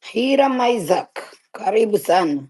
Hiram Isaac, karibu sana.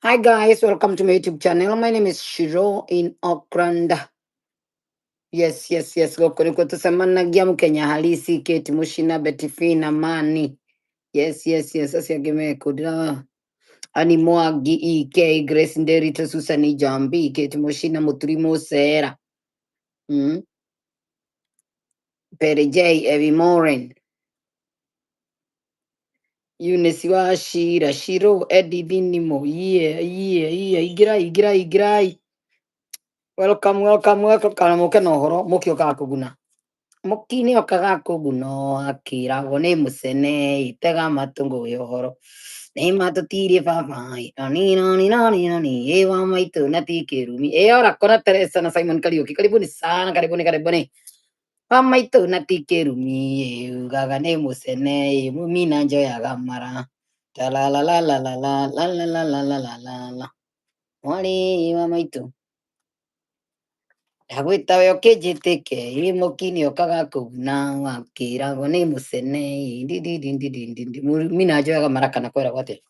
Hi guys, welcome to my YouTube channel. My name is Shiro in Auckland. Yes. Goko tusemana giamu Kenya halisi Kate Mushina Betifina Mani. Yes. Asiageme kudra. Animoagi Grace Nderita Susani Jambi Kate Mushina Mutrimo Sera. Pere J Evi Morin. Eunice Shira Shiro Eddie Vinimo. Igirai. Welcome. Kana muke no horo mukio ka kuguna. Mukini okaga kuguno akira gone musene itega matungo yo horo. Ne matutiri papai. Ani ewa maitu nati kirumi. Ora kona Teresa na Simon Kariuki. Karibuni sana, karibuni. Pamaitu nati kirumi. Gagane musene mumina joya gamara. La la la la la la la la la la la la la la. Wali ewa maitu. Agwita yo kejete ke imokini okaga na wakira gone musene di mina joya maraka na kwera wate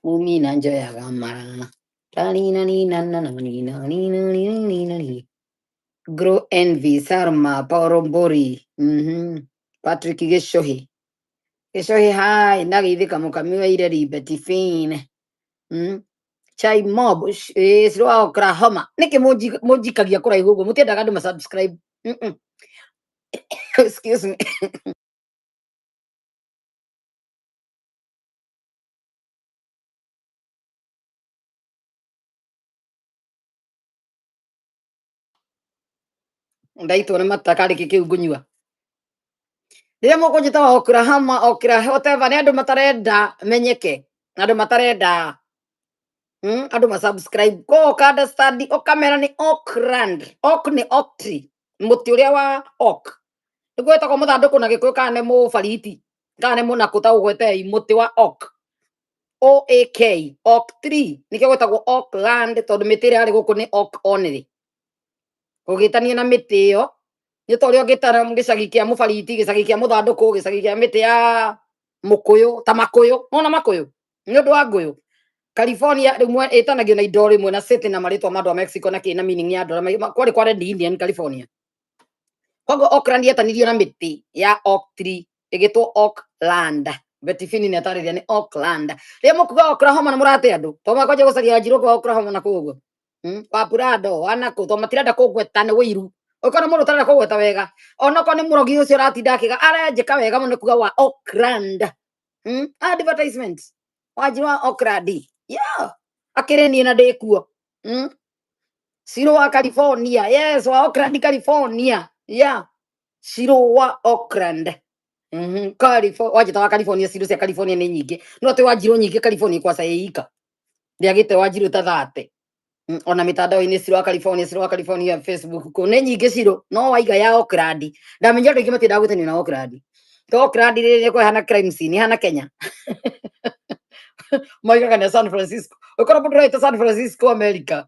mina joya mara tani nani nani grow envy sarma porombori Patrick geshohi hai nagithika mukamiwa ire ribetifine chai mob is wa Oklahoma niki mujikagia kuraihu uguo mutiendaga andu ma subscribe excuse me ndaitwo ni matakari kikiu ngunyua riria mukunjita wa Oklahoma whatever ni andu matarenda menyeke andu matarenda andu ma subscribe ko kada study okamera ni Auckland ni Oaktree muti uria wa oak igwetagwo muthanduku na gikuyu kana ni mubariti kana ni munaku ugwete muti wa oak Oak tree nikio gwetagwo Auckland tondu miti iria ari guku ni oak only ugitania na miti iyo ni toria ugitara gicagi kia mubariti gicagi kia muthanduku gicagi kia miti ya mukuyu ta makuyu mona makuyu ni undu wa nguyu California rimwe itanagio na indo rimwe na city na maritwa mandu a Mexico na kina meaning ya dola kwari kware Indian California. Kogo Oakland yetanirio na miti ya oak tree igitwo Oakland. Betifini ni atariria ni Oakland. Ria mukuga Oklahoma na murate andu. To makoje gucaria Wanjiru kwa Oklahoma na kugo. Wa Purado anako to matirenda kugweta ni wiru. Ukona mundu tarenda kugweta wega. Ona ko ni murogi ucio ratinda akiga arenjeka wega muno kuga wa Oakland. Advertisements. Wanjiru wa Oakland. Yeah. Akireni na ndikuo. Ciro wa California. Yes, wa Oakland California. Yeah. Ciro wa Oakland. California. Wajita wa California, ciro cia California ni nyingi. No te Wanjiru nyingi California kwa saika. Ndiagite Wanjiru ta 30. Ona mitandao ini ciro wa California Facebook ko ni nyingi ciro no waiga ya Oakland. Ndamenya ndu ingimati ndaguteni na Oakland. To Oakland ri ko hana crime scene hana Kenya. Moiga kana San Francisco. Ukora mundu raita San Francisco America.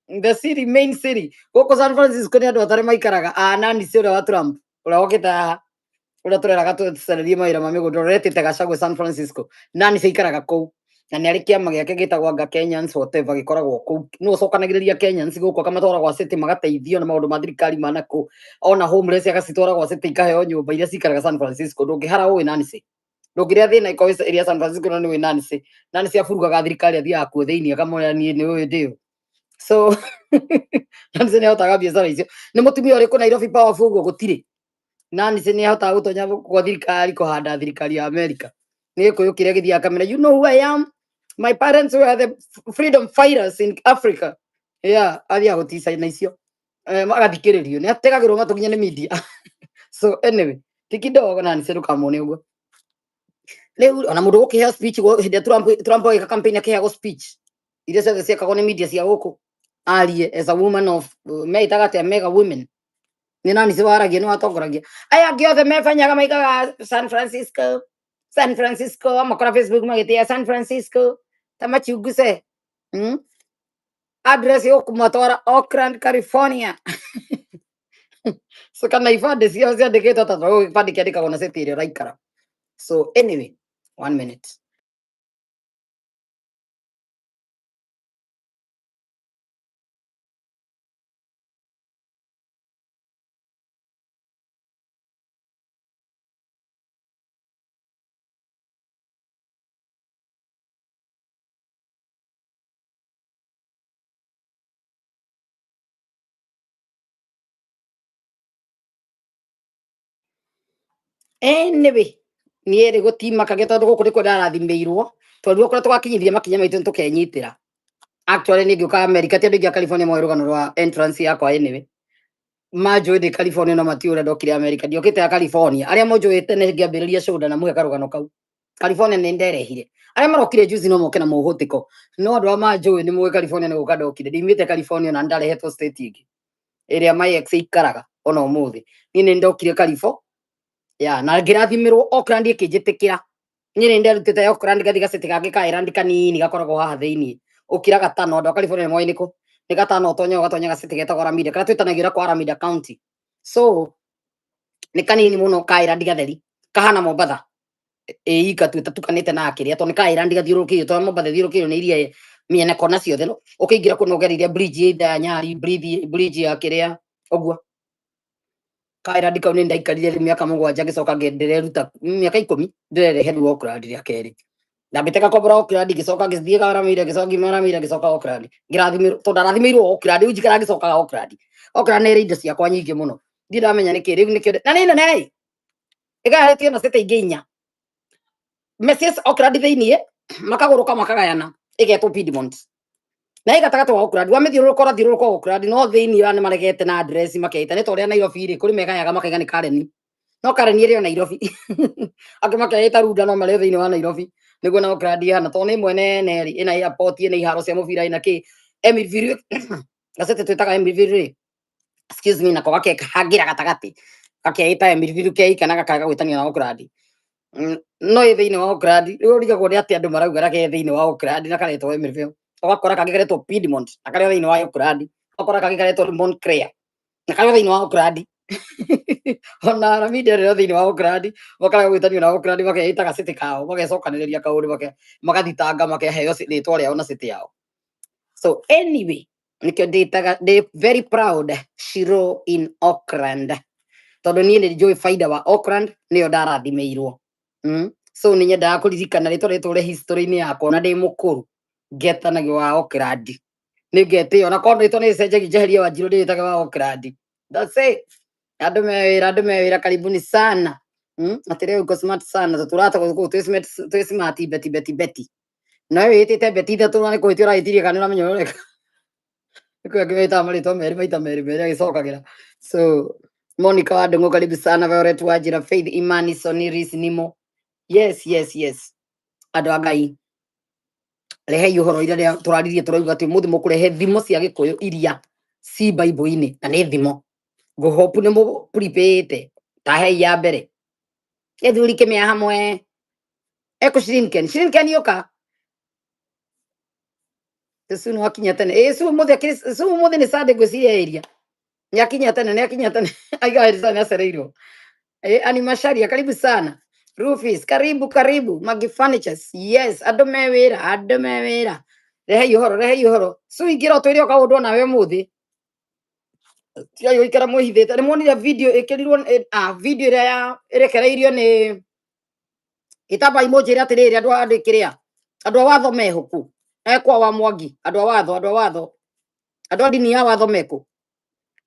The city, main city. Goko San Francisco ni andu atare maikaraga. Nani cio wa Trump. Ura okita ura tureraga tucererie maira mamigondo retete Gachagua San Francisco. Nani ciikaraga kou. Na ni ari kiama giake gitagwo Anga Kenyans whatever gikoragwo kou. No cokanagiriria Kenyans guko kamatwara gwa city magateithio na maundu ma thirikari manako. Ona homeless agacitwara gwa city ikaheo nyumba iria cikaraga San Francisco. Ndungihara uwi nani ci. Ndungiria thina ikoisa iria San Francisco no ni nani ci. Nani cia burugaga thirikari athiaga kuo thiini akamwira nie ni uyu ndio. So nani ni hotaga biacara icio ni mutumia uriku Nairobi powerful go gutire nani ni hotaga gutonya kwa thirikari kuhanda thirikari ya America ni kuyukire githia kamera you know who I am my parents were the freedom fighters in Africa yeah athia gutisa na icio magathikiririo ni ategagirwo matuginya ni media so anyway tikidogo nani ndukamone uguo leo ona mundu ukihea speech hindi Trump ika campaign akiheago speech iria ciothe ciakagwo ni media cia guku arie as a woman of meitagate mega women ni nani ciwaragia ni watongoragia aya angi othe mefanyaga maigaga San Francisco makora Facebook magitia San Francisco tamachuguse address yo kumatwara Oakland California so kana ifade cia ndikitwo tatu ifade kiandika na city ire raikara so anyway 1 minute. Anyway niere gutima kage tondu guku ni ndarathimirwo tondu okora twakinyithia makinya maitu tukenyitira actually ni ngiuka America ti andu California mo rugano rwa entrance yakwa anyway majo de California no matiura ndokire America ndiokite ya California aria mojoete ne ngiambiriria shoulder na muge karugano kau California ni nderehire aria marokire juice no moke na muhutiko no andu majo ni muge California ni guka ndokire ndimite California na ndarehetwo state ingi area my ex ikaraga ona umuthi ni ndokire California ya na ngirathimirwo Oakland ikinjitikira nyine nderutite Oakland gathi gacete gake ka Ireland kanini gakoragwo haha thiini ukira gatano andu California mo iniko ni gatano gatonya gacete getagwo Alameda kana twitanagira kwa Alameda County so ni kanini muno ka Ireland gatheri kahana Mombasa ika twitatukanite na akiria to ni ka Ireland gathiurukirio to Mombasa thiurukirio ni iria miene kona ciothe no ukiingira kuno geriria bridge ya Nyali bridge ya kiria oguo kaira ndikau ni ndaikarire miaka 7 ngicoka ngendereruta miaka 10 ndirereherwo Oakland ria keri ndambiteka kobra Oakland ngicoka ngithie Alameda ngicoka Oakland ngirathimiro to ndarathimirwo Oakland unjikara ngicoka Oakland ni indo ciakwa nyingi muno ndiramenya niki riu nikio na nina nei igahetio na city inginya Mrs Oakland thiini makaguruka makagayana igetwo Piedmont na igatagatu wa Oakland wa mithiuruko rathiuruko Oakland no thiini ni maregete na address makeita ni toria Nairobi ri kuri megayaga makaiga ni Karen no Karen iri o Nairobi akimakeita runda no mare thiini wa Nairobi niguo na Oakland hana to ni mwene neri ina airport ina iharo cia mubira ina ki Emeryville gacete twitaga Emeryville excuse me na kwa ke hagira gatagati akeita Emeryville ke kana gakaga gwitania na Oakland no thiini wa Oakland riu rigagwo ni ati andu marauga rake thiini wa Oakland na karetwo Emeryville ogakora kagigeretwo Piedmont na karia thiini wa Oakland ogakora kagigeretwo Montclair na karia thiini wa Oakland ona aramide rĩo thĩinĩ wa Auckland makaga gwĩtanio na Auckland makeĩtaga city kao magecokanĩrĩria kaũndũ magathitanga makeheo rĩtwa rĩao na city yao. So anyway, nikio ndĩ very proud Shiro in Auckland tondũ niĩ nĩ njũĩ faida wa Auckland nĩyo ndarathimĩirwo. So nĩ nyendaga kũririkana rĩtwa rĩtũre history-inĩ yakwa na ndĩ mũkũrũ ngetanagio wa Auckland nĩ ngetĩo na korwo rĩtwa nĩ cenjagia njeherie Wanjiru ndĩĩtage wa Auckland. That's it. Andũ mewĩra karibuni sana. Atĩrĩ uko smart sana tũtũrata gũkũ twĩ smart beti na wewe wĩtĩte beti ithatũ na nĩ kũhĩtia ũrahĩtirie kana ũramenya ũreka nĩkũo ngĩmĩta marĩtwa merĩ maita merĩ agĩcokagĩra. So Monica wa Ndung'u karibu sana, Violet Wajira, Faith Imani, Soni Ris Nimo. Yes. Andũ a Ngai rehei ũhoro iria tũraririe tũrauga atĩ mũthĩ mũkũrehe thimo cia Gĩkũyũ iria ci Bible-inĩ na nĩ thimo ngũhopu nĩ mũprepare tahei ya mbere gĩthuri kĩmĩa hamwe Shrinken yoka Yesu no akinya tene Yesu mũthĩ nĩ Sunday ngwĩciria area nĩ akinya tene aiga sana acereirwo Ani Masharia karibu sana Rufus karibu Magi Furnitures. Yes, andũ mewĩra rehei ũhoro ingĩra ũtwĩre ũkaũndwo nawe mũthĩ tigai gũikara mwĩhithĩte. Nĩ muonire video ĩkĩrirwo video ĩrĩa ĩrekereirio nĩ gĩtamba imũnjĩra atĩrĩrĩ andũ a watho mehũku ekwa wa Mwangi andũ a dini ya watho mekũ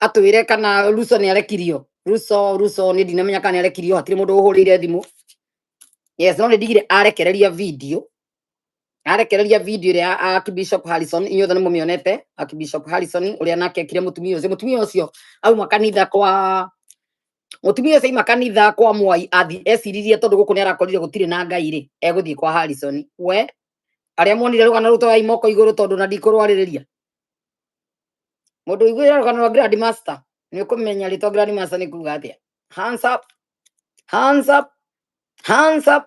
atwĩre kana Russo nĩ arekirio Russo nĩ ndinamenya kana nĩ arekirio hatirĩ mũndũ ũhũrĩire thimũ. Yes, no nĩ ndigire arekereria video ĩrĩa Archbishop Harrison inyuothe nĩ mũmĩonete Archbishop Harrison ũrĩa nake ekire mũtumia ũcio auma kanitha kwa Mwai eciririe tondũ gũkũ nĩ arakorire gũtirĩ na Ngai rĩ egũthiĩ kwa Harrison. We arĩa monire rũgano rũu twagai moko igũrũ tondũ na ndikũrwarĩrĩria mũndũ igwĩra rũgano rwa Grand Master nĩ ũkũmenya rĩtwa Grand Master nĩ kuuga atĩa. Hands up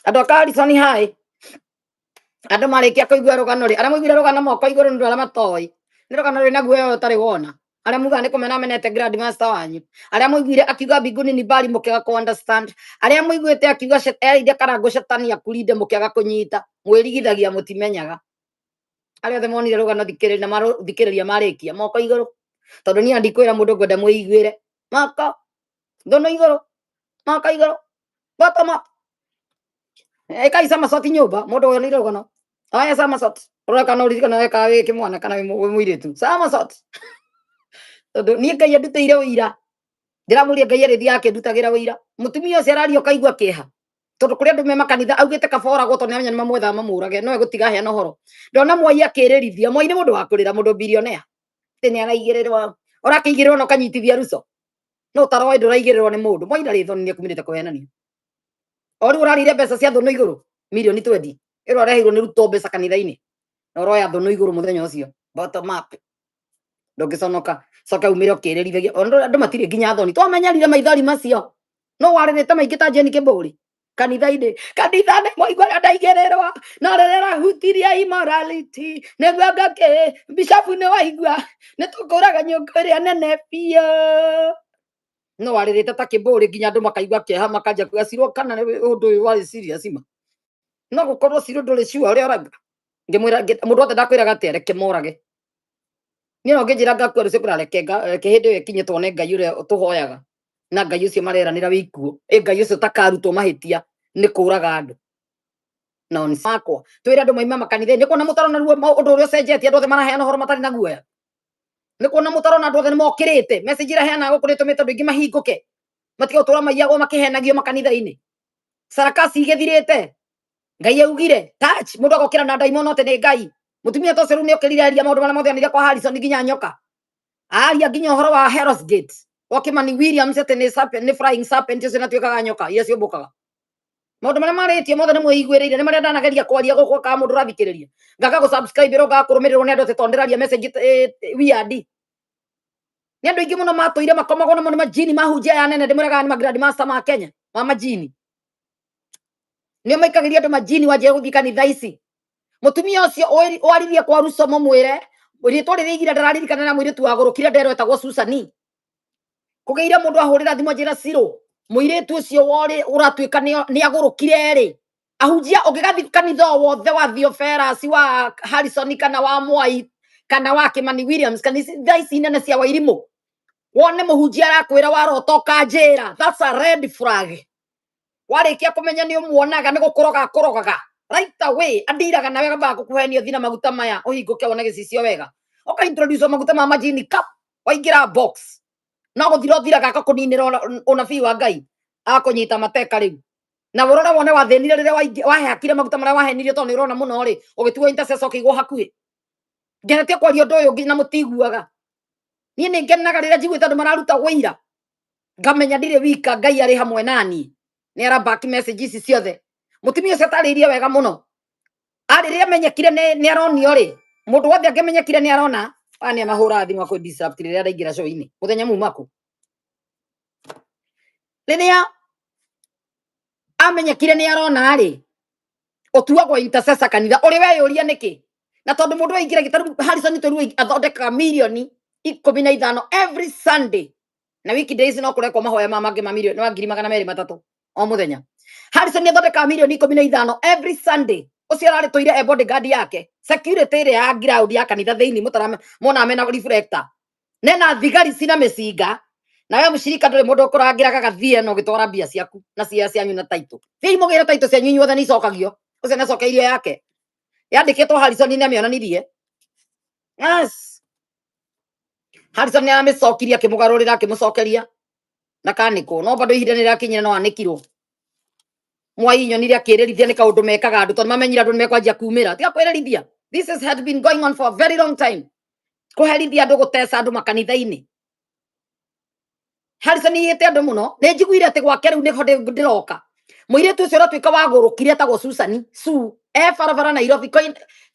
andũ a Harrison hai andũ marĩkia kũigua rũgano rĩ arĩa mũiguire rũgano moko igũrũ nĩ arĩa matoĩ nĩ rũgano rwĩna guoya ũtarĩ wona arĩa mugaga nĩ kũmena menete Grand Master wanyu arĩa mũiguire akiuga mbinguni ni mbali mũkĩaga ku understand arĩa mũiguĩte akiuga ĩrĩa karangũ shetani akulinde mũkĩaga kũnyita mwĩrigithagia mũtimenyaga arĩa othe monire rũgano thikĩrĩria marĩkia moko igũrũ tondũ niĩ ndikwĩra mũndũ ngwenda mũiguĩre moko igũrũ bottom up eka isa masoti nyũmba mũndũ ũyũ nĩ rũgano aya sama sot ũreka no ririkana weka wĩke mwana kana wĩ mũirĩtu sama sot tondũ niĩ Ngai andutĩire ũira ndiramũria Ngai arĩthi yake ndutagĩra ũira mũtumia ũcio araria ũkaigua kĩeha tondũ kũrĩ andũ me makanitha augĩte kaba oragwo tondũ nĩamenya nĩmamwethaga mamũrage no egũtiga heana ũhoro ndona Mwai akĩrĩrithia Mwai nĩ mũndũ wa kũrĩra mũndũ billionaire atĩ nĩ araigĩrĩrwo ũrakĩigĩrĩrwo na ũkanyitithia Russo no ũtaroĩ ndũraigĩrĩrwo nĩ mũndũ Mwai ndarĩ thoni nĩ ekumĩrĩte kũhenania ori ũrarire mbeca cia thũnũ igũrũ milioni 20 ĩro areheirwo nĩ Ruto mbeca kanitha-inĩ na ũroya thũnũ igũrũ mũthenya ũcio bottom up ndũngĩconoka coka umĩre ũkĩrĩrithagia andũ matirĩ nginya thoni twamenyerire maithori macio no warĩrĩte maingĩ ta Jane Kĩmbũri kanitha-inĩ mwaigua ũrĩa ndaigĩrĩrwo na rĩrĩa hutirie immorality nĩguo ngakĩ bishopu nĩ waigua nĩ tũkũraga nyũngũ ĩrĩa nene biũ no warĩrĩte ta Kĩmbũri nginya andũ makaigua kĩeha makanja kugacirwo kana ũndũ ũyũ warĩ serious ma no gũkorwo cirũ ndũrĩ ciua ũrĩa ũrauga ngĩmwĩra mũndũ wothe ndakwĩraga atĩ reke morage niĩ no ngĩnjĩra ngakua rũciũ kũrareke hĩndĩ ĩyo ĩkinye tuone Ngai ũrĩa tũhoyaga na Ngai ũcio mareranĩra wĩikuo Ngai ũcio takarutwo mahĩtia nĩ kũraga andũ no nĩ sakwa twĩre andũ maima makanitha nĩ kuona mũtaro naruo ũndũ ũrĩa ũcenjetie andũ othe maraheana ũhoro matarĩ na guoya nĩ kuona mũtaro na andũ othe nĩ mokĩrĩte message ĩraheana gũkũ nĩ tũmĩte andũ aingĩ mahingũke matige gũtũra maiyagwo makĩhenagio makanitha-inĩ sarakasi igĩthirĩte Ngai augire touch mũndũ agokĩra na ndaimono atĩ nĩ Ngai mũtumia ta ũcio rĩu nĩ okĩrire aria maũndũ marĩa mothe anĩria kwa Harrison nginya nyoka aria nginya ũhoro wa Hell's Gate Kimani Williams atĩ nĩ flying serpent ũcio natuĩkaga nyoka iria ciũmbũkaga maũndũ marĩa marĩtio mothe nĩ mwĩiguĩrĩire nĩ marĩa ndanageria kwaria gũkũ ka mũndũ ũrathikĩrĩria ngaga gũsubscribe ngaga kũrũmĩrĩrwo nĩ andũ atĩ tondĩraria message weird nĩ andũ aingĩ mũno matũire makomagwo namo nĩ majini mahunjia ya nene ndĩmwĩraga nĩ Grand Master ma Kenya ma majini nĩ maikagĩria andũ majini wanjie gũthiĩ kanitha ici mũtumia ũcio waririe kwa Russo mũmwĩre rĩtwa rĩrĩa igira ndararirikana na mũirĩtu wa gũrũ kĩrĩa nderwo etagwo Susani kugeira mundu ahurira thimo njira siro muiretu ucio wori uratuika ni agurukire ri ahunjia ungigathi kanitha wothe wa Theophilus wa Harrison kana wa Mwai kana wa Kimani Williams kana ici nene cia Wairimu wone muhunjia arakwira warotoka njira, that's a red flag. Warikia kumenya ni umuonaga ni gukorogaga right away andiraga nawe gamba gukuhenio thina maguta maya uhinguke wone gicicio wega oka introduce maguta ma majini cup waingira box no guthiraga akakuninira unabii wa Ngai akunyita mateka riu na urora wone wathenire rire wahakire maguta maria wahenirio to ni urona muno ri ugituo intercessor kigo hakuhi ngeretie kwaria ndu uyu ngina mutiguaga nie ni ngenaga rire njiguite andu mararuta wira ngamenya ndire wika Ngai ari hamwe nani ni ara back messages ciothe mutumia ucio ataririe wega muno aririe amenyekire ni aronio ri mundu wothe angemenyekire ni arona ani mahura thimu ko disrupt rire araingira show ini muthenya mumaku riria amenyekire ni arona ri otuagwo intercessor kanitha uri we yuria niki na tondu mundu aingira gitaru Harrison toru athondeka milioni 15 every Sunday na weekdays no kurekwo mahoya mangi ma milioni wa 200,300 o muthenya. Harrison athondeka milioni 15 every Sunday ucio arari toire bodyguard yake security ire ya ground ya kanitha theini mutara mona mena reflector nena thigari cina micinga na we mushirika nduri mundu kurangiraga gathie no gitwara bia ciaku na cia cianyu na taito thii mugira taito cianyu inyuothe ni icokagio ucio na cokeirio yake yandikitwo Harrison ni amionanirie yes Harrison ni amicokiria kimugarurira kimucokeria na kaniko no bado ihinda ni rakinyira no anikirwo Mwai nyonire akirerithia ni kaundu mekaga andu tondu mamenyira andu mekwanjia kumira tiga kwirerithia. This had been going on for a very long time kuherithia andu gutesa andu makanitha-ini. Harrison yete andu muno ni njiguire ati gwake riu niho ndiroka muiretu ucio ratuika wagurukire tagwo Susani su barabara Nairobi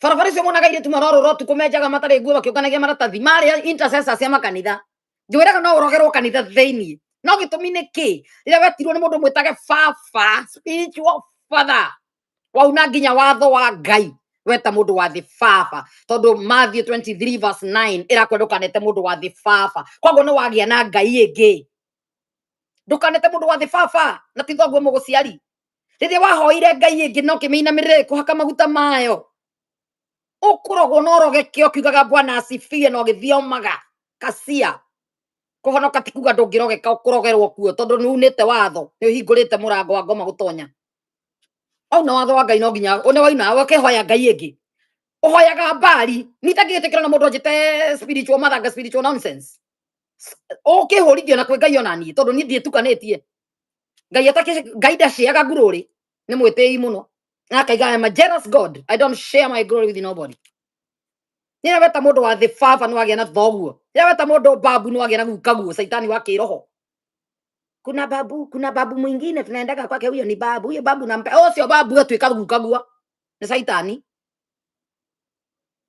barabara icio monaga iretu marororo tukumenjaga matari nguo bakiukanagia maratathi mari intercessors cia makanitha njwiraga no urogerwo kanitha theini no gitumi niki rira wetirwo ni mundu mwitage baba spiritual father wauna nginya watho wa Ngai weta mundu wa thi baba tondu Matthew 23 verse 9 irakwenda ukanete mundu wa thi baba koguo ni wagia na Ngai ingi ndukanete mundu wa thi baba na ti thoguo muguciari riria wahoire Ngai ingi no kimeinamirire kuhaka maguta mayo ukurogwo no rogekio kiugaga Bwana asifie no githiomaga kasia kuhonoka tikuga ndungirogeka ukurogerwo kuo tondu nunite watho ni uhingurite murango wa ngoma gutonya au no watho wa Ngai no nginya one waina wakihoya Ngai ingi uhoyaga mbari nitagitikira na mundu njite spiritual mathanga spiritual nonsense ukihurithio na kwi Ngai onani tondu ni ndietukanitie Ngai atake Ngai ndaciaga ngururi ni mwitei muno na kaiga I'm a jealous God. I don't share my glory with nobody. Nina weta mundu wa thi baba no agia na thoguo ya weta mundu babu no agia na gukaguo saitani wa kiroho kuna babu mwingine tunaendaga kwake huyo ni babu huyo babu nampa sio babu atuika gukaguo ni saitani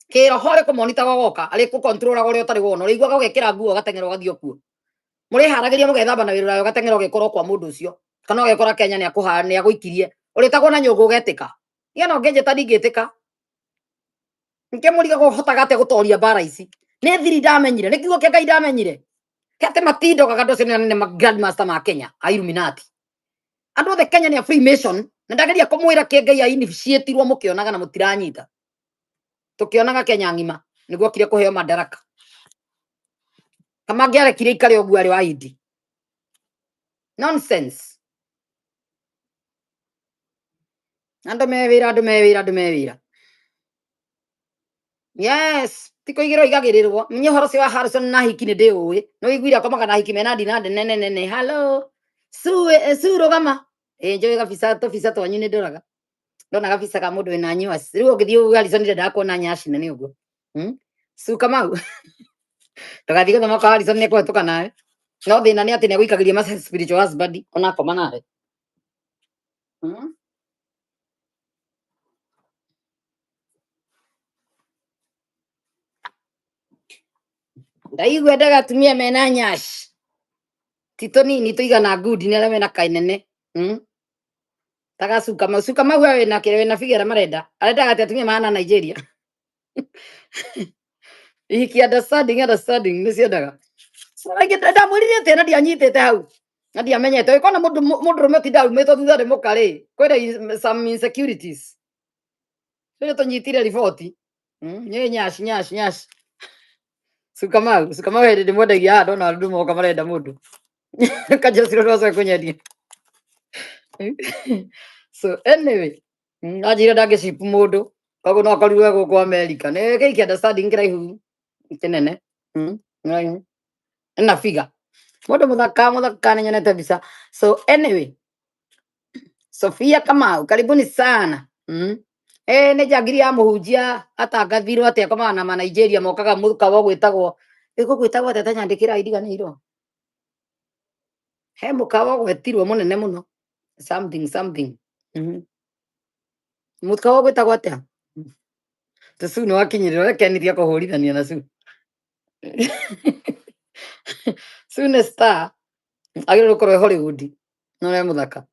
kiroho re ko monitor gogoka ari ku control gore utari wono rigwa gogekira nguo gatengero gathio kuo muri haragiria mugethamba na wirura gatengero gekoro kwa mundu ucio kana gegekora Kenya ni akuhana ni aguikirie uritagwo na nyugo getika yano ngeje tadi getika nke muri gohotaga ate gutoria bara ici ne thiri ndamenyire ni kiugo kia Ngai ndamenyire kete matindo kagando cene ne grandmaster ma Kenya a Illuminati andu the Kenya ni Freemason na ndageria kumwira ke Ngai a initiatirwo mukionaga na mutiranyita tukionaga Kenya ngima niguo kire kuheo madaraka kama ngiare kire ikare ogu ari wa ID nonsense andu mewira yes tiko igiro igagirirwo menye horo cia Harrison na hiki ni ndiuwi no igwira komaga na hiki mena dinande nene hello su rogama njoe kabisa twanyu ni ndoraga ndona kabisa ka mundu ina nyua riu ngithio Harrison ndenda kuona nyashi nene uguo su kama ndagathige thoma ka Harrison ni kwetuka nawe no thina ni ati ni guikagiria ma spiritual husband ona koma nawe ndaigwe ndagatumia mena nyashi tito nini tuigana good ni ara mena kainene tagasuka mau we na kire na figure marenda arenda gatatumia maana Nigeria iki understanding ni ciondaga ndamwirire atia na ndianyitite hau na ndiamenyete kona mundu rume ti ndaumite thutha ri mukari kwina some insecurities rä tånyitire riboti nä nyaci Sukamau hä ndä mwendagia haha ndona andå moka marenda må ndå kanjacirå rwacoe kå nyendia so anyway anjire ndangä cipu må ndå koguo no akorirwe gå kå Amerika nä gä ikä understanding kä raihu kä nene na figa må ndå må thaka nä nyonete mbica so anyway Sofia Kamau karibuni sana nä njangiri ya må hunjia atangathirwo atä akomana na Manigeria mokaga må kawa gwä tagwo gå gwä tagwo atä atanyandä kä ra indiganä irwo he må kawa gwetirwo må nene må no something må kawa gwä tagwo atä a tå nä wakinyä rä rwo rekenirie kå hå rithania na nä star agä rwo korwo Hollywood no re må thaka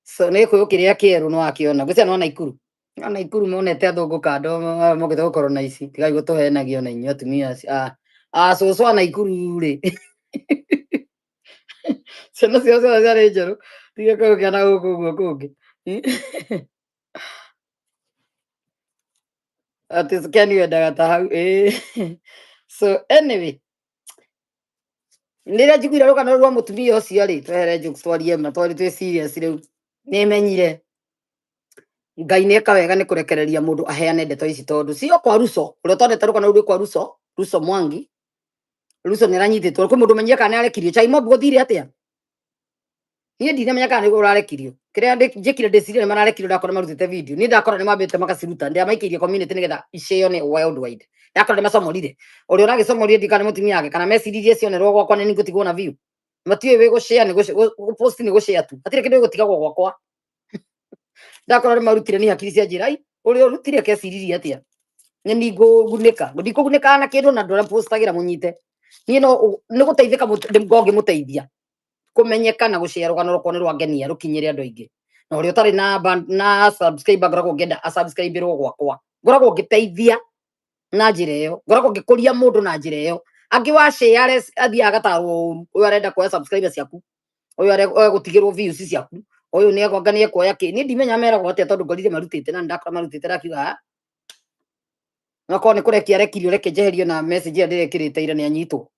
so nä kwä å kä rä a kä erå nä wakä ona gwä ciana na ikuru monete athå ngå kando mogä te gå korwo na ici tigai gå tå henagio na inyuä atumia cåcå ana ikuru rä ciana ciao ciothe ciarä njerå tige kå gä ana gå kå guo kå ngä atä Ken wendaga ta hau so anyway nä rä a njiguire rå gano rwa må tumia å cio rä twehere twarie ma twarä twä serious rä u nä menyire Ngai nä eka wega nä kå rekereria må ndå aheane ndeto ici tondå cio kwa Russo å rä a twandete rå gano rå rwä kwa Russo Mwangi Russo nä aranyitä two kwä må ndå menyire kana nä arekirio Chai Mob gå thire atä a niä ndinamenya kana nä gå rarekirio kä rä a njä kire ndäcirie nä mararekirio ndakorwo marutä te video niä ndakora nä mambä te makaciruta ndä amaikä irie community nä getha iceo nä worldwide ndakora nä macomorire å rä a å ragä comorire ndikana må tumia yake kana meciririe cionerwo gwakwa nä gå tigwo na view matiå wä gå share gå post nä gå share tu atirä kä ndå gä gå tigagwo gwakwa ndakora nä marutire nä hakiri cia njä ra å rä a å rutire keciririe atä a nä ningå gunä ka ndikå gunä ka na kä ndå na ndå rä a postagä ra må nyite niä nä gå teithä ka ngongä må teithia kå menyeka na gå share rå gano rå rwa ngenia rå kinyä re andå aingä na å rä a å tarä na subscribe ngoragwo ngä enda subscribe rwo gwakwa ngoragwo ngä teithia na njä ra ä yo ngoragwo ngä kå ria må ndå na njä ra ä yo angä wa share athiaga gatarwo å yå arenda kuoya subscribe ciaku å yå gå tigä rwo views ciaku å yå nä egwanga nä ekuoya kä nä ndimenya meragwo atä tondå ngorire marutä te na ndakora marutä te rakiuga nakorwo nä kå rekia rekirio reke njeherio na message ä ndä rekä rä te ira nä anyitwo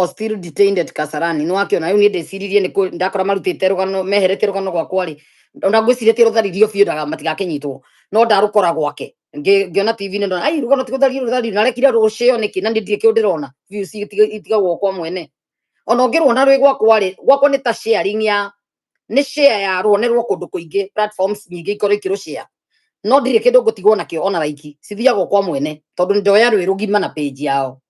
still detained at Kasarani no akiona riu ni ndeciririe ni ndakora marutite rugano meherete rugano gwakwa ri ona ngwicirie rutharirio biu ndaga matigakinyitwo no ndarukora gwake ngiona TV ni ndona ai rugano tigutharirio narekire rucio niki na ndindie kä ndirona views itigagwo kwa mwene ona ngirwona rwi gwakwa ni ta sharing ya ni share ya ruonerwo kundu kuingi platforms nyingi ikorwo ikiru share no ndire kindu ngutigwo nakio ona like cithiagwo kwa mwene tondu ndoya rwi rugima na page yao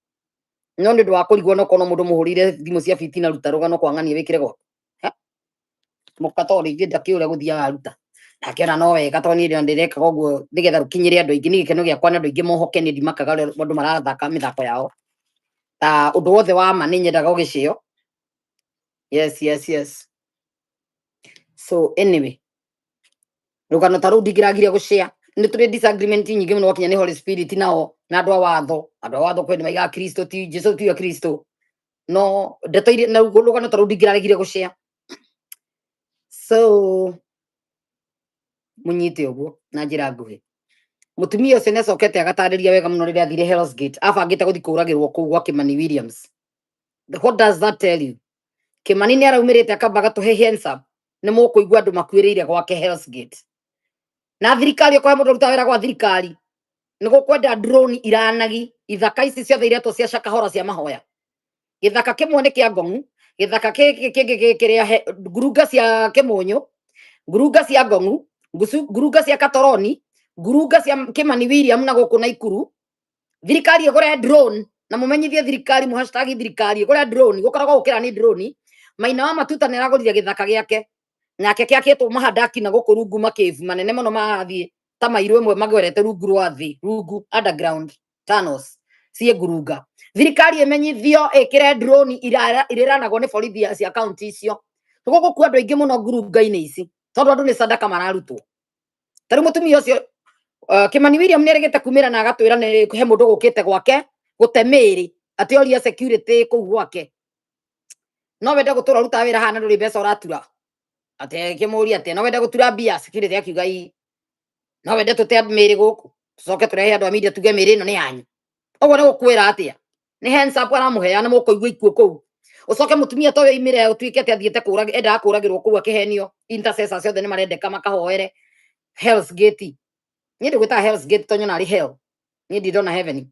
no nä ndå wa kå rigwo no kono må ndå må hå rä ire thimå cia fitina ruta rå gano kwang'ania wä kä re gwako må kato rä ingä ndakä å rä a gå thiaga ruta ndakä no wega to nä ndä rekaga å guo nä getha rå kinyä re andå aingä nä gä keno gä akwa nä andå aingä mohoke nä ndimakaga andå marathaka mä thako yao ta å ndå wothe wa ma nä nyendaga å gä cio yes so anyway rå gano ta rå u ndingä ragire gå share nä tå rä disagreement nyingä må no wakinya nä Holy Spirit nao na andå a watho kwä nä maigaga Kristo ti Jesu tiwe Kristo no ndeto iria na rå gano ta rå u ndingä ragire gå share so må nyite å guo na njä ra nguhä må tumia å cio nä acokete agatarä ria wega må no rä rä a thire Hell's Gate abangä te gå thiä kå ragä rwo kå u gwa Kimani Williams what does that tell you Kimani nä araumä rä te akamba agatå he hands up nä må kå igua andå makuä rä ire gwake Hell's Gate na thirikari okoya må ndå ruta wä ra gwa thirikari nä gå kwenda drone iranagi ithaka ici ciothe iretwo cia Shakahora cia mahoya githaka kimwe nä kä a Ngong'u githaka kä rä a ngurunga cia Kimunyu ngurunga cia Ngong'u ngurunga cia Katoroni ngurunga cia Kimani William na gå kå na Ikuru thirikari igå drone na må menyithie thirikari må hashtag thirikari igå drone gå koragwo gå kä ra nä drone Maina wa Matuta nä aragå rire githaka gä ake nake kä akä two mahandaki na gå kå rungu makävu manene må no marathiä ta mairå ĩmwe magwerete rungu rwa thĩ rungu underground tunnels cie ngurunga thirikari ĩmenyithio ĩkĩre drone iranagwo nĩ borithi cia kaunti icio nĩguo gũkua andũ aingĩ mũno ngurunga-inĩ ici tondũ andũ nĩ sadaka mararutwo tarĩ mũtumia ũcio Kimani William nĩ erĩgĩte kumĩra na agatwĩra nĩ he mũndũ gũkĩte gwake gũte mĩĩrĩ ati oria security kuu gwake no wende gutura ruta wira hana nduri mbeca uratura ati kimuria ati no wende gutura bia security akiuga ii no wende tute miri guku tucoke turehe andu a media tuge miri ino ni yanyu oguo ni gukwira atia ni hands up aramuheana mukoigua ikuo kuu ucoke mutumia toyo imire utuike ati athiete kura enda kuragirwo kuu akihenio intercessors ciothe ni marendeka makahoere Hell's Gate ni ndigwita Hell's Gate tonyo nari hell ni ndidona heaven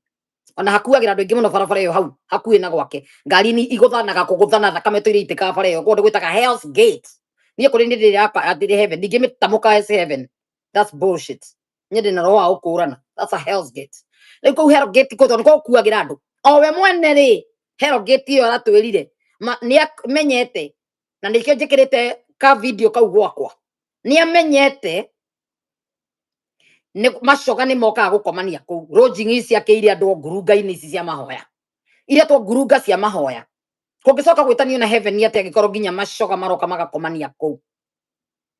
ona hakuagira andu ingi muno barabara iyo hau hakuhi na gwake ngari ni iguthanaga kuguthana thakame toire itika bara iyo kundu gwitaga Hell's Gate ni kuri ni ndira atire heaven ndingimitamuka as heaven that's bullshit ni ndina roho wa ukurana that's a Hell's Gate riu kuu Hell's Gate ko tondu kuagira andu o we mwene ri Hell's Gate iyo aratwirire ni amenyete na nikio njikirite ka video kau gwakwa ni amenyete ni macoga ni moka gukomania kuu lodging ici akeire andu ngurunga-ini ici cia mahoya iria to ngurunga cia mahoya kungicoka gwitanio na heaven ni ati agikorwo nginya macoga maroka magakomania kuu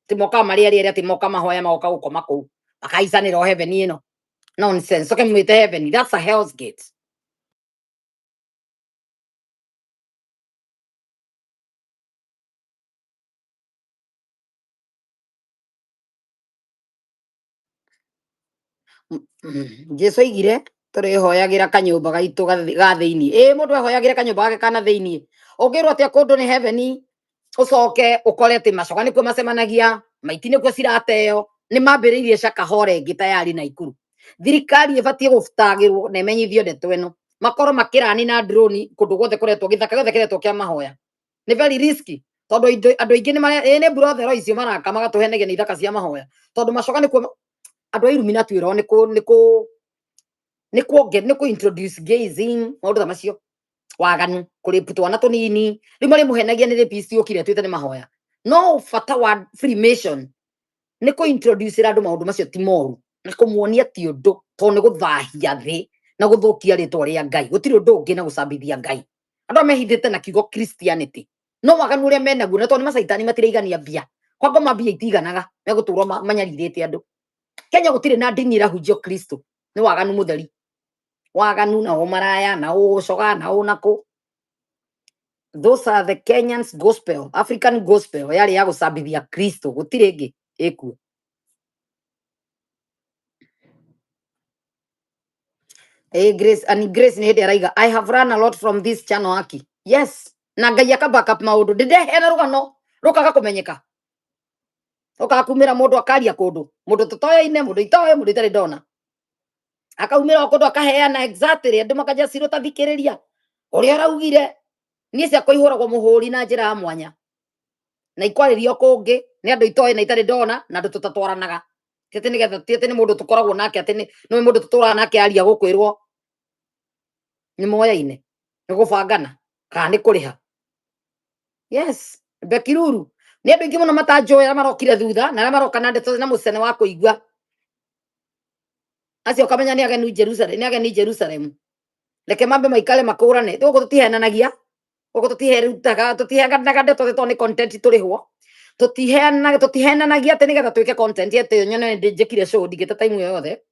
ti moka mari ari ati moka mahoya magoka gukoma kuu makaicanira heaven ino nonsense okay mwite heaven that's a Hell's Gate Jesu aigire turihoyagira kanyumba gaitu ga thiini mundu ahoyagire kanyumba gake kana thiini ungirwo atia kundu ni heaven ucoke ukore ati macoga nikuo macemanagia maiti nikuo cirateo ni mambiriirie cakahora ingi tayari na ikuru thirikari ibatie gutagirwo na imenyithio ndeto ino makorwo makirani na drone kundu guothe kuretwo githaka giothe kiretwo kia mahoya ni very risky tondu andu aingi ni brother icio maraka magatuhenagia ni ithaka cia mahoya tondu macoga nikuo andu a Illuminati wiro niku introduce gayism maundu ta macio waganu kuripu twana tunini rimwe rimuhenagia ni rapist ukire twite ni mahoya no fata wa Freemason niku introduce andu maundu macio ti moru na kumuonia ti undu to ni guthahia thi na guthukia ritwa ria Ngai gutiri undu ungi na gucambithia Ngai andu mehithite na kiugo Christianity no waganu ria menaguo na to ni macaitani matiraigania mbia kwa ngoma mbia itiganaga meguturwo manyaririte andu Kenya gutire na dini irahunjio Kristo ni waganu mutheri waganu na umaraya na ucoga na unako those are the Kenyans gospel African gospel yari ya gucambithia Kristo gutire ingi ikuo Grace and Grace ni hindi araiga I have run a lot from this channel aki yes na Ngai aka back up maundu ndindehena rugano rukaga kumenyeka ukakumira mundu akaria kundu mundu tutoyaine mundu itoe mundu itari ndona akaumira kundu akaheana exactly andu makaja ciro tathikiriria uria araugire ni cia kuihuragwo muhuri na njira ya mwanya na ikwaririo kungi ni andu itoe na itari ndona na andu tutatwaranaga tete ni getha tete ni mundu tukoragwo nake ati ni mundu tuturana nake aria gukwirwo ni moyaine ni gubangana kana ni kuriha yes Bekiruru ni andu ingi muno matanjoya marokire thutha na maroka na ndeto na mucene wa kuigua acio kamenya ni ageni Jerusalem reke mambe maikale makurane tugo tutihenanagia ugo tutiherutaga tutiheanaga ndeto to ni content turihwo tutihenanagia ati ni getha twike content ati nyone njikire show ndigite time yothe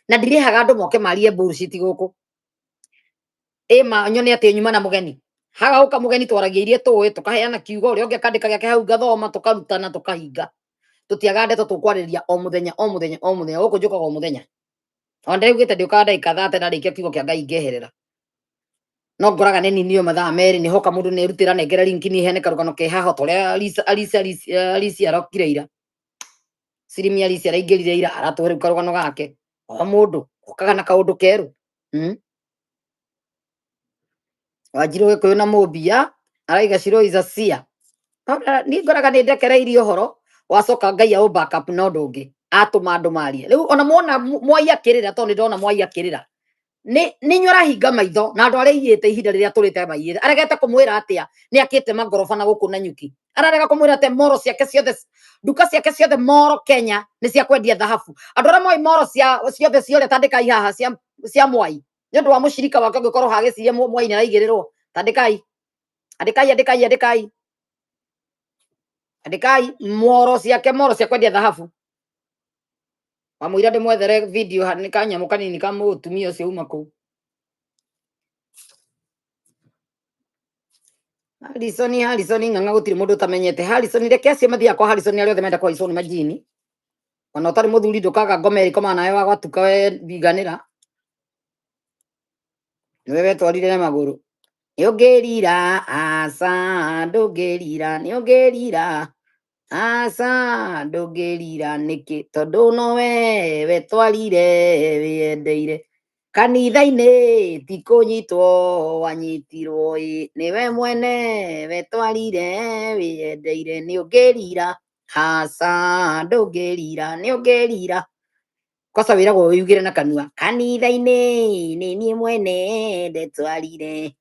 na ndirihaga andu moke marie bullshit guku ma nyone ati nyuma na mugeni haga uka mugeni twaragia irie tuwe tukaheana kiugo uria ungi akandika giake hau gathoma tukarutana tukahinga tutiaga ndeto tukwariria o muthenya guku njukaga o muthenya onda ugite ndiuka ndaika 30 na ndikia kiugo kia Ngai ngeherera no ngoraga ni ninio mathaa meri ni hoka mundu ni rutira nengera link ni hene karugano ke haho toria Alicia arokire ira Sirimi Alicia araingirire ira aratwire karugano gake o mundu ukaga na kaundu keru Wanjiru kuyo na mobia araiga Shiro izacia ni ngoraga ni ndekereirie uhoro wacoka Ngai au backup no ndungi atuma andu marie riu ona muona mwai akirira to ni ndona mwai akirira ni nyora hinga maitho na andu aria iyite ihinda riria turite maiyire aregete kumwira atia ni akite magorofa na guku na nyuki ararega kumwira ate moro ciake ciothe duka ciake ciothe moro Kenya ni cia kwendia dhahabu andu aria moi moro ciothe ciore tandikai haha cia mwai ni undu wa mushirika wake ngikorwo hagicirie mwai ni araigirirwo tandikai andikai moro cia kwendia dhahabu wamwira ndimwethere video ni kanyamu kanini ka mutumia ucio uma kuu Harrison ng'ang'a gutiri mundu utamenyete Harrison reke acio mathia kwa Harrison ari othe menda kwa Harrison majini ona utari muthuri ndukaga ngomeri koma nawe wa gwatuka we biganira niwe wetwarire na maguru niungerira asa ndungerira asa ndungerira niki tondu nowe wetwarire wiendeire kanitha-ini ti kunyitwo wanyitirwo niwe mwene wetwarire wiendeire niungerira asa ndungerira niungerira kosa wiragwo wiyugire na kanua kanitha-ini ni nie mwene ndetwarire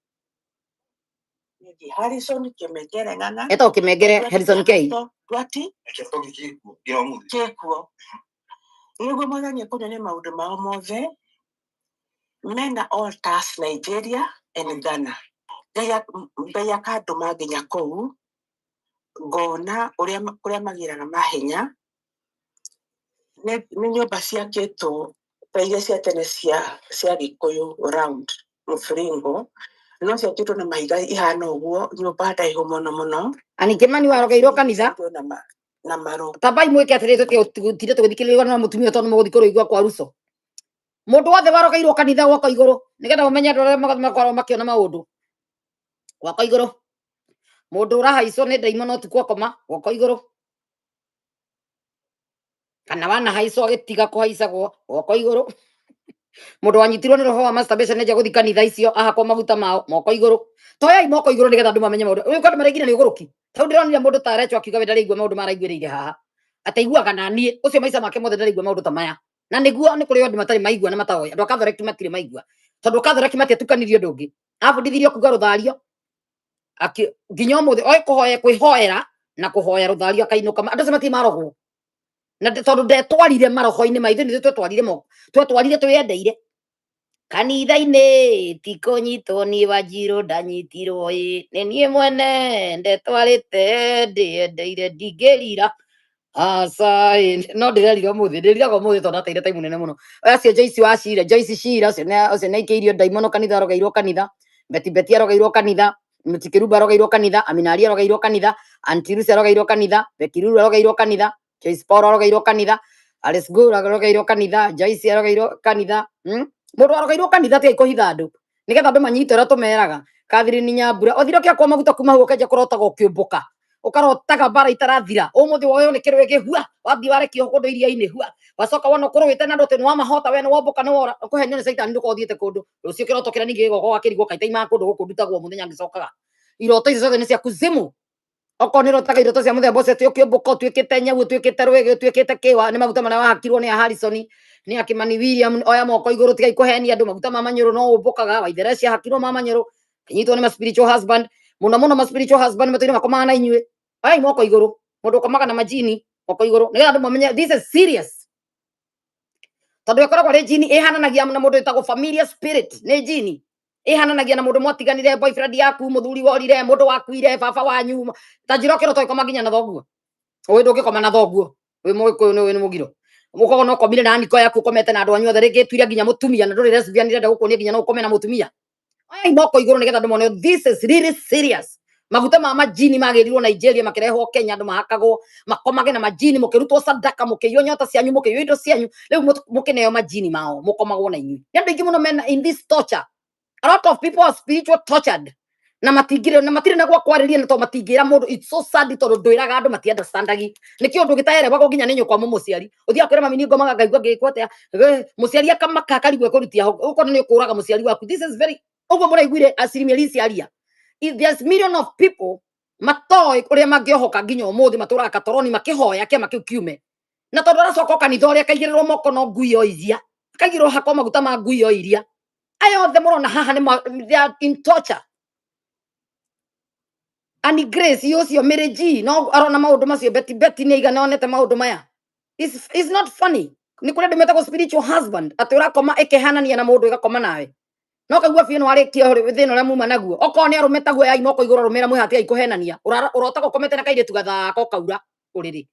Harrison Kimengere ng'ang'a eto Kimengere Harrison K twati kekuo niguo mwathani akunyone maundu mao mothe mena altars Nigeria and Ghana ngai akanduma nginya kuu ngona uria magiraga mahenya nĩ nyũmba ciakĩtwo ta iria cia tene cia Gĩkũyũ round mũbiringo no ciakĩtwo na mahiga ihana ũguo nyũmba ndaihu mũno ani Kimani warogeirwo kanitha na maru tabai mwike atirite tutire tugithikiririo na mutumia tondu muguthi kuruigwa kwa ruso mundu wothe warogeirwo kanitha gwaka iguru nigetha umenye andu aria makorwo makiona maundu gwaka iguru mundu urahaicwo ni ndaimo no tikwo koma gwaka iguru kana wanahaicwo agitiga kuhaicagwo gwaka iguru mundu wanyitirwo ni roho wa masturbation nja guthi kanitha icio ahakwo maguta mao moko iguru toyai moko iguru nigetha andu mamenye maundu uyu kandu maraigire ni uguruki tau ndironire mundu ta arechwo akiuga we ndaraigua maundu maraiguĩrĩire haha ataiguaga na niĩ ucio maica make mothe ndaraigua maundu ta maya na niguo ni kuri andu matari maigua na mataoya andu akathoreki matire maigua tondu akathoreki matiatukanirio undu ungi abundithirio kuga ruthario nginya umuthi oi kuhoya kwihoera na kuhoya ruthario akainuka andu acio matire marogwo na tondu ndetwarire maroho-ini maithu nithu twetwarire twiendeire kanitha-ini ti kunyitwo ni Wanjiru ndanyitirwo ni nie mwene ndetwarite ndiendeire ndingĩrira aca no ndĩrerire ũmũthĩ ndĩriraga ũmũthĩ tondu ateire time nene mũno acio Joyce wa Cira Joyce Cira acio naikĩirio ndaimono kanitha arogeirwo kanitha Beti arogeirwo kanitha Mtikirumba arogeirwo kanitha Aminari arogeirwo kanitha Antirusi arogeirwo kanitha Bekiruru arogeirwo kanitha Joyce Paul arogeirwo kanitha Alice Gura arogeirwo kanitha Joyce arogeirwo kanitha mundu arogeirwo kanitha tiga ikuhitha andu nigetha andu manyite uria tumeraga Catherine Nyambura othire kiakwa maguta kuma hau ukenja kurotaga ukiumbuka ukarotaga bara itarathira umuthi woyo ni kirwe gihua wathi warekio kundu iria-ini hua wacoka wona kuruwite na ndote nwa mahota we wombuka ni wora kuhenyo ni saitani ndukothiete kundu rucio kiroto kiria ningi gigoka gakirigwo kaita ima kundu guku ndutagwo muthenya ngicokaga iroto icio ciothe ni cia kuzimu oko ni rotaga iroto cia muthemba ucio ukiumbuka utuikite nyau utuikite rwigi utuikite kiwa ni maguta maria wahakirwo ni Harrison ni Kimani William oya moko iguru tiga ikuhenia andu maguta ma manyuru no umbukaga waithera cia hakirwo ma manyuru kinyitwo ni ma spiritual husband muno ma spiritual husband matire makomaga na inyue oya moko iguru mundu ukomaga na majini moko iguru nigetha andu mamenye this is serious tondu ikoragwo ri jini ihananagia na mundu itagwo familiar spirit ni jini ihananagia na mundu mwatiganire boyfriend yaku muthuri worire mundu wakuire baba wanyu tanjira kiroto ikoma nginya na thoguo uyu ndungikoma na thoguo wi muikuyu ni mugiro mukogo no komire na niko yaku komete na andu anyu othe ringi tuire nginya mutumia na nduri lesbian ndirenda gukuonia nginya no ukome na mutumia ai moko iguru nigetha andu mone this is really serious maguta ma majini magirirwo Nigeria makirehwo Kenya andu mahakagwo makomage na majini mukirutwo sadaka mukiywo nyota cianyu mukiywo indo cianyu riu mukineo majini mao mukomagwo na inyu ni andu aingi muno mena in this torture a lot of people are spiritual tortured na matire na gwa kwariria na to matingira mundu it's so sad tondu nduiraga andu mati understandagi nikio undu gitaere wako nginya ninyo kwa muciari uthia kwira mami ni ngomaga ngaigua ngikwo atia muciari akamaka karigwe kurutia uko ni ukuraga muciari waku this is very ugo muraiguire asirimia liciaria if there's million of people matoi uria mangiohoka nginya umuthi maturaga katoroni makihoya kiama kiu kiume na tondu aracoka kanitha uria kaigirirwo moko no ngui o iria kaigirwo hako maguta ma ngui o iria ayo othe murona haha ni they are in torture ani Grace yocio Mereji no arona maundu macio Beti ni igana onete maundu maya is not funny ni kuri ndumetagwo spiritual husband ati urakoma ikihanania na mundu igakoma nawe no kagua fino arikio thina uria muma naguo oko ni arumetagwo ya imoko iguru rumira mwihati ikuhenania urotaka ukomete na kaire tugathaka kaura uriri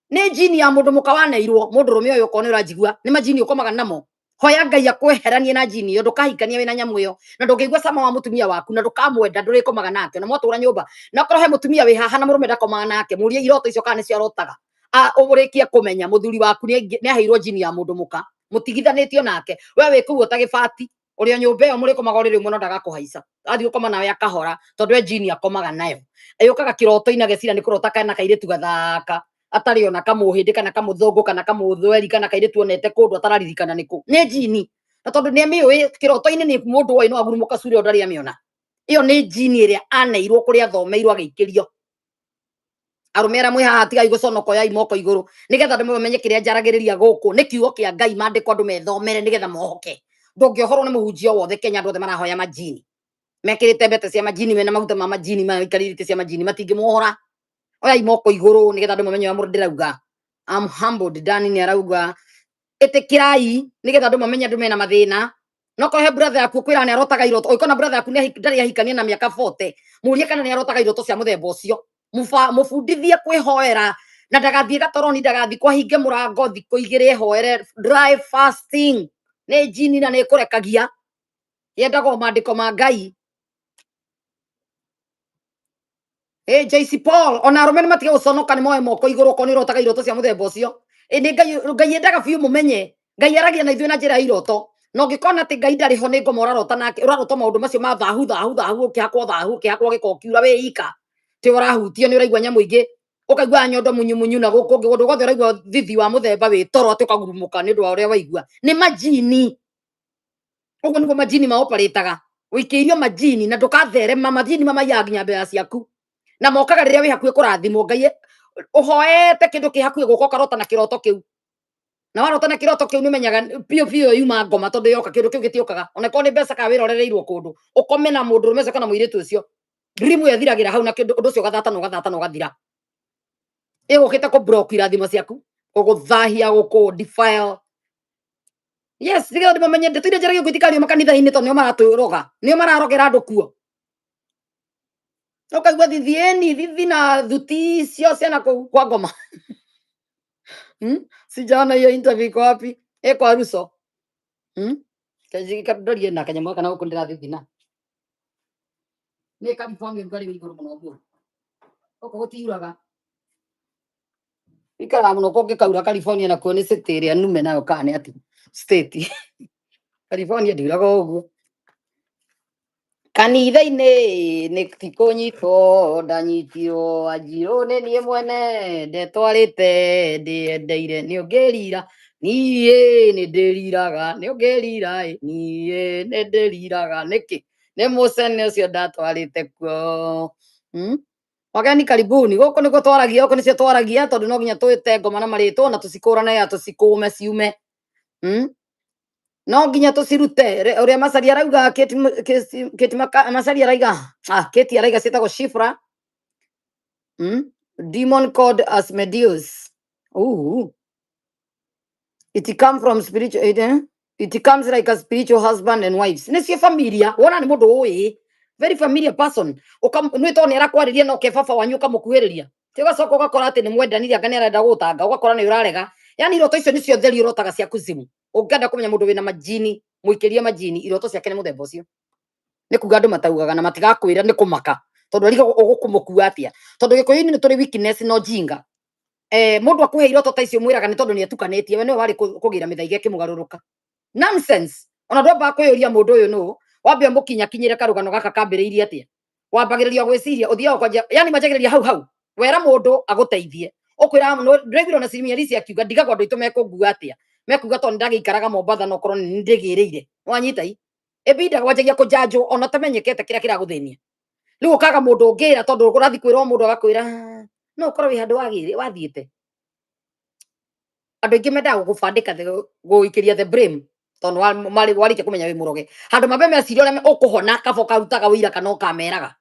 ni jini ya mundu mukawaneirwo mundu rume uyu ko ni urajigua ni majini ukomaga namo hoya Ngai akweheranie na jini yo ndukahikania wina nyamu yo na ndungigwa sama wa mutumia waku na ndukamwenda ndurikomaga nake na mwatura nyumba na korwo he mutumia wi haha na murume ndakomaga nake murie iroto icio kana cio arotaga uburikie kumenya muthuri waku ni aheirwo jini ya mundu muka mutigithanitio nake we wi kuo ta gibati uria nyumba iyo murikomaga uri rimwe no ndagakuhaica athi ukoma nawe akahora tondu jini akomaga nayo ayukaga kiroto ina gecira ni kurota kana kairitu gathaka atari ona kamuhindi kana kamuthungu kana kamuthweri kana kairitu onete kundu atararirikana niku ni jini na tondu ni amiwi kiroto-ini ni mundu wa ino agurumuka curi ndari amiona iyo ni jini iria aneirwo kuria athomeirwo agikirio arumera mwi haha tigai guconoko ya imoko iguru nigetha andu mamenye kiria njaragiriria guku ni kiugo kia Ngai mandiko andu methomere nigetha mohoke ndungiohorwo ni muhunjia wothe Kenya andu othe marahoya majini mekirite mbete cia majini mena maguta ma majini maikarite cia majini matingimuhora oya imoko iguru nigetha andu mamenye mundu ndirauga I'm humbled. Dani ni arauga itikirai nigetha andu mamenye andu mena mathina no ko he brother yaku kwira ni arotaga iroto oikona brother yaku ni ndari ahikania na miaka 40 murie kana ni arotaga iroto cia muthemba ucio mufundithie kwihoera na ndagathie gatoroni ndagathie kwahinge murango thiku igire hoere dry fasting ni jini na ni kurekagia yendago mandiko ma Ngai JC Paul ona arumeni matige uconoka ni moe moko iguru ko ni rotaga iroto cia muthemba ucio ni Ngai endaga biu mumenye Ngai aragia na ithuĩ na njĩra ya iroto no ngikona ati Ngai ndari ho ni ngoma urarota nake urarota maundu macio ma thahu ukihakwo giko kiura we ika ti urahutio ni uraigua nyamu ingi ukaigua nyondo munyu na guku ngundu gothe uraigua thithi wa muthemba wi toro ati ukagurumuka ni ndu wa uria waigua ni majini uguo niguo majini maoparitaga wikiirio majini na ndukatherema majini mamaiyaga nginya mbere ciaku na mokaga riria wi hakuhi kurathimwo Ngai uhoete kindu ki hakuhi guko karota na kiroto kiu na warota na kiroto kiu ni menyaga pio yuma ngoma tondu yoka kindu kiu gitiukaga ona ko ni mbeca ka wirorereirwo kundu ukome na mundu rumeca kana muiritu ucio dream yathiragira hau na kindu undu ucio gathata no gathira igukite ku block irathimo ciaku guguthahia guku defile yes diga ndi mamenye ndetire njaragia gwitikario makanitha-ini tondu nio maraturoga nio mararogera andu kuo ukaigua thithi na thuti cio ciana kwa ngoma sijaona hiyo interview iko wapi iko Aruso kadorie na kanyamwa kana guku ndirathithina ni California ngari iguru muno guo uko gutiuraga ikara muno ko ngikaura California na kuone city ria nume nayo kane ati state California ndiraga uguo kanitha-ini ni tikunyitwo ndanyitio Wanjiru ni nie mwene ndetwarite ndiendeire ni ungirira nie ni ndiriraga ni ungirira nie ni ndiriraga niki ni mucene ucio ndatwarite kuo wageni karibuni guku niguo twaragia guku nicio twaragia tondu no nginya twite ngoma na maritwo na tucikurane ya tucikume ciume no nginya tucirute uria Macharia arauga Kate Macharia araiga Kate araiga cietagwo Shifra demon called Asmodeus it comes from spiritual it comes like a spiritual husband and wives nicio familia wona ni mundu uyi very familiar person nwito ni arakwariria no ke baba wanyu ukamukuhiriria ti ugacoka ugakora ati ni mwendani anga ni arenda gutanga ugakora ni urarega yani iroto icio nicio theri urotaga cia kuzimu ungenda kumenya mundu wina majini muikiria majini iroto ciake ni muthemba ucio ni kuga andu mataugaga na matigakwira ni kumaka tondu ariga ugukumukua atia tondu gikuyu-ini ni turi weakness no jinga mundu akuhe iroto ta icio mwiraga ni tondu ni etukanitie we ni wari kugira mithaige kimugaruruka nonsense ona ndwamba kuyuria mundu uyu nu wambe mukinya kinyire karugano gaka kambiriirie atia wambagiriria gwiciria uthia kwa yani majagiriria hau wera mundu aguteithie ukwira ndregiro na simia risi akiuga ndigago andu itu mekungua atia mekuga tondu ndagikaraga Mombatha no korwo ni ndigiriire wanyitai ebida wajagia kujanjwo ona tamenyekete kira kiraguthinia riu ukaga mundu ungira tondu urathi kwirwo mundu agakwira no korwo wi handu wathiite andu ingi mendaga gugubandika guikiria the blame tondu warike kumenya wi muroge handu mabe meciria uria ukuhona kaba ukarutaga wira kana ukameraga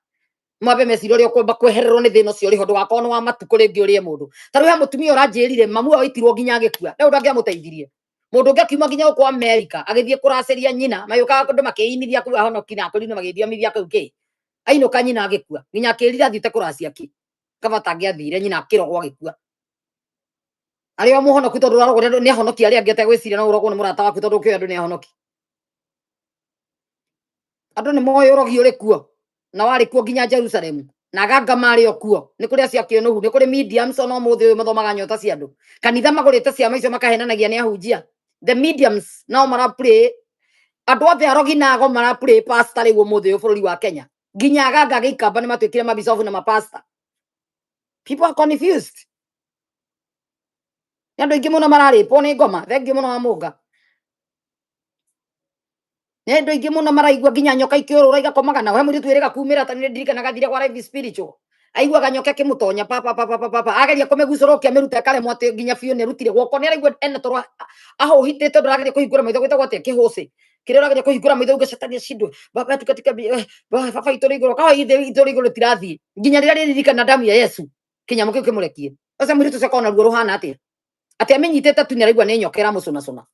mabe meciria uria ukwamba kwehererwo ni thina ucio riho ndugakorwo ni wa matuku ringi urie mundu tariu he mutumia urajirire mamu aitirwo nginya agikua riu ndangiamuteithirie mundu ungi akiuma nginya guku America agithie kuraciria nyina mayukaga kundu makiinithia kuga honoki na kurina magithia kau ki ainuka nyina agikua nginya akirira athiite kuracia ki kaba tangiathire nyina akirogwo agikua Aria muhono kutondo raro ni ahonoki aria angete gwiciria na urogwo ni murata waku tondu kio andu ni ahonoki. Andu ni moyo urogi uri kuo na wari kuo nginya Jerusalem na ganga mari okuo ni kuria cia kionuhu ni kuri mediums ono muthi uyu mathomaga nyota cia andu kanitha magurite ciama icio makahenanagia ni ahunjia. The mediums no mara pray andu othe arogi na ago mara pray pastor riu muthi uyu bururi wa Kenya nginya ganga giikamba ni matwikire mabisofu na mapasta. People are confused. Andu ingi muno mararipo ni ngoma thengi muno wa munga. Nendo ingi muno maraigua nginya nyoka ikiurura igakomaga na we muri twirega kumira tani ndirikana gathire kwa life spiritual aigua ganyoka kimutonya papa ageria kumegucorokia miruta kale mwate nginya biu ni rutire gwoko ni araigua ene toro aho hitete ndurageria kuhingura maitho gwita gwate kihuci kire urageria kuhingura maitho ugashatania shindwe baba tukatika baba itori iguru kawa itori iguru tirathi nginya rira ririkana damu ya Yesu kinyamo kiu kimurekie asa muri tucakona ruo ruhana atia ati amenyitete tu ni araigua ni nyokera mucuna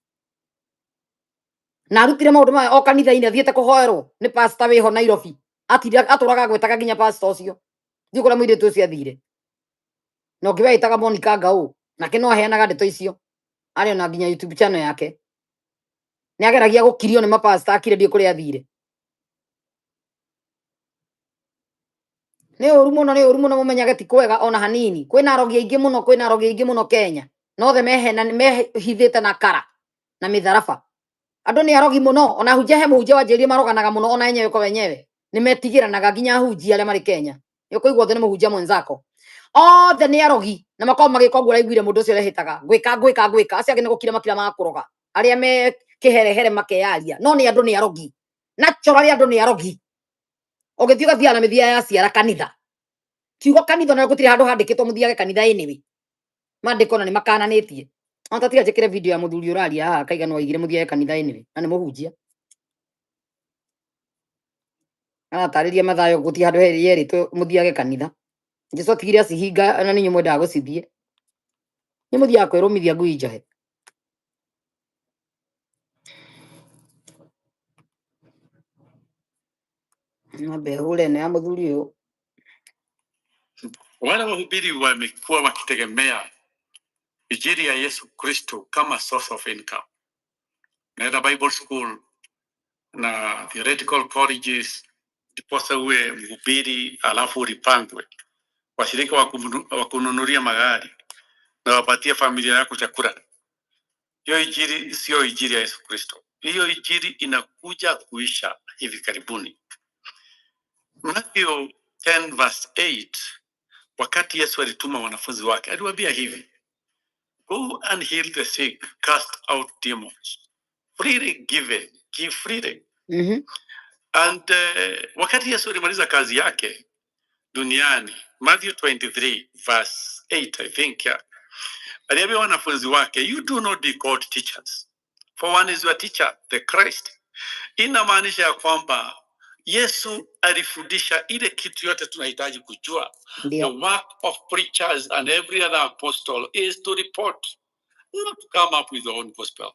na rutire maundu ma o kanitha-ini athiete kuhoerwo ni pastor wiho Nairobi aturaga gwetaga nginya pastor ucio thiu kuria muiritu ucio athire no ngiwe itaga Monica Ngau nake no aheanaga ndeto icio ari ona nginya YouTube channel yake ni ageragia gukirio ni mapastor akire ndie kuria athire ni uru muno mumenyage ti kwega ona hanini kwina arogi aingi muno Kenya no the mehithite na kara na mitharaba. Andu ni arogi muno ona hunjia he muhunjia wanjirie maroganaga muno ona enyewe kwa wenyewe nimetigiranaga nginya hunjia aria mari Kenya yukuigwa othe ni muhunjia mwenzako othe ni arogi na makao magikogura iguire mundu ucio rehitaga gwika acio angi ni gukira makira ma kuroga aria me kiherehere makeyaria no ni andu ni arogi naturally andu ni arogi ugithio gathia na mithia ya ciara kanitha kiugo kanitha na gutire handu handikitwo muthiage kanitha anyway mandiko na ni makananitie onta tiga njikire video ya muthuri uraria haha kaigana waigire muthiage kanitha anyway na ni muhunjia aratariria mathayo guti handu heri tu muthiage kanitha Jesu atigire acihinga na ninyu mwendaga gucithie ni muthiaga kwirumithia ngui njahe ng'ombe hule na muthuri uyu. Wale wahubiri wamekuwa wakitegemea injili ya Yesu Kristo kama source of income. Naenda Bible school na theoretical colleges, ndiposa uwe mhubiri alafu ulipangwe. Washirika wa kununulia magari na wapatie familia yako chakula. Hiyo injili sio injili ya Yesu Kristo. Hiyo injili inakuja kuisha hivi karibuni. Matthew 10 verse 8, wakati Yesu alituma wanafunzi wake, aliwaambia hivi: Go and heal the sick, cast out demons. Freely given, give freely. And wakati Yesu alimaliza kazi yake duniani, Matthew 23 verse 8, I think, aliambia wanafunzi wake, you do not be called teachers, for one is your teacher, the Christ. Inamaanisha ya kwamba Yesu alifundisha ile kitu yote tunahitaji kujua. The work of preachers and every other apostle is to report, not to come up with their own gospel.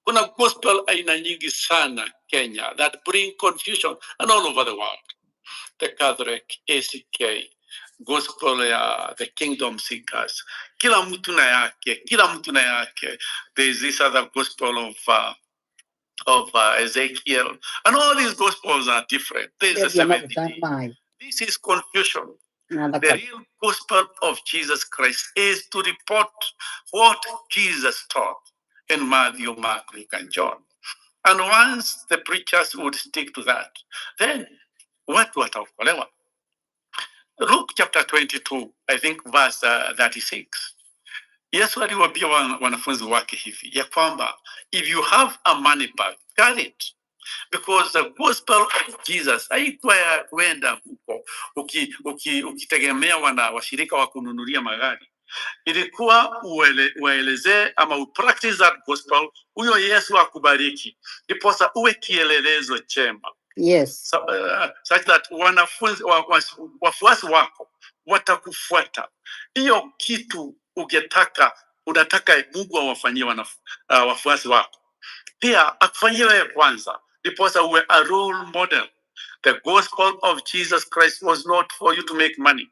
Kuna gospel aina nyingi sana Kenya that bring confusion and all over the world. The Catholic, ACK, gospel ya the kingdom seekers. Kila mtu na yake. There is this other gospel of Ezekiel, and all these gospels are different. There is a 70 day. This is confusion. The real gospel of Jesus Christ is to report what Jesus taught in Matthew, Mark, Luke, and John. And once the preachers would stick to that, then what wataokolewa? Luke chapter 22, I think verse 36. Yesu aliwaambia wanafunzi wake hivi ya kwamba if you have a money bag, carry it, because the gospel of Jesus haikuwa ya kwenda huko ukitegemea washirika wa kununulia magari. Ilikuwa uelezee ama upractice that gospel, huyo Yesu akubariki, ndiposa uwe kielelezo chema. Yes. Such that wafuasi wako watakufuata. Hiyo kitu unataka Mungu awafanyie wafuasi wako, pia akufanyie wewe kwanza, ndiposa uwe a role model. The gospel of Jesus Christ was not for you to make money.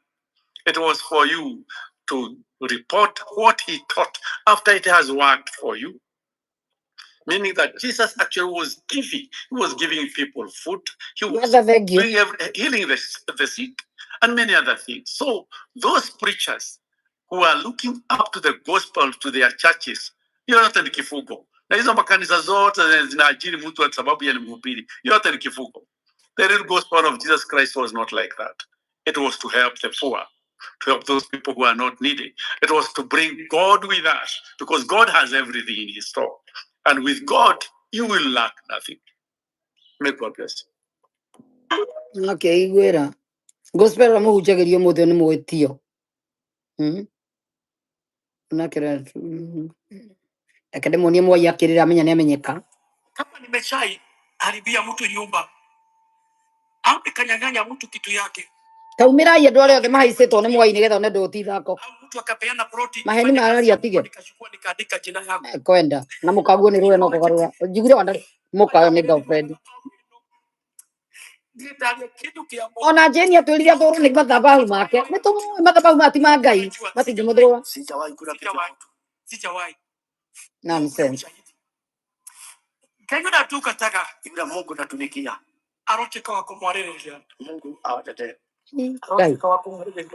It was for you to report what he taught after it has worked for you. Meaning that Jesus actually was giving people food. He was healing the sick and many other things. So those preachers who are looking up to the gospel to their churches, yote ni kifugo. Na hizo makanisa zote zinaajiri mtu kwa sababu ya mhubiri. Yote ni kifugo. The real gospel of Jesus Christ was not like that. It was to help the poor, to help those people who are not needy. It was to bring God with us, because God has everything in his store. And with God, you will lack nothing. May God bless you. Okay, gwera. Gospel wa muhujagirio muthe ni mwitio. Nakira. Akademonia mwa yakirira amenya ni amenyeka. Kama nimechai haribia mtu nyumba. Au nikanyang'anya mtu kitu yake. Taumira ya ndware othe mahaicetwo ni mwai ni getha ne nduti thako. Mtu akapeana proti. Maheni marari atige. Nikachukua nikaandika jina yangu. Kwenda. Na mukaguo ni ruwe no kugarura. Jigire wanda mukayo ni girlfriend. Ona Jeni atwirire thuru ni mathabahu make. Ni tumu mathabahu mati ma Ngai. Mati ndimudhurwa. Sijawahi. Nonsense. Kayo na tu kataka ibra Mungu natumikia. Arocheka wako mwaririria. Mungu awatetee.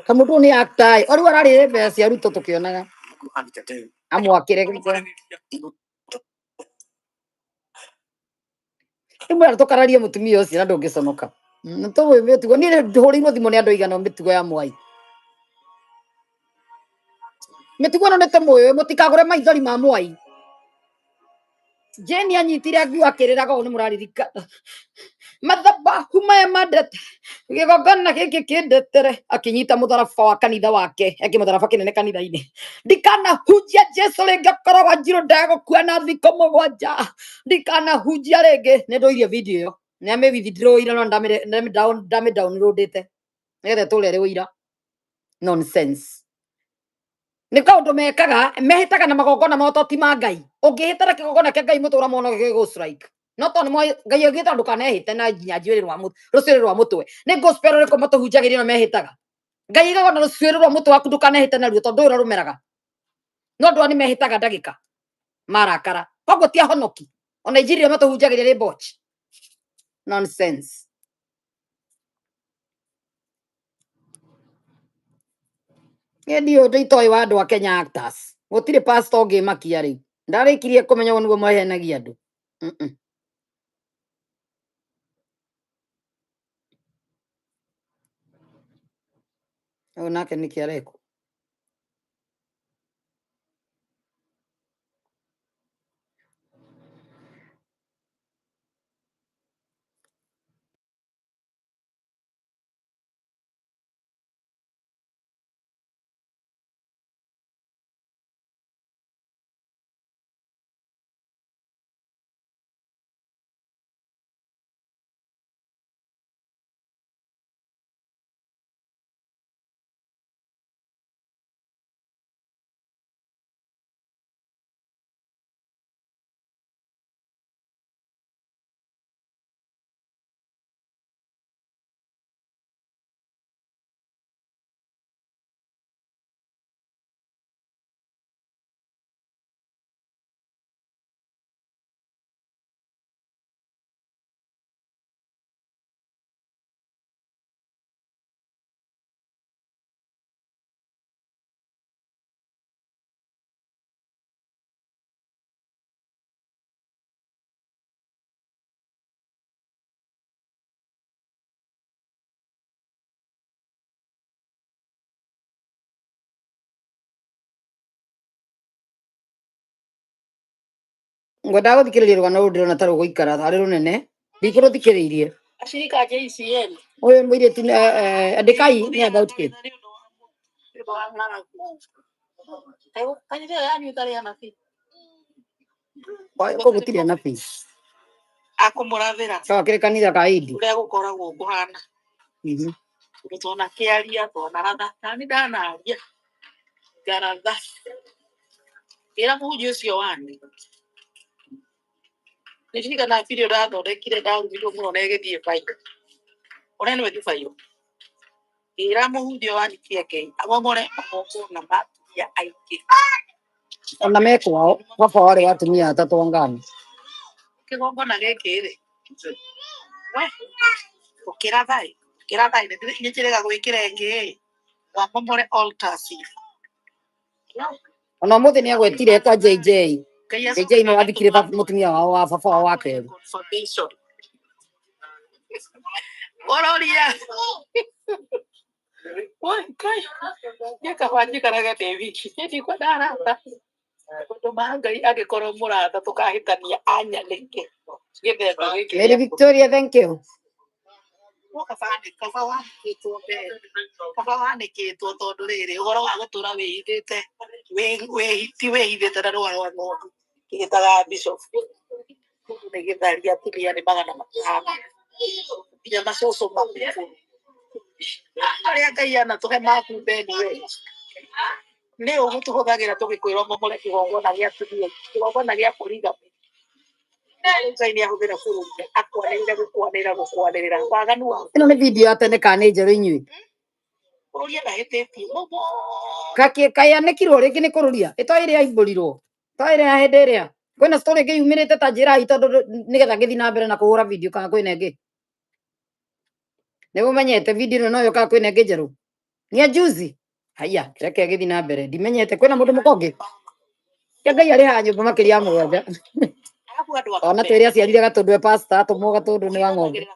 Kamutu ni actor. Oru arari besi aruto tukionaga. Mungu anitetee. Amwakire kwa. Imwe atukararia mutumia ucio na ndungiconoka. Ntuwe mitugo ni nduhurirwo thimo ni andu igana mitugo ya mwai. Mitugo no nete moyo mutikagure maithori ma mwai. Jeni anyitire ngu akiriraga ni muraririka. Mathabahu maya mandete. Gigogana giki kindetere akinyita mutharaba wa kanitha wake. Eki mutharaba kinene kanitha-ini. Ndikana hujia Jesu ringi korwa njiro ndegukua na thiko mugwanja. Ndikana hujia ringi ni ndoirie video yo. Ni ame withdraw ira no ndame downloadete. Nigethe turere uira. Nonsense. Ni kaundu mekaga mehitaga na magongona moto ti ma Ngai. Ungihitara kigongona kia Ngai mutura mono gigo strike. No to ni Ngai agita ndukanehite na nginya njwiri rwa mutu ruciri rwa mutwe. Ni gospel riko matuhunjagirio no mehitaga. Ngai igaga na ruciri rwa mutu waku ndukanehite na ruo tondu ira rumeraga. No ndwa ni mehitaga ndagika. Marakara. Koguo ti ahonoki. Ona injiri matuhunjagirio ri botch. Nonsense. Ndio nditoi wa andu a Kenya actors. Gutire pastor ngi makia ri. Ndarikirie kumenya wonugo mwahenagia andu. Onake ni kiareko. Ngwenda guthikiriria rugano ruru ndirona ta ruguikara thari runene ndikuruthikiriirie ashirika JCL uyu mwiritu andikai ni about kid ko gutire anabi akumurathira kire kanitha ka Idi uria gukoragwo kuhana tuna kiaria tuna ratha nani ndanaria ngaratha ira muhunjia ucio wani nishika na video ndathondekire ndarumirwo muno na igithie bayo ureni wethi bayo ira muhunjia wani kieke amomore amoko na matu ona mekwao baba wale atumia atatu angani kigongona giki ri we ukira thai ni njirega gwikira ingi wa pomore altars ona muthi ni agwetire kwa JJ no athikire mutumia wao wa baba wake ororia oi kai yakabandikanaga David ni kwa darata tondu mangai agikorwo murata tukahitania anyalike githemba giki Lady Victoria, thank you. kaba wandikitwo tondu riri uhoro wa gutura wihithite wihithite na rwa rwa ng'ondu gitaga bishop ni githaria atumia ni magana matano nginya macucu makuku aria ngai anatuhe makumbeni we ni ugu tuhuthagira tugikwirwo momore kigongona gia atumia kigongona gia polygamy ngai ni ahuthira kururia gukwanirira waganu wa Ino ni video ya tene kana njeru inyui kururia ndahititie momo kaya nekirwo riki ni kururia itoire yaimburirwo toire ya hende iria kwina story ingi yumirite ta njira hi tondu nigetha ngithi na mbere na kuhura video kana kwina ingi ni mumenyete video no yo kana kwina ingi njeru ni ya juzi haya reke ngithi na mbere ndimenyete kwina mundu mukongi ya ngai ari ha nyumba makiria mwanja ona twiri aciarire gatundu pastor atumwo gatundu ni wa ng'ombe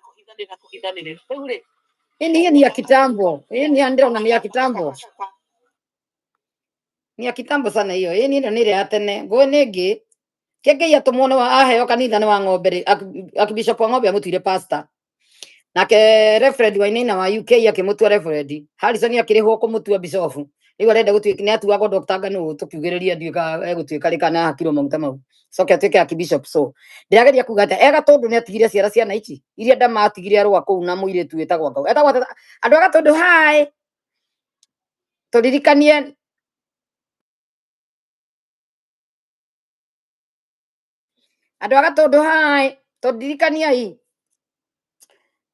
hii ni ya kitambo hii ni ndirona ni ya kitambo ni ya kitambo sana hiyo hii ni ile ya tene ngo ningi kenge ya tumuone wa aheo kanitha ni wa ng'ombe akibishop wa ng'ombe amutire pastor nake referend wa inina wa UK akimutua referend Harrison akirihwo kumutua bishop riu arenda gutuika ni atuagwo Dr. Nganu tukigiriria nduika egutuika rikana hakiro maguta mau soke atuike akibishop so ndirageria kuga ati ega tondu ni atigire ciara ciana ici iria ndama atigire arwa kuu na muiritu etagwo ngau etagwo andu aga tondu hai turirikanie andu aga tondu hai turirikaniai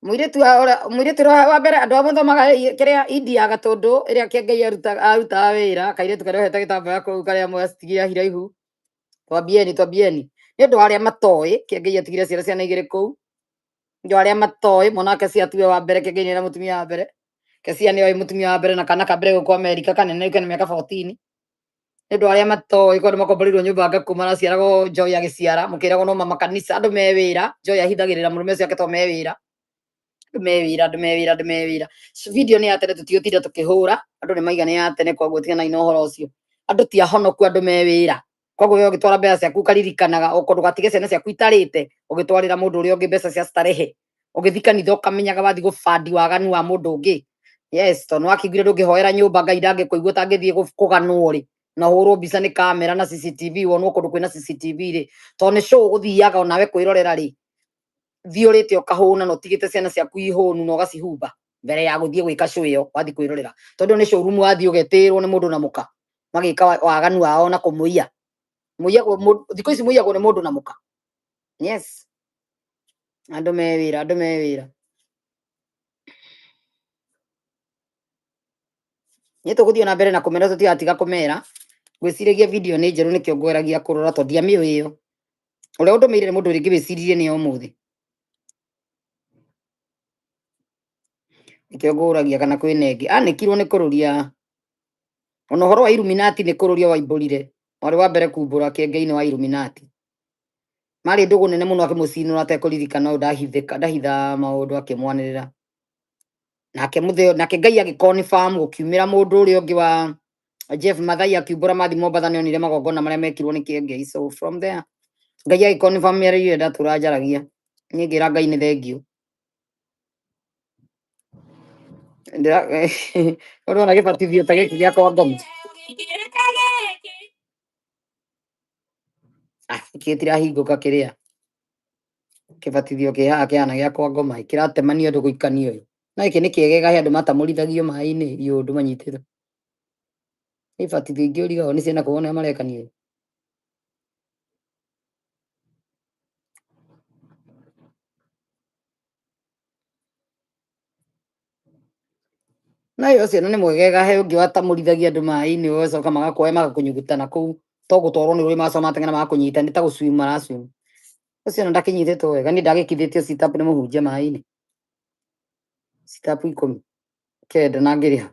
muiritu wa mbere andu amuthomaga kiria India gatundu iria kengai aruta wira kairitu karia heta gitambaya kuu karia mwasitigia hiraihu twambieni ni andu aria matoi kengai atigire ciara ciana igiri kuu ndio aria matoi monake ciatue wa mbere kengai na mutumia wa mbere kecia ni oi mutumia wa mbere na kana ka mbere guko America kanene kana miaka 14 ni andu aria matoi kondu makomborirwo nyumba ngakuma na ciarago Joy agiciara mukiragwo no mama kanisa andu me wira Joy ahithagirira murume ucio ake to me wira ndumewira video ni ya tene tutiotinda tukihura andu ni maigana ya tene kwa gutia na ino horo ucio andu ti ahonoku andu me wira koguo we ugitwara mbeca ciaku ukaririkanaga ukondu gatige ciana ciaku itarite ugitwarira mundu uria ungi mbeca cia starehe ugithi kanitha ukamenyaga wathi gubandi waganu wa mundu ungi yes to no akigire ndungihoera nyumba ngai ndangikuigua tangithie kuganwo ri na hurwo mbica ni kamera na CCTV wonwo kundu kwina CCTV ri to ni show uthiaga onawe kwirorera ri thiorite ukahuna no tigite ciana ciaku ihunu no gacihumba mbere ya guthie gwika show iyo wathi kwirorera tondu ni showroom wathi ugetirwo ni mundu na muka magika waganu wao na kumuia muia thiko ici muia ni mundu na muka yes andu mewira ni tuguthie na mbere na kumera tutigatiga kumera gwiciragia video ni njeru nikio ngweragia kurora to ndiamio iyo uria undumirire mundu ringi wiciririe ni umuthi nikio nguragia kana kwina ingi anikirwo ni kururia ona horo wa Illuminati ni kururia waimburire wari wa mbere kumbura kengeini wa Illuminati mari ndugu nene muno akimucinura atekuririkana ndahitha maundu akimwanirira nake mutheo nake ngai agiconfirm gukiumira mundu uria ungi wa Jeff Mathai akiumbura mathi Mombatha ni onire magongona maria mekirwo ni kengei so from there ngai agiconfirm yari ndatura njaragia ningira ngai ni thengio ndira ona gibatithio ta giki giakwa ngomu kitirahinguka kiria kibatithio kihaha kiana giakwa ngoma kiratemanio ndu guikanio uyu na iki ni kiegega he andu matamurithagia mai-ini iyo ndu manyitire ibatithio ingi urigao ni ciana kuona marekanio na yo ciana nĩ mwegega he ũngĩ watamurithagia andũ maĩ-inĩ ũgacoka magakuoya magakunyuguta na kũu to gũtwarwo nĩ rũĩ macoma mateng'era magakũnyita nĩ ta gũcui maracui ũcio ndakĩnyitĩtwo wega nĩ ndagĩkithĩtio citapu nĩ mũhunjia maĩ-inĩ citapu 10 na ngĩrĩha.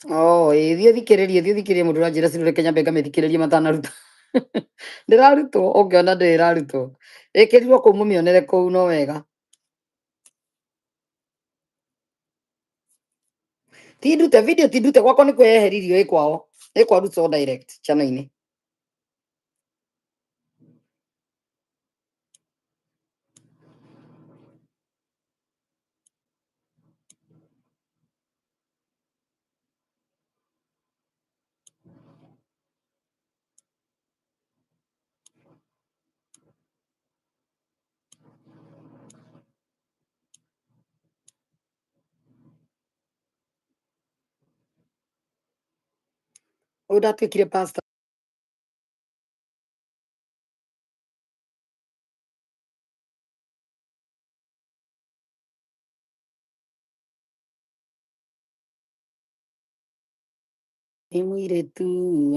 Thiĩ thikĩrĩrie mũndũ ũranjĩra cirore Kenya Benga mĩthikĩrĩrie matanaruta ndĩrarutwo ũngĩona ndĩrarutwo ĩkĩrirwo kũu mũmĩonere kũu no wega ti ndute video ti ndute gwakwa nĩ kweheririo ĩkwao rutwo direct channel-inĩ. Ũyũ ndatuĩkire pastor nĩ mũirĩtu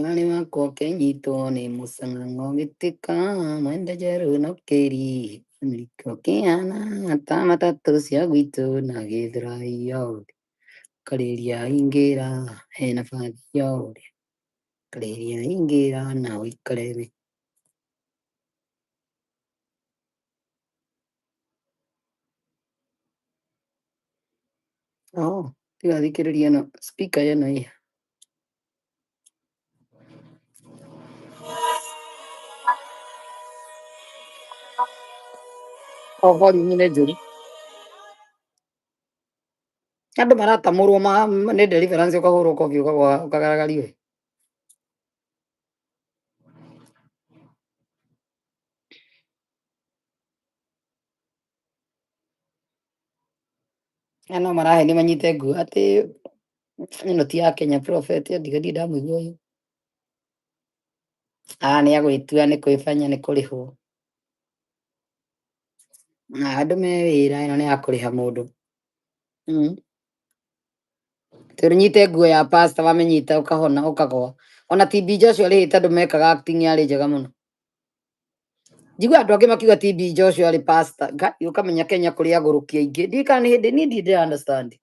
arĩ wakwa ũkenyitwo nĩ mũcang'o gĩtĩka mwenda njerũ na ũkĩri nĩkĩo kĩhana ta matatũ cia gwitũ na Gĩthũrai yothe karĩria ingĩra hena bathi yothe karĩria ingĩra na ũikare thĩ. Tiga thikĩrĩria ĩno speaker ĩno ĩ volume nĩ njũru andũ maratamũrwo nĩ deliverance ũkahũrwo kobi ũkagaragario. No marahe nĩ manyite nguo atĩ ĩno ti ya Kenya prophet ndigani ndamũigua ũyũ nĩ agwĩtua nĩ kwĩbanya nĩ kũrĩhwo na andũ me wĩra ĩno nĩ ya kũrĩha mũndũ tũnyite nguo ya pastor wamĩnyita ũkahona ũkagũa. Ona TB Joshua arĩhĩte andũ mekaga acting yarĩ njega mũno. Njigua andũ angĩ makiuga TB Joshua arĩ pastor ũkamenya Kenya kũrĩ agũrũki aingĩ ndikana nĩ hĩndĩ niĩ ndĩ understand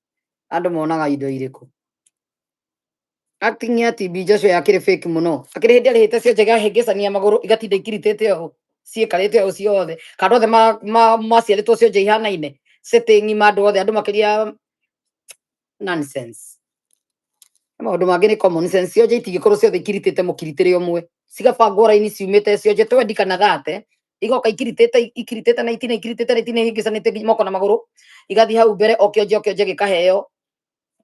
andũ monaga indo irĩkũ. Acting ya TB Joshua yakĩrĩ fake mũno akĩrĩ hĩndĩ arĩhĩte cio njega hĩngĩcania magũrũ igatinda ikiritĩte ũũ ciĩkarĩte ũũ ciothe kana othe maciarĩtwo cio nje ihanaine sitting mandũ othe andũ makĩria nonsense. Maũndũ mangĩ nĩ common sense cio nje itingĩkorwo ciothe ikiritĩte mũkiritĩre ũmwe cigabangwo raini ciumĩte cio nje 20 kana 30 igoka ikiritĩte na itina hĩngĩcanĩte moko na magũrũ igathiĩ hau mbere okĩonje gĩkaheo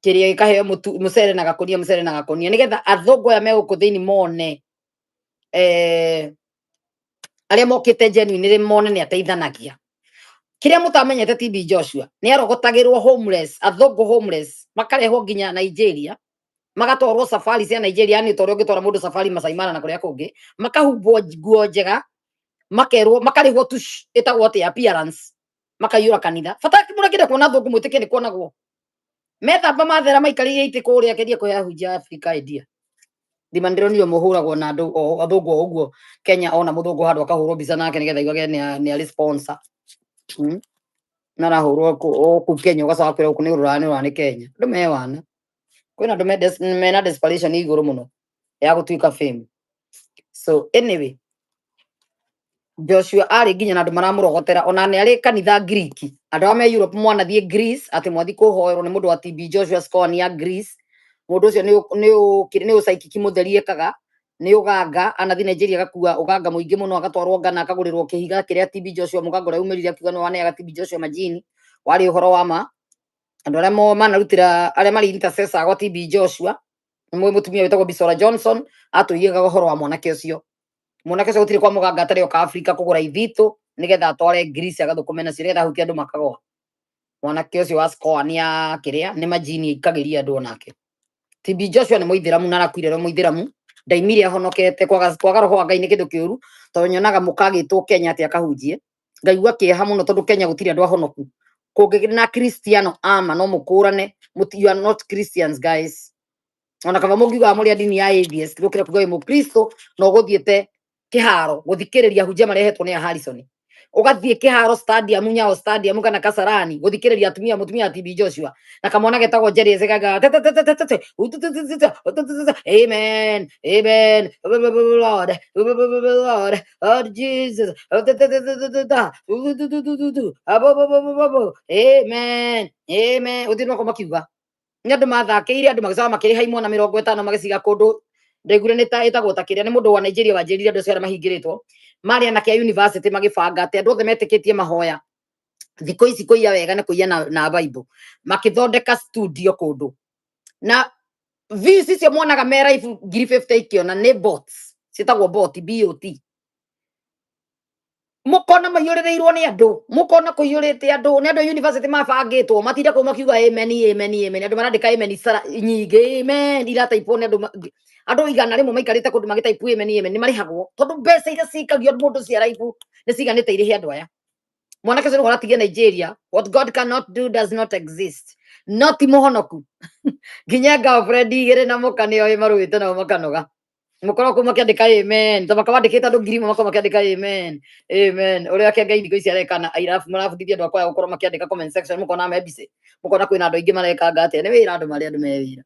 kĩrĩa gĩkaheo mũcere na gakũnia nĩgetha athũngũ aya me gũkũ thĩinĩ mone arĩa mokĩte genuine mone nĩ ateithanagia. Kĩrĩa mũtamenyete TB Joshua nĩ arogotagĩrwo homeless athũngũ homeless makarehwo nginya Nigeria magatwarwo safari cia Nigeria nĩ torĩa ũngĩtwara mũndũ safari Masai Mara na kũrĩa kũngĩ makahumbwo nguo njega makerwo makarĩhwo tush ĩtagwo atĩ appearance makaiyũra kanitha bata mũrekĩte kuona athũngũ mwĩtĩkie nĩ kuonagwo methamba mathera maikarĩire itĩ kũrĩa kĩria kwĩhahunjia Africa idea ndima ndĩronire mũhũragwo na andũ athũngũ ũguo Kenya ona mũthũngũ handũ akahũrwo mbica nake nĩgetha igage nĩ arĩ sponsor na arahũrwo kũu Kenya ũgacoka kwĩra gũkũ nĩ ũrũra nĩ Kenya andũ mewana kwĩna andũ mena desperation igũrũ mũno ya gũtuĩka fame. So anyway Joshua arĩ nginya na andũ maramũrogotera ona nĩ arĩ kanitha Greek andũ arĩa me Europe mwanathiĩ Greece atĩ mwathi kũhoerwo nĩ mũndũ wa TB Joshua scorn ya Greece mũndũ ũcio nĩ ũcaikiki mũtheri ekaga nĩ ũganga anathiĩ Nigeria agakua ũganga mũingĩ mũno agatwarwo Ghana akagũrĩrwo kĩhiga kĩrĩa TB Joshua mũganga ũrĩa umĩrire akiuga nĩ waneaga TB Joshua majini warĩ ũhoro wa ma. Andũ arĩa manarutĩra arĩa marĩ intercessor gwa TB Joshua nĩ mũtumia wĩtagwo Bisora Johnson atũigaga ũhoro wa mwanake ũcio gũtirĩ kwa mũganga atarĩ oka Africa kũgũra ithitũ nigetha atware Greece agathukume nacio nigetha hukia andu makagoa. Mwanake ucio wa Skoania kiria ni majini ikagiria andu onake. TB Joshua ni muithiramu na arakuire ro muithiramu ndaimire ahonokete kwaga roho wa Ngai ni kindu kiuru tondu nyonaga mukagitwo Kenya ati akahunjie ngaigua kieha muno tondu Kenya gutiri andu ahonoku kungi na Cristiano ama no mukurane you are not Christians guys ona kama mugiuga muri dini ya atheist gukira kuga mu Kristo no guthiete kiharo guthikiriria hunjia marehetwo ni Harrison ugathie kiharo stadium Nyao stadium kana Kasarani guthikiriria mutumia TB Joshua na kamona getagwo Jerry Ezegaga amen amen Lord Lord oh Jesus amen amen uthino ko makiuga ni andu mathakiire andu magicoka makiriha imwe na 50 magiciga kundu ndaigure ni ta itagwo ta kiria ni mundu wa Nigeria wanjirire andu cio mahingiritwo mari ana kia university magibanga ati andu othe metikitie mahoya thiko ici kuiya wega na kuiya na Bible makithondeka studio kundu na views icio monaga me live 50 ikiona ni bots citagwo bot mukona mayurireirwo ni andu mukona kuyurite andu ni andu university mabangitwo matinda ko makiuga amen amen amen andu marandika amen sara nyingi amen ira type ni andu igana rimwe maikarite kundu magitaipu amen amen ni marihagwo tondu mbeca iria cikagio mundu cia raibu ni ciganite irihe andu aya mwanake ucio aratigia Nigeria what God cannot do does not exist not muhonoku nginya girlfriend igire na mukane oy maruite na makanoga mukoro ko makiandika amen to makawandikita andu ngiri mako makiandika amen amen uria kia Ngai thiko ici arekana airafu marabudithia andu akwa gukoro makiandika comment section mukona mebise mukona kwina andu aingi marekanga ate ni wira andu mari andu mewira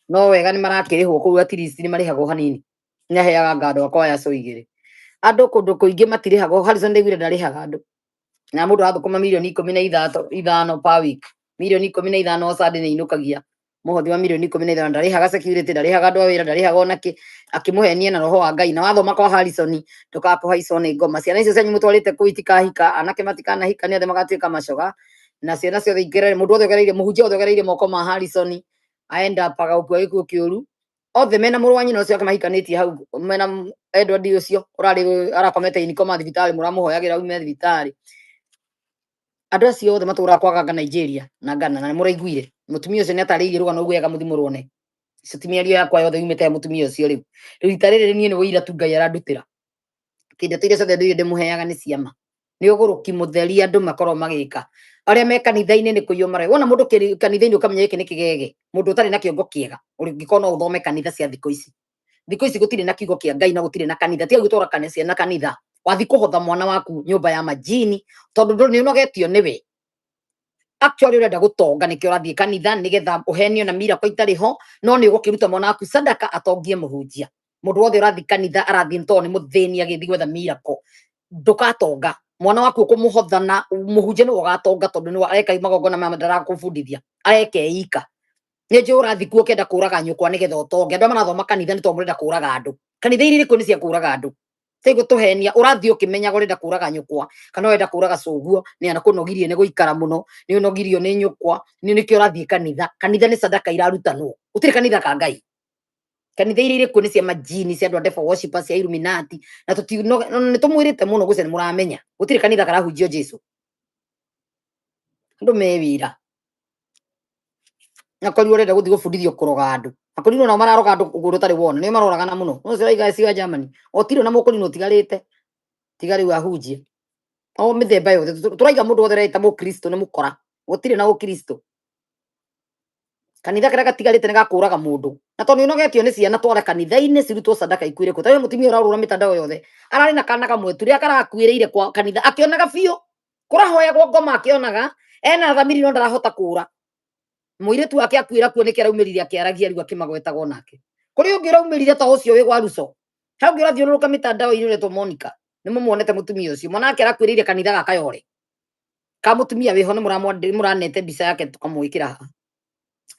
no wega ni marakirihwo ku at least ni marihagwo hanini nyaheaga ngado akwa ya so igire andu kundu kuingi matirihagwo Harrison ndaigire ndarihaga andu na mundu athukuma milioni 15 per week milioni 15 Sunday ni inukagia muhothi wa milioni 15 ndarihaga security ndarihaga andu awira ndarihaga onake akimuhenia na roho wa Ngai na wathoma kwa Harrison tukakuhaico ni ngoma ciana icio cenyu mutwarite kuitika hika anake matikana hika ni othe magatuika macoga na ciana ciothe ingere mundu othe gereire muhunjia othe gereire moko ma Harrison aenda paga ukua gikuo kiuru othe mena muru wa nyina ucio akamahikanĩtie hau mena Edward ucio urari arakomete iniko ma thibitari muramuhoyagira ume thibitari andu acio othe matura kwagaga Nigeria na Ghana na muraiguire mutumia ucio ni atariire rugano rwega muthimurone citimierio yakwa yothe yumite mutumia ucio riu itarire ni wira tu Ngai arandutira kinde tire ciothe ndi muheaga ni ciama ni uguruki mutheri andu makoro magika aria me kanitha-ini ni kuyomara wona mundu kanitha-ini ukamenya iki ni kigege mundu utari na kiongo kiega ungikona uthome kanitha cia thiko ici gutire na kiugo kia Ngai na gutire na kanitha tiga gutora kanitha na kanitha wathi kuhotha mwana waku nyumba ya majini tondu ni unogetio niwe actually urenda gutonga nikio rathie kanitha nigetha uhenio na mira kwa itariho no ni ugukiruta mwana waku sadaka atongie muhunjia mundu wothe urathie kanitha arathie nto ni mutheni agithi gwetha mira ko ndukatonga mwana waku kumuhothana muhunjia ni ugatonga tondu ni areka magongona ma madara kufundithia areke ika ni je urathi kuo kenda kuraga nyukwa nigetha utonge andu marathoma kanitha ni to murenda kuraga andu kanitha iri riko ni cia kuraga andu tego tuhenia urathi ukimenya urenda kuraga nyukwa kana urenda kuraga coguo ni ana kunogirie ni guikara muno ni unogirio ni nyukwa ni nikio urathi kanitha ni sadaka irarutanwo utire kanitha ka Ngai kanitha iri riko ni cia majini cia andu devil worshippers cia Illuminati na ni tumwirite muno guce ni muramenya utire kanitha karahunjio Jesu andu mewira nakori urenda guthi gubundithio kuroga andu akorino na mararoga andu uguru tari wona ni maroraga na muno no cirai guys wa Germany otiro na mukorino tigarite tigari wa hunjie o mithemba yothe turaiga mundu wothe reta mu Kristo ni mukora gutire na ukristo kanitha kara gatigarite ni gakuraga mundu na tondu unogetio ni ciana twara kanitha-ini cirutwo sadaka ikuire ku tayo mutumia urarura mitandao yothe arari na kana kamwe turia karakuireire kwa kanitha akionaga bio kurahoyagwo ngoma akionaga ena thamiri no ndarahota kura muiretu wake akwira kuo ni kiraumirire akiaragia riu akimagwetaga nake kuri ungi raumirire ta ucio wi gwaruco ha ungi rathiururuka mitandao iri uretwo Monica ni mumuonete mutumia ucio mwanake arakwirire kanitha gakayore ka mutumia wiho ni muranete mbica yake tukamwikira haha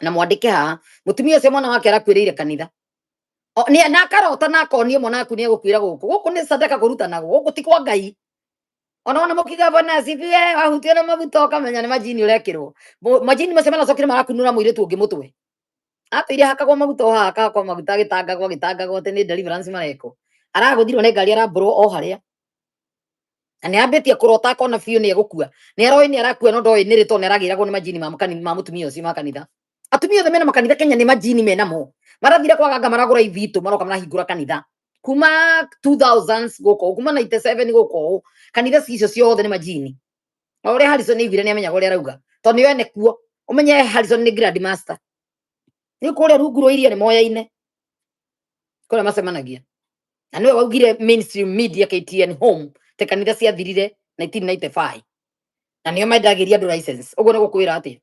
na mwandike haha mutumia ucio mwana wake arakwirire kanitha ni na karota na akonie mwana waku ni egukwira guku ni sadaka kurutanago guku ti kwa Ngai ona mukiga Bwana asifiwe wahutio na mabuto kamenya ni majini urekirwo majini macio maracokire marakunura muiretu ungi mutwe atire hakagwo mabuto haka kwa maguta gitangagwo ate ni deliverance mareko araguthirwo ni ngari aramburo o haria Ani abetie kurota kona fiu ni egukua. Ni aroi ni arakua no ndoi ni rito ni aragiragwo ni majini ma mutumia ucio makanitha. Atumia othe mena makanitha Kenya ni majini mena mo. Marathire kwa ganga maragura ithito maroka marahingura kanitha. Kuma 2000s goko kuma 97 goko kanitha cicio ciothe ni majini. Ore Harrison ni ivire ni amenya gore arauga. To ni ene kuo. Umenye Harrison ni Grand Master. Ni kure rungu rwa iria ni moya-ine. Kure macemanagia. Na niwe waugire mainstream media KTN home te kanitha ciathirire 1995. Na nio mendagiria andu license. Uguo ni gukwira ati.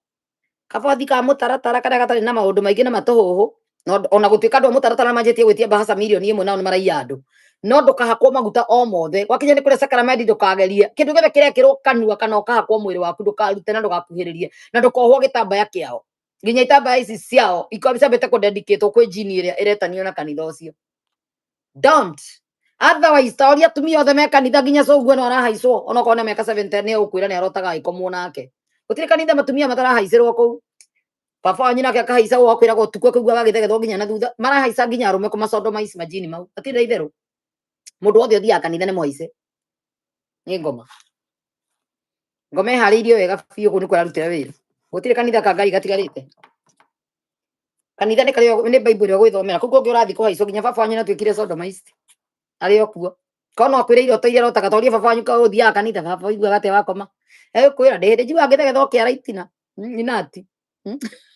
Kabathi ka mutaratara kana gatari na maundu maingi na matohoho. No ona gutuika andu mutaratara manjetie gwitia bahasa milioni 1 nao ni maraiya andu. No ndukahakwo maguta o mothe. Gwakinya ni kure sacrament ndukagerie. Kindu githe kirekirwo kanua kana ukahakwo mwiri waku ndukarute na ndugakuhiririe. Na ndukohwo gitambaya kiao. Nginya itambaya ici ciao ikobicabete ku dedicate kwi jini iria iretanio na kanitha ucio. Don't. Otherwise, tauri atumia othe me kanitha nginya coguo no arahaicwo ona kona meka 70 ni ukwira ni arotaga aikomwo nake. Gutire kanitha matumia matarahaicirwo kuu. Baba wanyu nake akahaica wo akwira go tukwe kugwa gagithegethwo nginya na thutha marahaica nginya arume ku macondo maici majini mau. Atire itheru. Mundu wothe uthia kanitha ni moice. Ni ngoma. Ngoma ihariirio wega biu kuni kurarutira wira. Gutire kanitha ka Ngai gatigarite. Kanitha ni kari ni Bible gwithomera kuko ngi urathi kuhaicwo nginya baba wanyu na twikire sodomist. Ari okuo. Kono akwire iroto iria rotaga toria baba wanyu ka uthia kanitha baba igua gate wakoma. Kwira ndi njigua ngithetho kiara itina. Inati.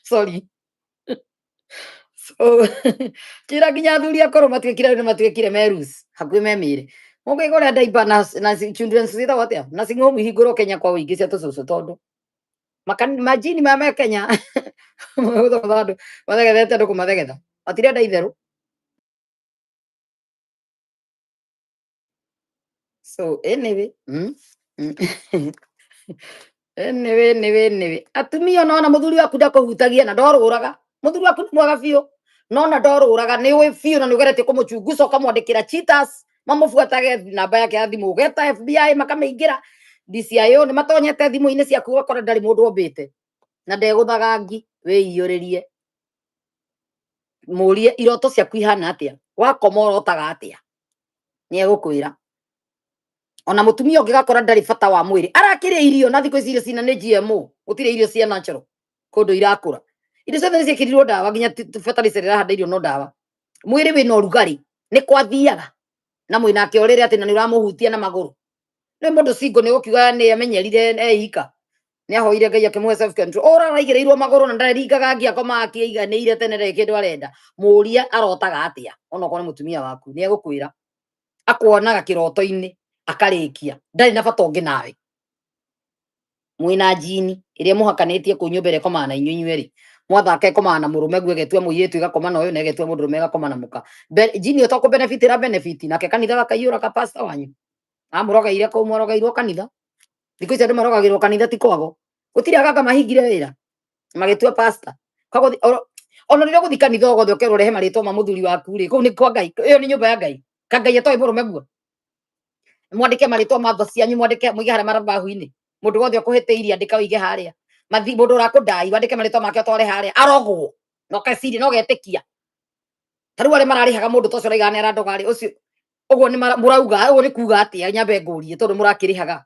Sorry. So kira nginya athuri akoro matwikire ni matwikire merus hakuhi memire. Mungigore ndaiba na children's thitha watia na singomu hinguro Kenya kwa wingi cia tucucu tondu majini ma Kenya mudo bado mathegethete ndu kumathegetha atire ndaitherũ. So anyway anyway atumia nona muthuri waku ndakuhutagia na ndoruraga muthuri waku ni mwega biu nona ndoruraga ni wi biu na nugerete kumuchunguza ukamwandikira cheaters mamubuatage namba yake ya thimu ugeta FBI makamiingira DCIO ni matonyete thimu-ini ciaku ugakora ndari mundu ombite na ndeguthagangi wiiyuririe murie iroto ciaku ihana atia wakoma urotaga atia ni egukwira ona mutumia ungigakora ndari bata wa mwiri arakire irio na thiko icio cina ni GMO gutire irio cia natural kundu irakura irio ciothe ni cikirirwo ndawa nginya fertilizer irahanda irio no ndawa mwiri wina urugari ni kwathiaga na mwinake urire ati na ni uramuhutia na maguru ni mundu singo ni gukiuga ni amenyerire eika ni ahoire Ngai akimwe self control ora raigireirwo maguru na ndaringaga ngiakoma akiiganire tene re kindu arenda muria arotaga atia ona ko ni mutumia waku ni egukwira akuonaga kiroto-ini akarikia ndari na bata ungi nawe mwina jini iria muhakanitie ku nyumba ire komana inyunywe mwathake komana murume gwegetua muyetu igakoma na uyu na egetua murume igakoma muka jini utako benefit ra benefit nake kanitha gakaiyura ka pastor wanyu amurogeire ko murogeirwo kanitha thiko icio andu marogagirwo kanitha ti kwago gutire agaga mahingire wira magitua pastor kwago ona rire guthi kanitha ogothe ukerwo rehe marito ma muthuri waku ri ku ni kwa Ngai iyo ni nyumba ya Ngai ka Ngai atoe murume guo mwandike marito ma tho cianyu mwandike muige haria marabahu-ini mundu wothe ukuhiteirie andika uige haria mathi mundu urakundai wandike marito make utware haria arogwo no kaciri no getikia taru ari mararihaga mundu tocio raiga ni arandogari ucio uguo ni murauga uguo ni kuga atia nyambe ngurie tondu murakirihaga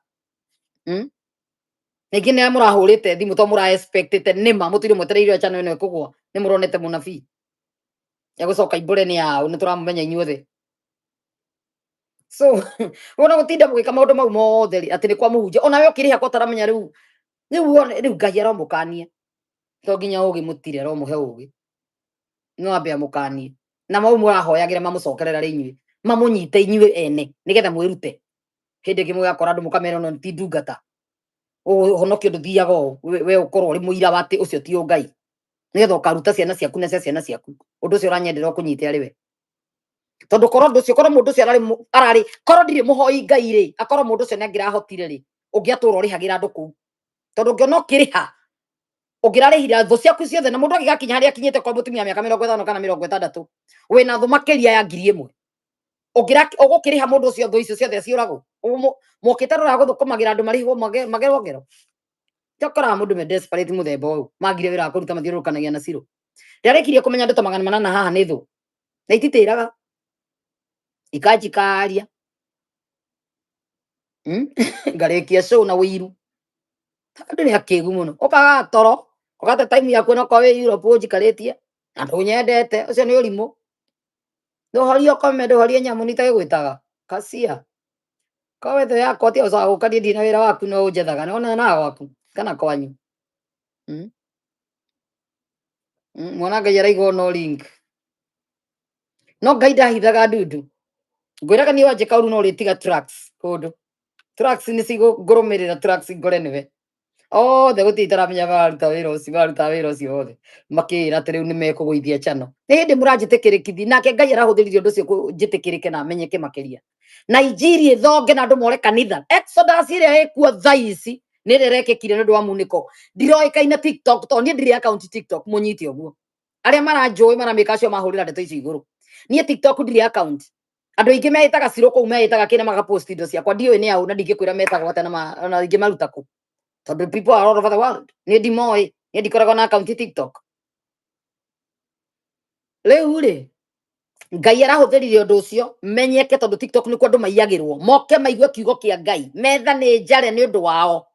ningi ni murahurite thimu to mura expectete nima mutire mwetereire channel ino ikugwa ni muronete munabii ya gucoka ibure ni yao ni turamumenya inyuothe. So wona gutinda mugika maundu mau mothe ati ni kwa muhunjia ona we ukiriha ko taramenya riu riu Ngai aromukanie to nginya ugi mutire aromuhe ugi no ambe amukanie na mau murahoyagira mamucokerera ri inyui mamunyite inyui ene nigetha mwirute hindi ngi mugakora andu mukamera no ti ndungata honokio nduthiaga we ukorwo uri muira wati ucio ti Ngai nigetha ukaruta ciana ciaku na ciana ciaku undu ucio uranyendera ukunyite ari we tondu korwo ndu ucio korwo mundu ucio arari korwo ndiri muhoi Ngai ri akorwo mundu ucio nangirahotire ri ungiatura urihagira andu kuu tondu ngiona ukiriha ungirarihira tho ciaku ciothe na mundu agigakinya haria akinyite kwa mutumia miaka 50 kana 60 wina tho makiria ya 1000 ugukiriha mundu ucio tho icio ciothe ciuragwo mukitarura guthukumagira andu marihwo magerogero chokora mundu me desperate muthemba uyu magire wira kuruta mathiurukanagia na ciro ndarikirie kumenya ndeto magana manana haha ni thu na ititiraga ikajikaria ngarekia show na wiru andu ni akigu muno ukaga toro ukate time yaku no kwa Europe ujikaretie andu nyendete ucio ni urimu nduhoria kome nduhoria nyamu nitage gwitaga kacia kawe tho yakwa ti ucaga gukanie ndina wira waku no unjethaga nona na waku kana kwanyu mwana ngai araigwo no link no ngai ndahithaga ndundu ngwiraga ni wanje kauru no ritiga tracks kundu tracks ni cigurumirira tracks ngore niwe othe gutitaramenya baruta wira ucio wothe makira ati riu nimekugwithia chano ni hindi muranjitikirikithi nake ngai arahuthiririe undu ucio njitikirike na menyeke makiria Nigeria thonge na andu more kanitha Exodus iria ikuo thaici ni rirekekire ni undu wa muniko ndiroikaina TikTok to ni ndiri account TikTok munyiti oguo aria maranjoi maramika acio mahurira ndeto icio iguru ni TikTok ndiri account andu ingi meitaga ciro kou meitaga kina magapost indo ciakwa ndioi ni au na ndingikwira metagwo atena na ingi maruta ku tondu people are all over the world ni ndimoi ni ndikoragwo na account TikTok riu ri ngai arahuthiririe undu ucio menyeke tondu TikTok ni kwa andu maiyagirwo moke maigue kiugo kia ngai metha ni njare ni undu wao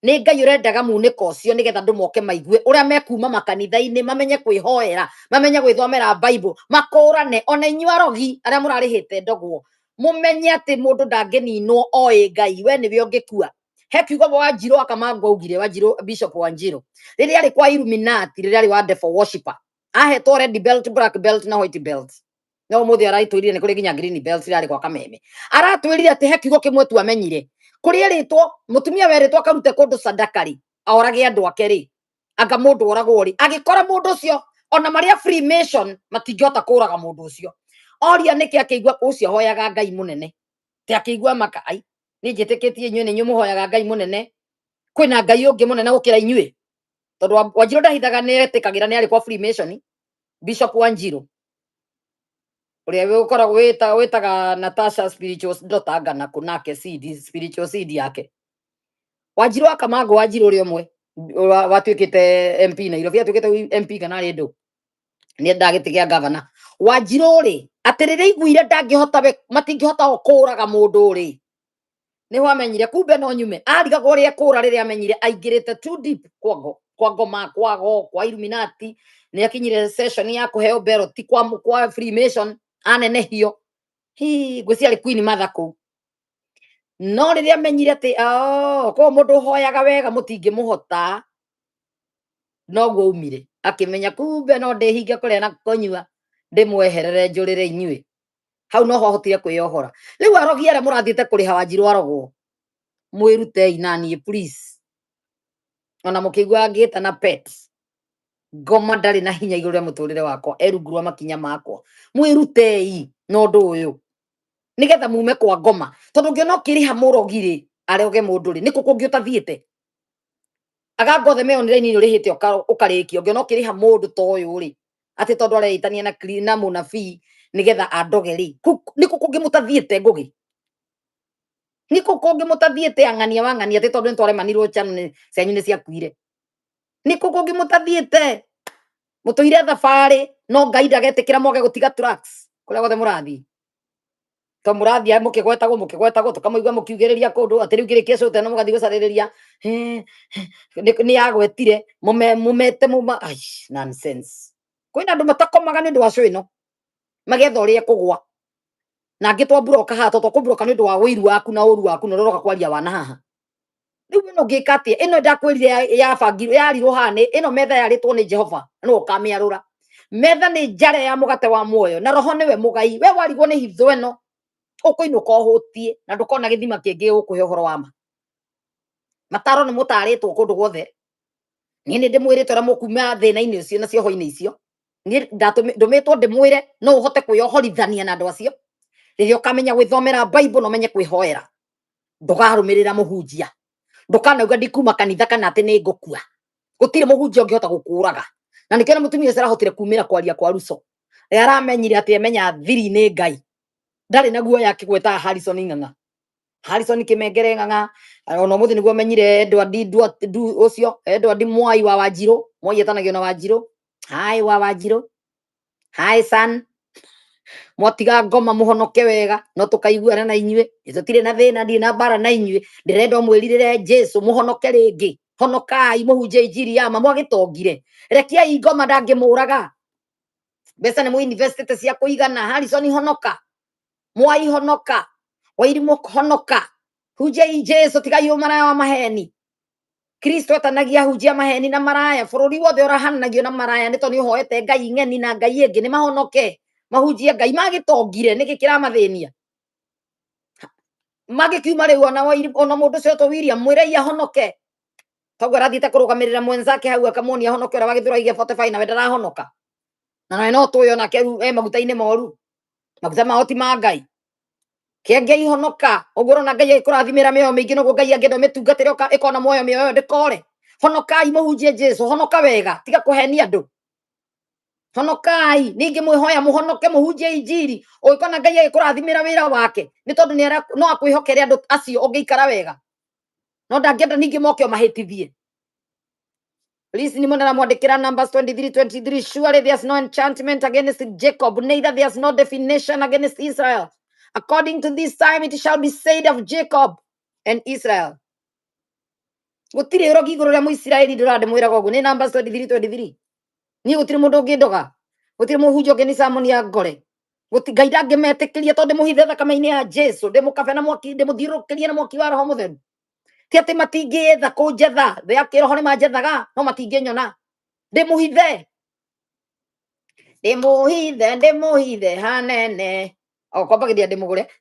ni ngai urendaga muniko ucio nigetha andu moke maigue uria mekuma makanitha-ini mamenye kwihoera mamenye gwithomera Bible makurane ona inyu arogi aria murarihite ndogwo mumenye ati mundu ndangeninwo oi ngai we niwe ungikua he kiugo Wanjiru akamangwa augire Wanjiru Bishop Wanjiru riria ari kwa Illuminati riria ari wa devil worshipper ahetwo red belt black belt na white belt no muthi araitwirire ni kuri ginya green belt riria ari kwa Kameme aratwirire ati he kiugo kimwe tu amenyire kuri ritwo mutumia weritwo akarute kundu sadakari aorage andu ake ri anga mundu oragwo ri agikora mundu ucio ona maria Freemason matingihota kuraga mundu ucio oria niki akigwa ucio hoyaga ngai munene ti akigwa makai ni njitikitie inyue ni nyumuhoyaga ngai munene kwina ngai ungi munene gukira inyue tondu Wanjiru ndahithaga ni etikagira ni ari kwa Freemason Bishop Wanjiru uria we ukoragwo witaga Natasha spiritual daughter ngana kunake seed spiritual seed yake Wanjiru akamangwo Wanjiru uri umwe watwikite MP Nairobi atwikite MP kana ari ndu ni ndagitigia governor Wanjiru ri atirire iguire ndangihota we matingihota kuraga mundu ri ni wamenyire kumbe no nyume ariga gore ekura riria amenyire aingirite too deep kwa ngoma kwa Illuminati ni akinyire session ya kuheo bero ti kwa Freemason anenehio gwisi ari Queen Mathaku no riria amenyire ati ko mundu hoyaga wega mutingi muhota no gwo umire akimenya kumbe no ndehinge kuria na konyua ndimweherere njurire inyue hau no hotire kwiyohora riu arogi aria murathiite kuriha Wanjiru arogwo mwirute inani please ona mukigwa ngita na pet ngoma ndari na hinya iguru ria muturire wakwa erungurwa makinya makwa mwirutei no ndu uyu nigetha mume kwa ngoma tondu ngiona ukiriha murogiri aroge mundu ri niku kungi utathiite agangothe me online ni urihite ukarikio ngiona ukiriha mundu to uyu ri ati tondu areitania na munabii nigetha andoge ri niku kungi mutathiite ngugi niku kungi mutathiite ang'ania wang'ania ati tondu ntware manirwo channel cianyu ni ciakuire niku kungi mutathiite mutuire thabari no ngai ndagetikira moge gutiga tracks kuria gothe murathi to murathi mukigwetagwo tukamaigua mukiugiriria kundu ati riu ngiri kesho tena mugathi gucaririria ni yagwetire mumete muma nonsense kwina andu matakomaga ni ndu wa cwino magetha uria kugwa na ngitwa buroka hato to kuburoka ni ndu wa wiru waku na uru waku no roroka kwaria wana haha riu no ngikati ino ndakwirire ya bangiro yarirwo hane ino metha yaritwo ni Jehova no ukamiarura metha ni njare ya mugate wa muoyo na roho niwe mugai we warigwo ni hitho eno ukuinuka uhutie na ndukona githima kingi ukuhe uhoro wa ma mataro ni mutaritwo kundu gwothe ni ndimwirite ra mukuma thina-ini ucio na cioho-ini icio ni ndumitwo ndimwire no uhote kwiyohorithania na andu acio riria ukamenya gwithomera Bible no menye kwihoera ndugarumirira muhunjia ndukanauga ndikuma kanitha kana ati ni ngukua gutire muhunjia ungihota gukuraga na nikena mutumia cirahotire kumira kwaria kwa ruso aramenyire ati emenya thiri ni ngai ndari naguo yake gweta Harrison Ng'ang'a Harrison Kimengere Ng'ang'a ona muthi niguo menyire Edward ucio Edward Mwai wa Wanjiru Mwai etanagio na Wanjiru hi wa Wanjiru hi son Mwatiga ngoma muhonoke wega no tukaiguana na inyue tutire na thina ndi na bara na inyue ndirenda mwirire Jesu muhonoke ringi honokai muhunje injiri ya ma mwagitongire rekiai ngoma ndangimuraga mbeca ni mu university cia kuigana Harrison honoka mwai honoka wairimu honoka hunjei Jesu tigai maraya wa maheni Kristo atanagia hunjia maheni na maraya bururi wothe urahanagio na maraya ni tondu uhoete ngai ng'eni na ngai ingi ni mahonoke mahunjia ngai magitongire niki kiramathĩnia magikiuma riu ona mundu cio to William mwirei ahonoke toguo arathiĩte kũrũgamĩrĩra mwenzake hau akamuonia ahonoke ũrĩa wagĩthũragia 45 nawe ndarahonoka na nawe no tũĩ onake rĩu maguta-inĩ moru maguta mao ti ma ngai ke ngai honoka ũguo ũrona ngai agĩkũrathimĩra mĩoyo mĩingĩ noguo ngai angĩenda ũmĩtungatĩre ĩkona muoyo mĩoyo ndĩkore honokai mũhunjie Jesu honoka wega tiga kũhenia andũ honokai ningi mwĩhoya mũhonoke mũhunjie injiri ũgĩkona ngai agĩkũrathimĩra wĩra wake nĩ tondũ no akwĩhokere andũ acio ũngĩikara wega no ndangĩenda ningi moke mahĩtithie. Listen, Numbers 23:23. Surely there's no enchantment against Jacob, neither there's no definition against Israel. According to this time, it shall be said of Jacob and Israel. Gutire rogi iguru ria Muisiraeli ndurade mwiraga uguo ni Numbers 23:23. Ni gutire mundu ungindoga. Gutire muhunjia ungi ni Samoni ya ngore. Ngai ndangimetĩkĩria tondu muhithe thakame-inĩ ya Jesu ndimukabe na mwaki ndimuthiũrũrũkĩrie na mwaki wa Roho Mũtheru. Ti atĩ matingĩetha kũnjetha thĩ ya kĩroho nĩ manjethaga no matingĩnyona ndĩmũhithe hanene kwambagĩria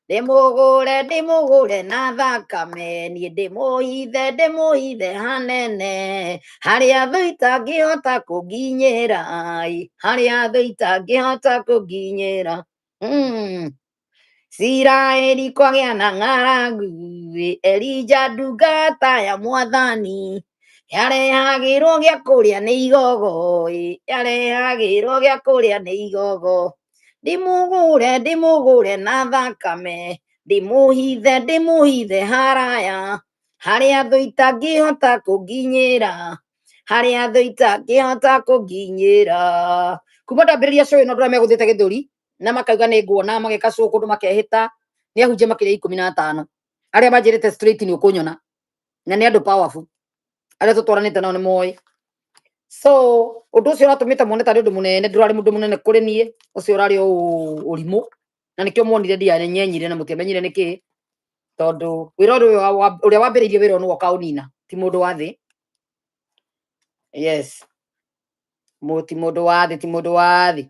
ndĩmũgũre na thakame niĩ ndĩmũhithe hanene harĩa thũ itangĩhota kũnginyĩra Siraeli kwagĩa na ng'aragu Elija ndungata ya Mwathani yarehagĩrwo gĩa kũrĩa nĩ igogo ndĩmũgũre na thakame ndĩmũhithe haraya harĩa thũ itangĩhota kũnginyĩra kuma ndambĩrĩria show ĩno ndũrĩa megũthiĩte gĩthũri na makauga nĩ nguona mageka show kũndũ makehĩta nĩ ahunjia makĩria 15 arĩa manjĩrĩte straight nĩ ũkũnyona na nĩ andũ powerful arĩa tũtwaranĩte nao nĩ moĩ so ũndũ ũcio ũratũmĩte muone tarĩ ũndũ mũnene ndũrarĩ mũndũ mũnene kũrĩ niĩ ũcio ũrarĩ ũrimũ na nĩkĩo muonire ndianyenyire na mũtiamenyire nĩkĩ tondũ wĩra ũrĩa wambĩrĩirie wĩra nĩwe ũkaũnina ti mũndũ wa thĩ yes ti mũndũ wa thĩ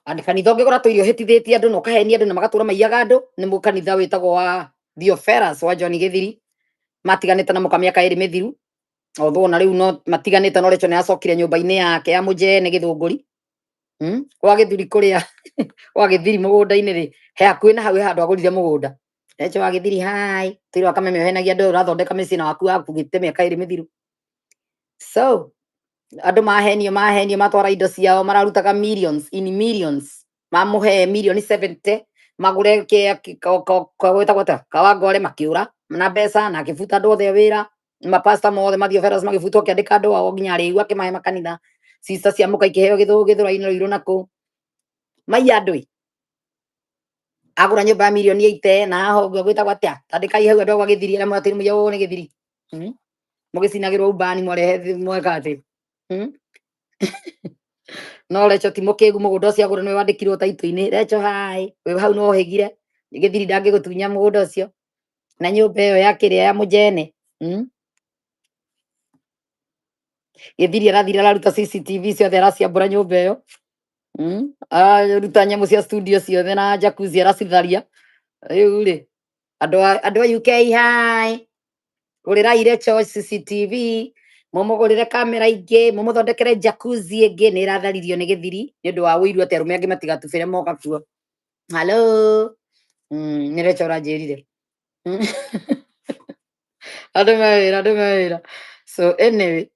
and kanitha ũngĩgora tũirio hĩtithĩtie andũ na ũkahenia andũ na magatũra maiyaga andũ nĩ mũkanitha wĩtagwo wa Theophilus wa John Gĩthiri matiganĩte na mũka mĩaka 2 mĩthiru although na rĩu no matiganĩte no Rachel nĩacokire nyũmba-inĩ yake ya Mũjene Gĩthũngũri wa Gĩthiri kũrĩa wa Gĩthiri mũgũnda-inĩ rĩ he hakuhĩ na hau handũ agũrire mũgũnda Rachel wa Gĩthiri hai tũirwo akameme henagia andũ ũrathondeka mĩciĩ na waku gĩte mĩaka 2 mĩthiru so andũ mahenio matwara indo ciao mararutaga millions mamũhe milioni 70 magũre gwĩtagwo Kawangware makĩũra na mbeca na akĩbuta andũ othe wĩra mapasta mothe ma Theophilus magĩbutwo akĩandĩka andũ ao nginya rĩu akĩmahe makanitha sister cia mũka ikĩheo gĩthũra-inĩ rũirũ nakũ maiya andũ agũra nyũmba ya milioni 80 na haha ũguo gwĩtagwo atĩa tandĩkai hau andũ agwa Gĩthiri arĩa mwatĩrĩ mũiya ũũ nĩ Gĩthiri mũgĩcinagĩrwo ubani mweka atĩ no Rachel ti mũkĩgu mũgũnda ũcio agũra nĩwe wandĩkirwo taitũ-inĩ Rachel hai wĩ hau no ũhĩgire Gĩthiri ndangĩgũtunya mũgũnda ũcio na nyũmba ĩyo ya kĩrĩa ya Mũjene Gĩthiri arathire araruta CCTV ciothe araciambũra nyũmba ĩyo araruta nyamũ cia studio ciothe na jacuzzi aracitharia rĩu rĩ andũ a UK hai gũrĩrai Rachel CCTV mũmũgũrĩre kamera ingĩ mũmũthondekere jacuzzi ĩngĩ nĩ ĩratharirio nĩ Gĩthiri nĩ ũndũ wa wũiru atĩ arũme angĩ matigatubĩre moka kuo hello nĩ Rachel ũranjĩrire andũ mewĩra so anyway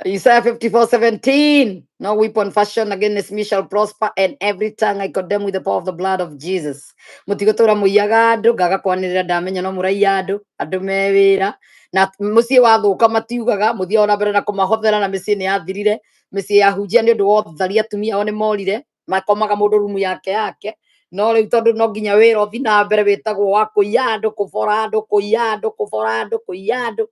Isaiah 54:17. No weapon fashioned against me shall prosper, and every tongue I condemn with the power of the blood of Jesus. Mutigotora muyaga andu ngaga kwanirira ndamenya no muraiya andu mewira na mucie wathuka matiugaga muthie ona mbere na kumahothera na micie ni yathirire micie yahunjia ni undu wa utharia atumia ao ni morire makomaga mundu rumu yake no riu tondu no nginya wira uthi na mbere witagwo wa kuiya andu kubora andu kuiya andu kubora andu kuiya andu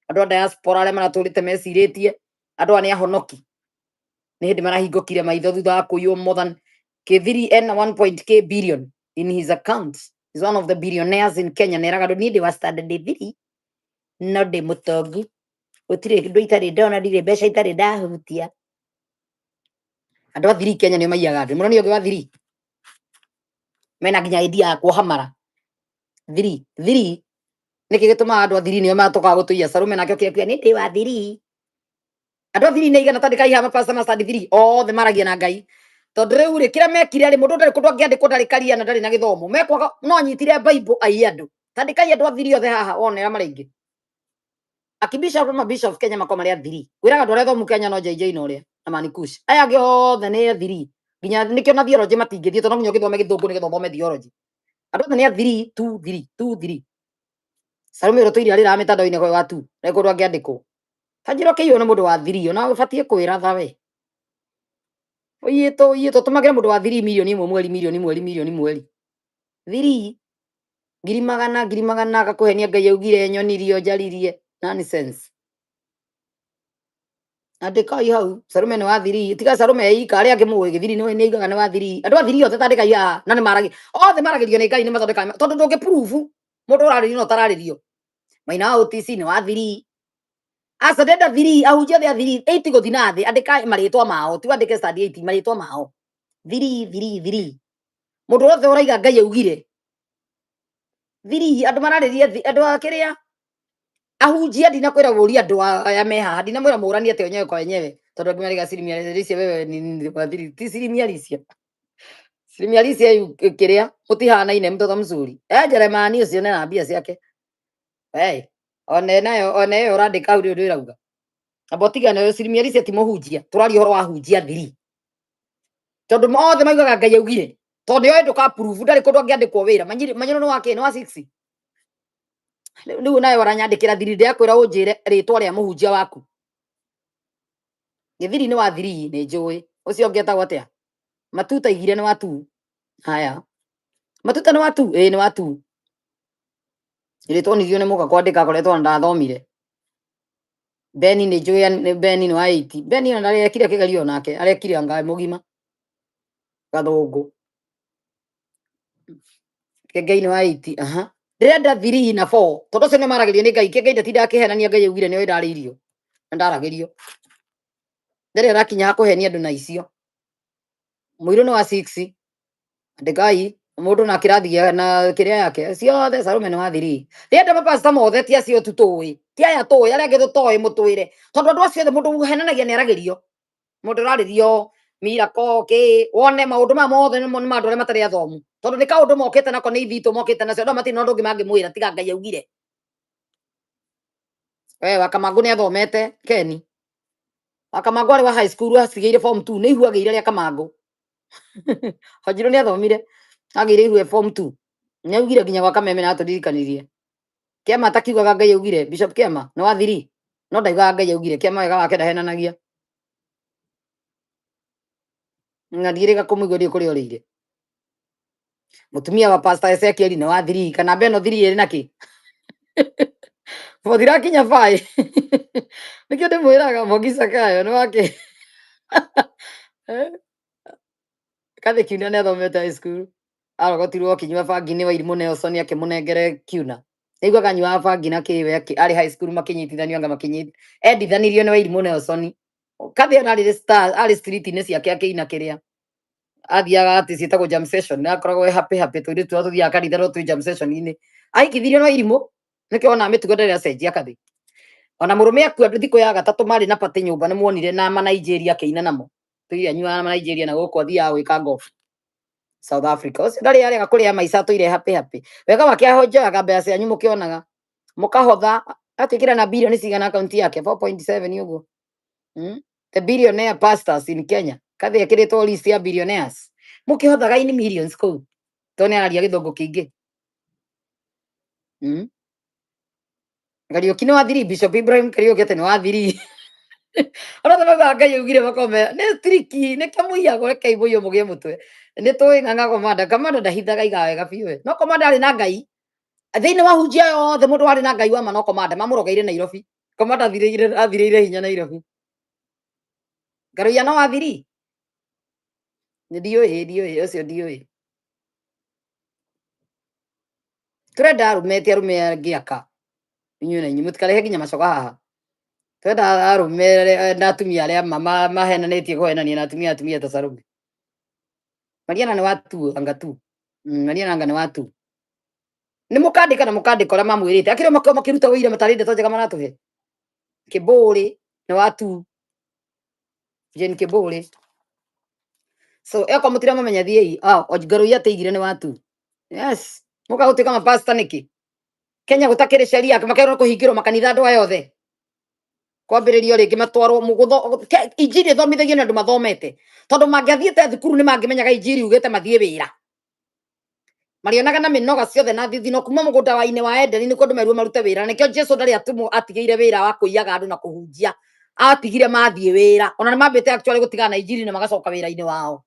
andu a diaspora aria maraturite meciritie andu ani ahonoki ni hindi marahingukire maitho thutha wa kuiywo more than K3 ena 1.k billion in his account. He's one of the billionaires in Kenya. Neraga ndo ni ndi wa Standard 3 no ndi mutongu utire kindu itari ndona ndire mbeca itari ndahutia andu a 3 Kenya ni maiyaga andu muno ni ungi wa 3 mena nginya idea ya kuhamara 3 niki gituma andu a 3 ni matoka gutuia Sarume nakio kia ni ndi wa 3 andu a 3 ni igana tandikai hama pastor na Standard 3 othe maragia na Ngai tondu riu ri kira mekire ri mundu ndari kundu angiandikwo ndari karia na ndari na githomo mekwaga no anyitire Bible ai andu tandikai andu a 3 othe haha wonera maringi akibisha kuma bishop Kenya makoma ria 3 wiraga andu aria thomu Kenya no JJ no ria na Manikush aya angi othe ni 3 nginya nikio na theology matingithie tondu nginya githome githungu ni githome theology andu othe ni 3 Sarume rotuire ari ra mitandao-ini kwa watu na kundu angiandikwo kanjiro kiyo na mundu wa 3 ona ubatie kwira thawe Oyeto tumagire mundu wa 3 milioni imwe mweri 3 ngiri magana agakuhenia Ngai augire nyonirio njaririe nonsense andikai hau Sarume ni wa 3 tiga Sarume ika aria angimuwe githiri ni igaga ni wa 3 andu a 3 othe tandikai ya na ni maragi othe maragirio ni Ngai ni mathondeka tondu ndungi prove mundu uraririo no tararirio Maina OTC ni wa 3 asa denda 3 ahunjia thia 3 8 guthina thi andika maritwa mao tu andike study 8 maritwa mao 3 mundu othe uraiga Ngai augire 3 andu mararirie andu akiria ahunjia ndina kwira buri andu aya meha ndina mwira murani ate onyewe kwa wenyewe tondu ngimariga sirimia ricia wewe ni kwa 3 ti sirimia ricia kiria mutihana ine mtoto mzuri Jeremani ucio na mbia ciake one nayo urandika uri uri rauga abotiga nayo sirimia ricia ti muhunjia turari horo wa hunjia 3 tondu mothe maigaga Ngai augire tondu yo nduka prove ndari kundu angiandikwo wira manyiro no wake no wa 6 riu nayo waranyandikira 3 ndia kwira unjire ritwa ria muhunjia waku githiri ni wa 3 ni njui ucio ngieta gwatia matuta igire ni wa 2 haya matuta ni wa 2 ni wa 2 ritwa ni ni muka kwandika koretwa ndathomire Beni ni njui Beni ni wa 8 Beni ndari ekire kigerio nake arekire anga mugima gathungu Ngai ni wa 8 ndenda 3 na 4 tondu cio ni maragirio ni Ngai Ngai ndatinda akihenania Ngai augire ni ndaririo ndaragirio ndari arakinya hakuhenia andu na icio muiru ni wa 6 andikai mundu na kirathi na kiria yake ciothe Sarume ni wa 3 ndenda mapasta mothe ti acio tutui ti aya tui aria angi tutoi mutwire tondu andu acio mundu uhenanagia ni aragirio mundu uraririo mirako ke wone maundu ma mothe ni mandu aria matari athomu tondu ni kaundu mokite nako ni ithitu mokite nacio ndo matino ndungi mangimwira tiga Ngai augire Wakamangu ni athomete Keni Wakamangu ari wa high school asigeire form 2 ni ihuageire ria Kamangu Hajiro ni athomire agire ihu form 2 ni augire nginya gwa Kameme na aturirikanirie Kiama atakiugaga Ngai augire Bishop Kiama ni wa 3 no ndaigaga Ngai augire Kiama wega wake ndahenanagia ngathiriga kumuigoria kuri orire mutumia wa pastor Ezekiel ni wa 3 kana Beno 3 iri naki Muthira kinya 5 nikio ndimwiraga Mogisa kayo ni wake Kathe Kiuna ni athomete high school arogotirwo kinyua bangi ni Wairimu Nelson akimunengere Kiuna niguaga nyua bangi na kiwe ari high school makinyitithanio anga makinyiti endithanirio ni Wairimu Nelson Kathe ari star ari street ni ciake akiina kiria athiaga ati cietagwo jam session na akoragwo happy turi tu athiaga kanitha ro tu jam session ini aikithirio no Wairimu nikio ona mitugo ndari acenjia Kathe ona murume akua thiko ya gatatu mari na pati nyumba ni muonire na Nigeria kiina namo tuia nyua na Nigeria na guko thia gwika golf South Africa ucio ndari arega kuria maica tuire happy wega wake ahojoaga mbeca cianyu mukionaga mukahotha atikira na bilioni cigana akaunti yake 4.7 uguo The billionaire pastors in Kenya. Kathe akiretwo list ya billionaires. Mukihothaga ini millions kou. Tone araria githungu kingi. Kariuki no athiri Bishop Ibrahim Kariuki ate no athiri. Ona tama Ngai ugire makome. Ne triki ne kamuia gore kai boyo mugie mutwe. Ne to nganga komanda ndahithaga iga wega biu. No komanda ari na Ngai. Thiini wa hunjia yothe mundu ari na Ngai wa no komanda mamurogeire Nairobi. Komanda athirire hinya Nairobi. Garuia no athiri. Ndioi ucio ndioi. Turenda arume angiaka. Inyuĩ na inyuĩ mũtikarehe nginya macoka haha. Twenda arume na atumia arĩa mahenanĩtie kũhenania na atumia ta Salome. Mariana nĩ watu anga tu. Mariana anga nĩ watu. Nĩ mũkandĩka na mũkandĩka ũrĩa mamwĩrĩte. Akĩrĩ makĩruta ũira matarĩ ndeto njega maratũhe. Kĩbũrĩ nĩ watu. Jane Kĩbũrĩ. So eko mũtira mamenya thiei. Ngaruia ateigire nĩ watu. Yes. Mũka gũtuĩka mapasta nĩkĩ? Kenya gutakire sheria makerwo kuhingirwo makanitha andũ ayothe kwambĩrĩrio rĩngĩ matwarwo mũgutho injiri thomithagio na andũ mathomete tondu mangĩathiĩte thukuru nĩ mangĩmenyaga injiri ugĩte mathiĩ wĩra marionaga na mĩnoga ciothe na thithino kuma mũgũnda wa-inĩ wa Edeni nĩ kũndũ merwo marute wĩra nĩkĩo Jesu ndarĩ atigĩire wĩra wa kũiyaga andũ na kũhunjia atigire mathiĩ wĩra ona nĩ mambĩte actually gũtigana injiri na magacoka wĩra-inĩ wao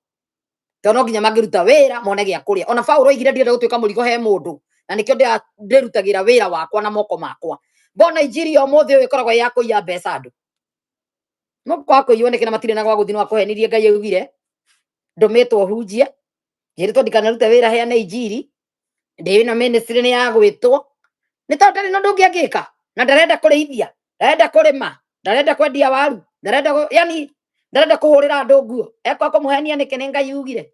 tondũ no nginya mangĩruta wĩra mone gĩa kũrĩa ona Paulo oigire ndĩrenda gũtuĩka mũrigo he mũndũ na nikio ndirutagira wira wakwa na moko makwa bona injiri yo mothe yo ikoragwo ya kuiya mbeca andu moko wako yone kina matire na gwa guthino akuhenirie Ngai augire ndumitwo hunjie ngiritwo ndikanaruta wira he na injiri ndi na ministry ni ya gwitwo ni tondu ndari no ndungi angika na ndarenda kurithia ndarenda kurima ndarenda kwendia waru ndarenda yani ndarenda kuhurira andu nguo ekwa kumuhenia niki ni Ngai ugire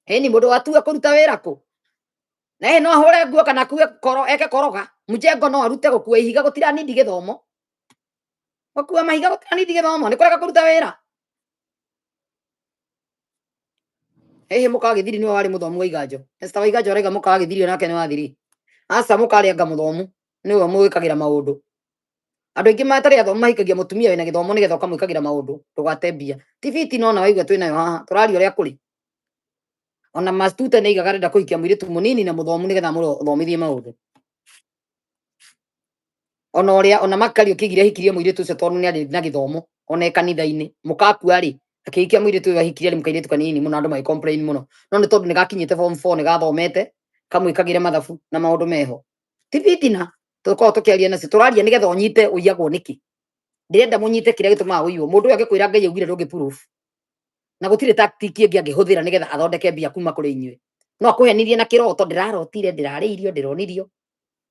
ni mundu watua kuruta wira ku na no ahore nguo kana kuwe koro eke koroga mujengo no arute gukua ihiga gutira nindi githomo gukua mahiga gutira nindi githomo ni kureka kuruta wira muka githiri ni wari muthomu wa iganjo Esther wa iganjo araiga muka githiri nake ni wathiri asa muka ari anga muthomu ni we mwikagira maundu andu ingi matari athomu mahikagia mutumia wina githomo ni getha ukamwikagira maundu tugatembia tiviti no na waigua twinayo haha turari uria kuri ona mastuta ni igagarenda kuikia mwiritu munini na muthomu nigetha muthomithie maundu ona makari ukigire hikirie mwiritu ucio tondu ni ari na githomo ona kanitha-ini mukakua ri akiikia mwiritu ucio hikirie ri mukairitu kanini muno andu mai complain muno no ni tondu ni gakinyite form 4 ni gathomete kamwikagire mathabu na maundu meho tiviti na tuko tukiaria nacio turaria nigetha unyite uyagwo niki ndirenda munyite kiria gitumaga uiyo mundu agikwira Ngai augire ndungi proof na gutire tactic ingi angihuthira nigetha athondeke mbia kuma kuri inyue no akuhenirie na kiroto ndirarotire ndirariirio ndironirio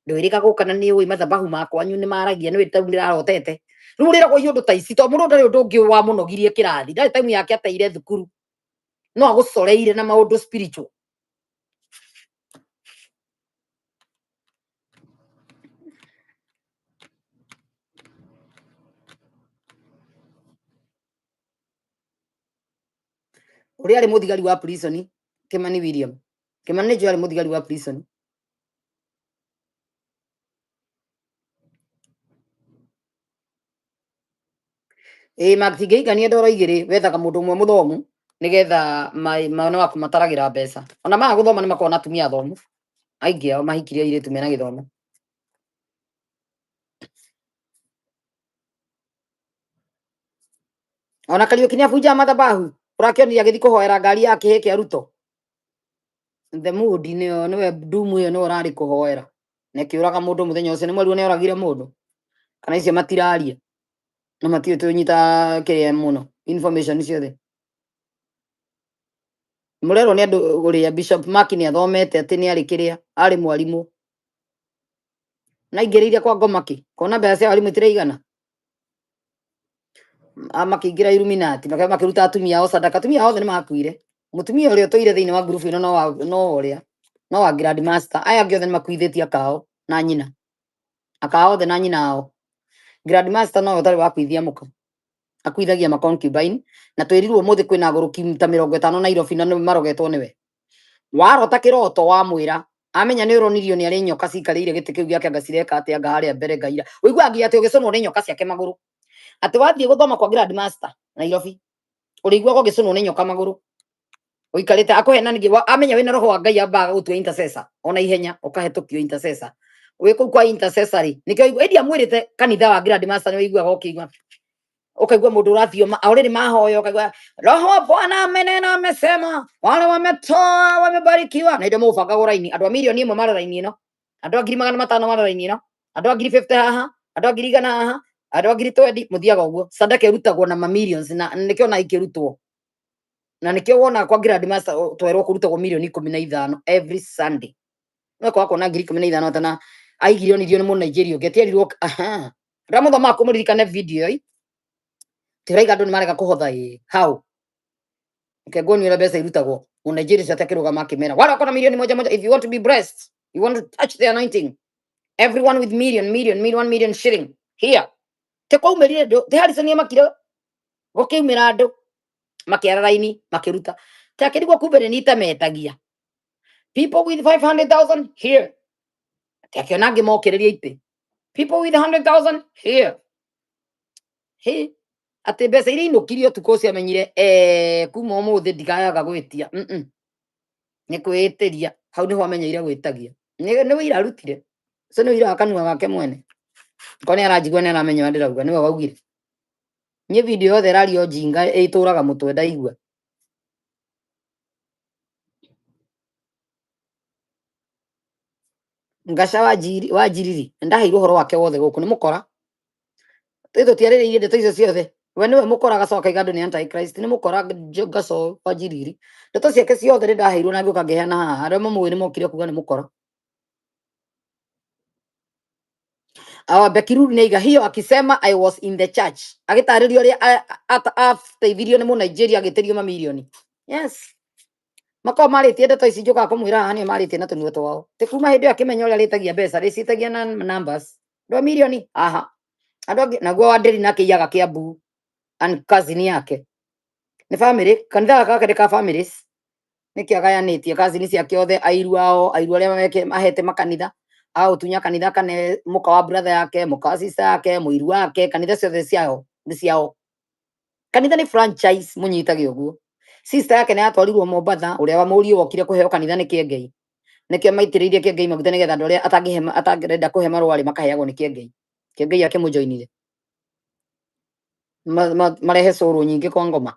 ndwirika gukana ni ui mathabahu makwa nyu ni maragia ni wita ndirarotete riu riragwo iundu ta ici to mundu ndari undu ungi wa munogirie kirathi ndari time yake ateire thukuru no agucoreire na maundu spiritual uri ari muthigari wa prison Kimani William Kimani jo ari muthigari wa prison matigĩigania ndoro igĩrĩ wethaga mũndũ ũmwe mũthomu nigetha maono waku mataragira mbeca ona maga guthoma ni makona atumia athomu aingi ao mahikirie airitu mena githomo ona Kariuki ni abunja mathabahu urakionire agithii kuhoera ngari yake hiki aruto the mood niwe ndumu iyo no urari kuhoera nekiuraga mundu muthenya ucio ni mweru ni oragire mundu kana icio matiraria na matire tunyita kiria muno information ciothe murero ni andu uria Bishop Mark ni athomete ati ni ari kiria ari mwarimu na ingiriria kwa Ngomaki kona mbeca cia warimu itiraigana makiingira Illuminati makiruta atumia ao sadaka atumia othe ni makuire mutumia uria toire thiini wa group ino no uria no wa Grand Master aya angi othe ni makuithitie akao na nyina akao othe na nyina ao Grand Master no utari wa kuithia muka akuithagia ma concubine na twerirwo muthi kwina aguruki ta 50 Nairobi na marogetwo niwe warota kiroto wa mwira amenya ni uronirio ni ari nyoka cikarire giti kiu giake angacireka ati anga haria mbere ngaira uigua angi ati ugiconwo ni nyoka ciake maguru ati wathie guthoma kwa Grandmaster Nairobi urigwa ko gicuno ni nyoka maguru uikarite akuhena ningi amenya wina roho wa Ngai ambaga gutua intercessor ona ihenya ukahetukio intercessor wiku kwa intercessory nikio edia mwirite kanitha wa Grandmaster ni wigwa gokiigwa ukaigwa mundu urathio already mahoyo ukaigwa roho wa Bwana amenena amesema wale wametoa wamebarikiwa na ndio mufanga guraini andu milioni imwe mara raini ino andu 500,000 mara raini ino andu 50 haha andu 100 haha andu 20 muthiaga uguo sadaka irutagwo na millions na nikio na ikirutwo na nikio wona kwa Grandmaster twerwo kurutagwo milioni 15 every Sunday no kwa kona 15 tana aigire ni dio ni mu Nigeria ngetirirwo aha ramuthoma kumuririkane video hii tiraiga andu ni marega kuhotha how ukegoni ira besa irutagwo mu Nigeria catakiruga makimera wala kona milioni moja if you want to be blessed you want to touch the anointing everyone with million 1 million shilling here te kwa umerire ndo te Harrison makire gokiumira andu makiara raini makiruta te akirigwo kumbere ni tametagia people with 500,000 here te akionange mokereria ite people with 100,000 here hey ati mbeca iria inukirio tuko cia menyire kuma umuthi ndigayaga gwitia ni kwitiria hau niho amenyeire gwitagia ni wira arutire so ni wira akanua gake mwene koni aranjigwa ni aramenya ndirauga niwe waugire nye video yothe rario jinga ituraga mutwe ndaigua ngasha wajiriri ndaheirwo horo wake wothe guku ni mukora tito tiaririire ndeto icio ciothe we niwe mukora gacoka igandu ni antichrist ni mukora ngaco wajiriri ndeto ciake ciothe ni ndaheirwo na ngioka ngeheana haha aria mamwe ni mokire kuga ni mukora Bekiru Neiga hiyo akisema I was in the church agitaririo ria ateithirio ni mu Nigeria agitirio mamilioni yes mako maritie ndeto ici njuka kumwira haha ni maritie na tunuo twao te kuma hindi akimenya uria ritagia mbeca ricitagia na numbers ndo milioni aha andu naguo Wanderi nake iyaga Kiambu and cousin yake ni family kanitha gaka ka families nikiagayanitie cousin ciake othe airu aria mahete makanitha au tunya kanitha kane muka wa brother yake muka wa sister yake muiru wake kanitha ciothe ciao ni ciao kanitha ni franchise munyitage uguo sister yake ni atwarirwo Mombatha uria wa murio wokire kuheo kanitha ni Kiengei nikio maitiriirie Kiengei maguta nigetha andu aria atangirenda kuhe marwari makaheagwo ni Kiengei yake mujoinire marehe curu nyingi kwa ngoma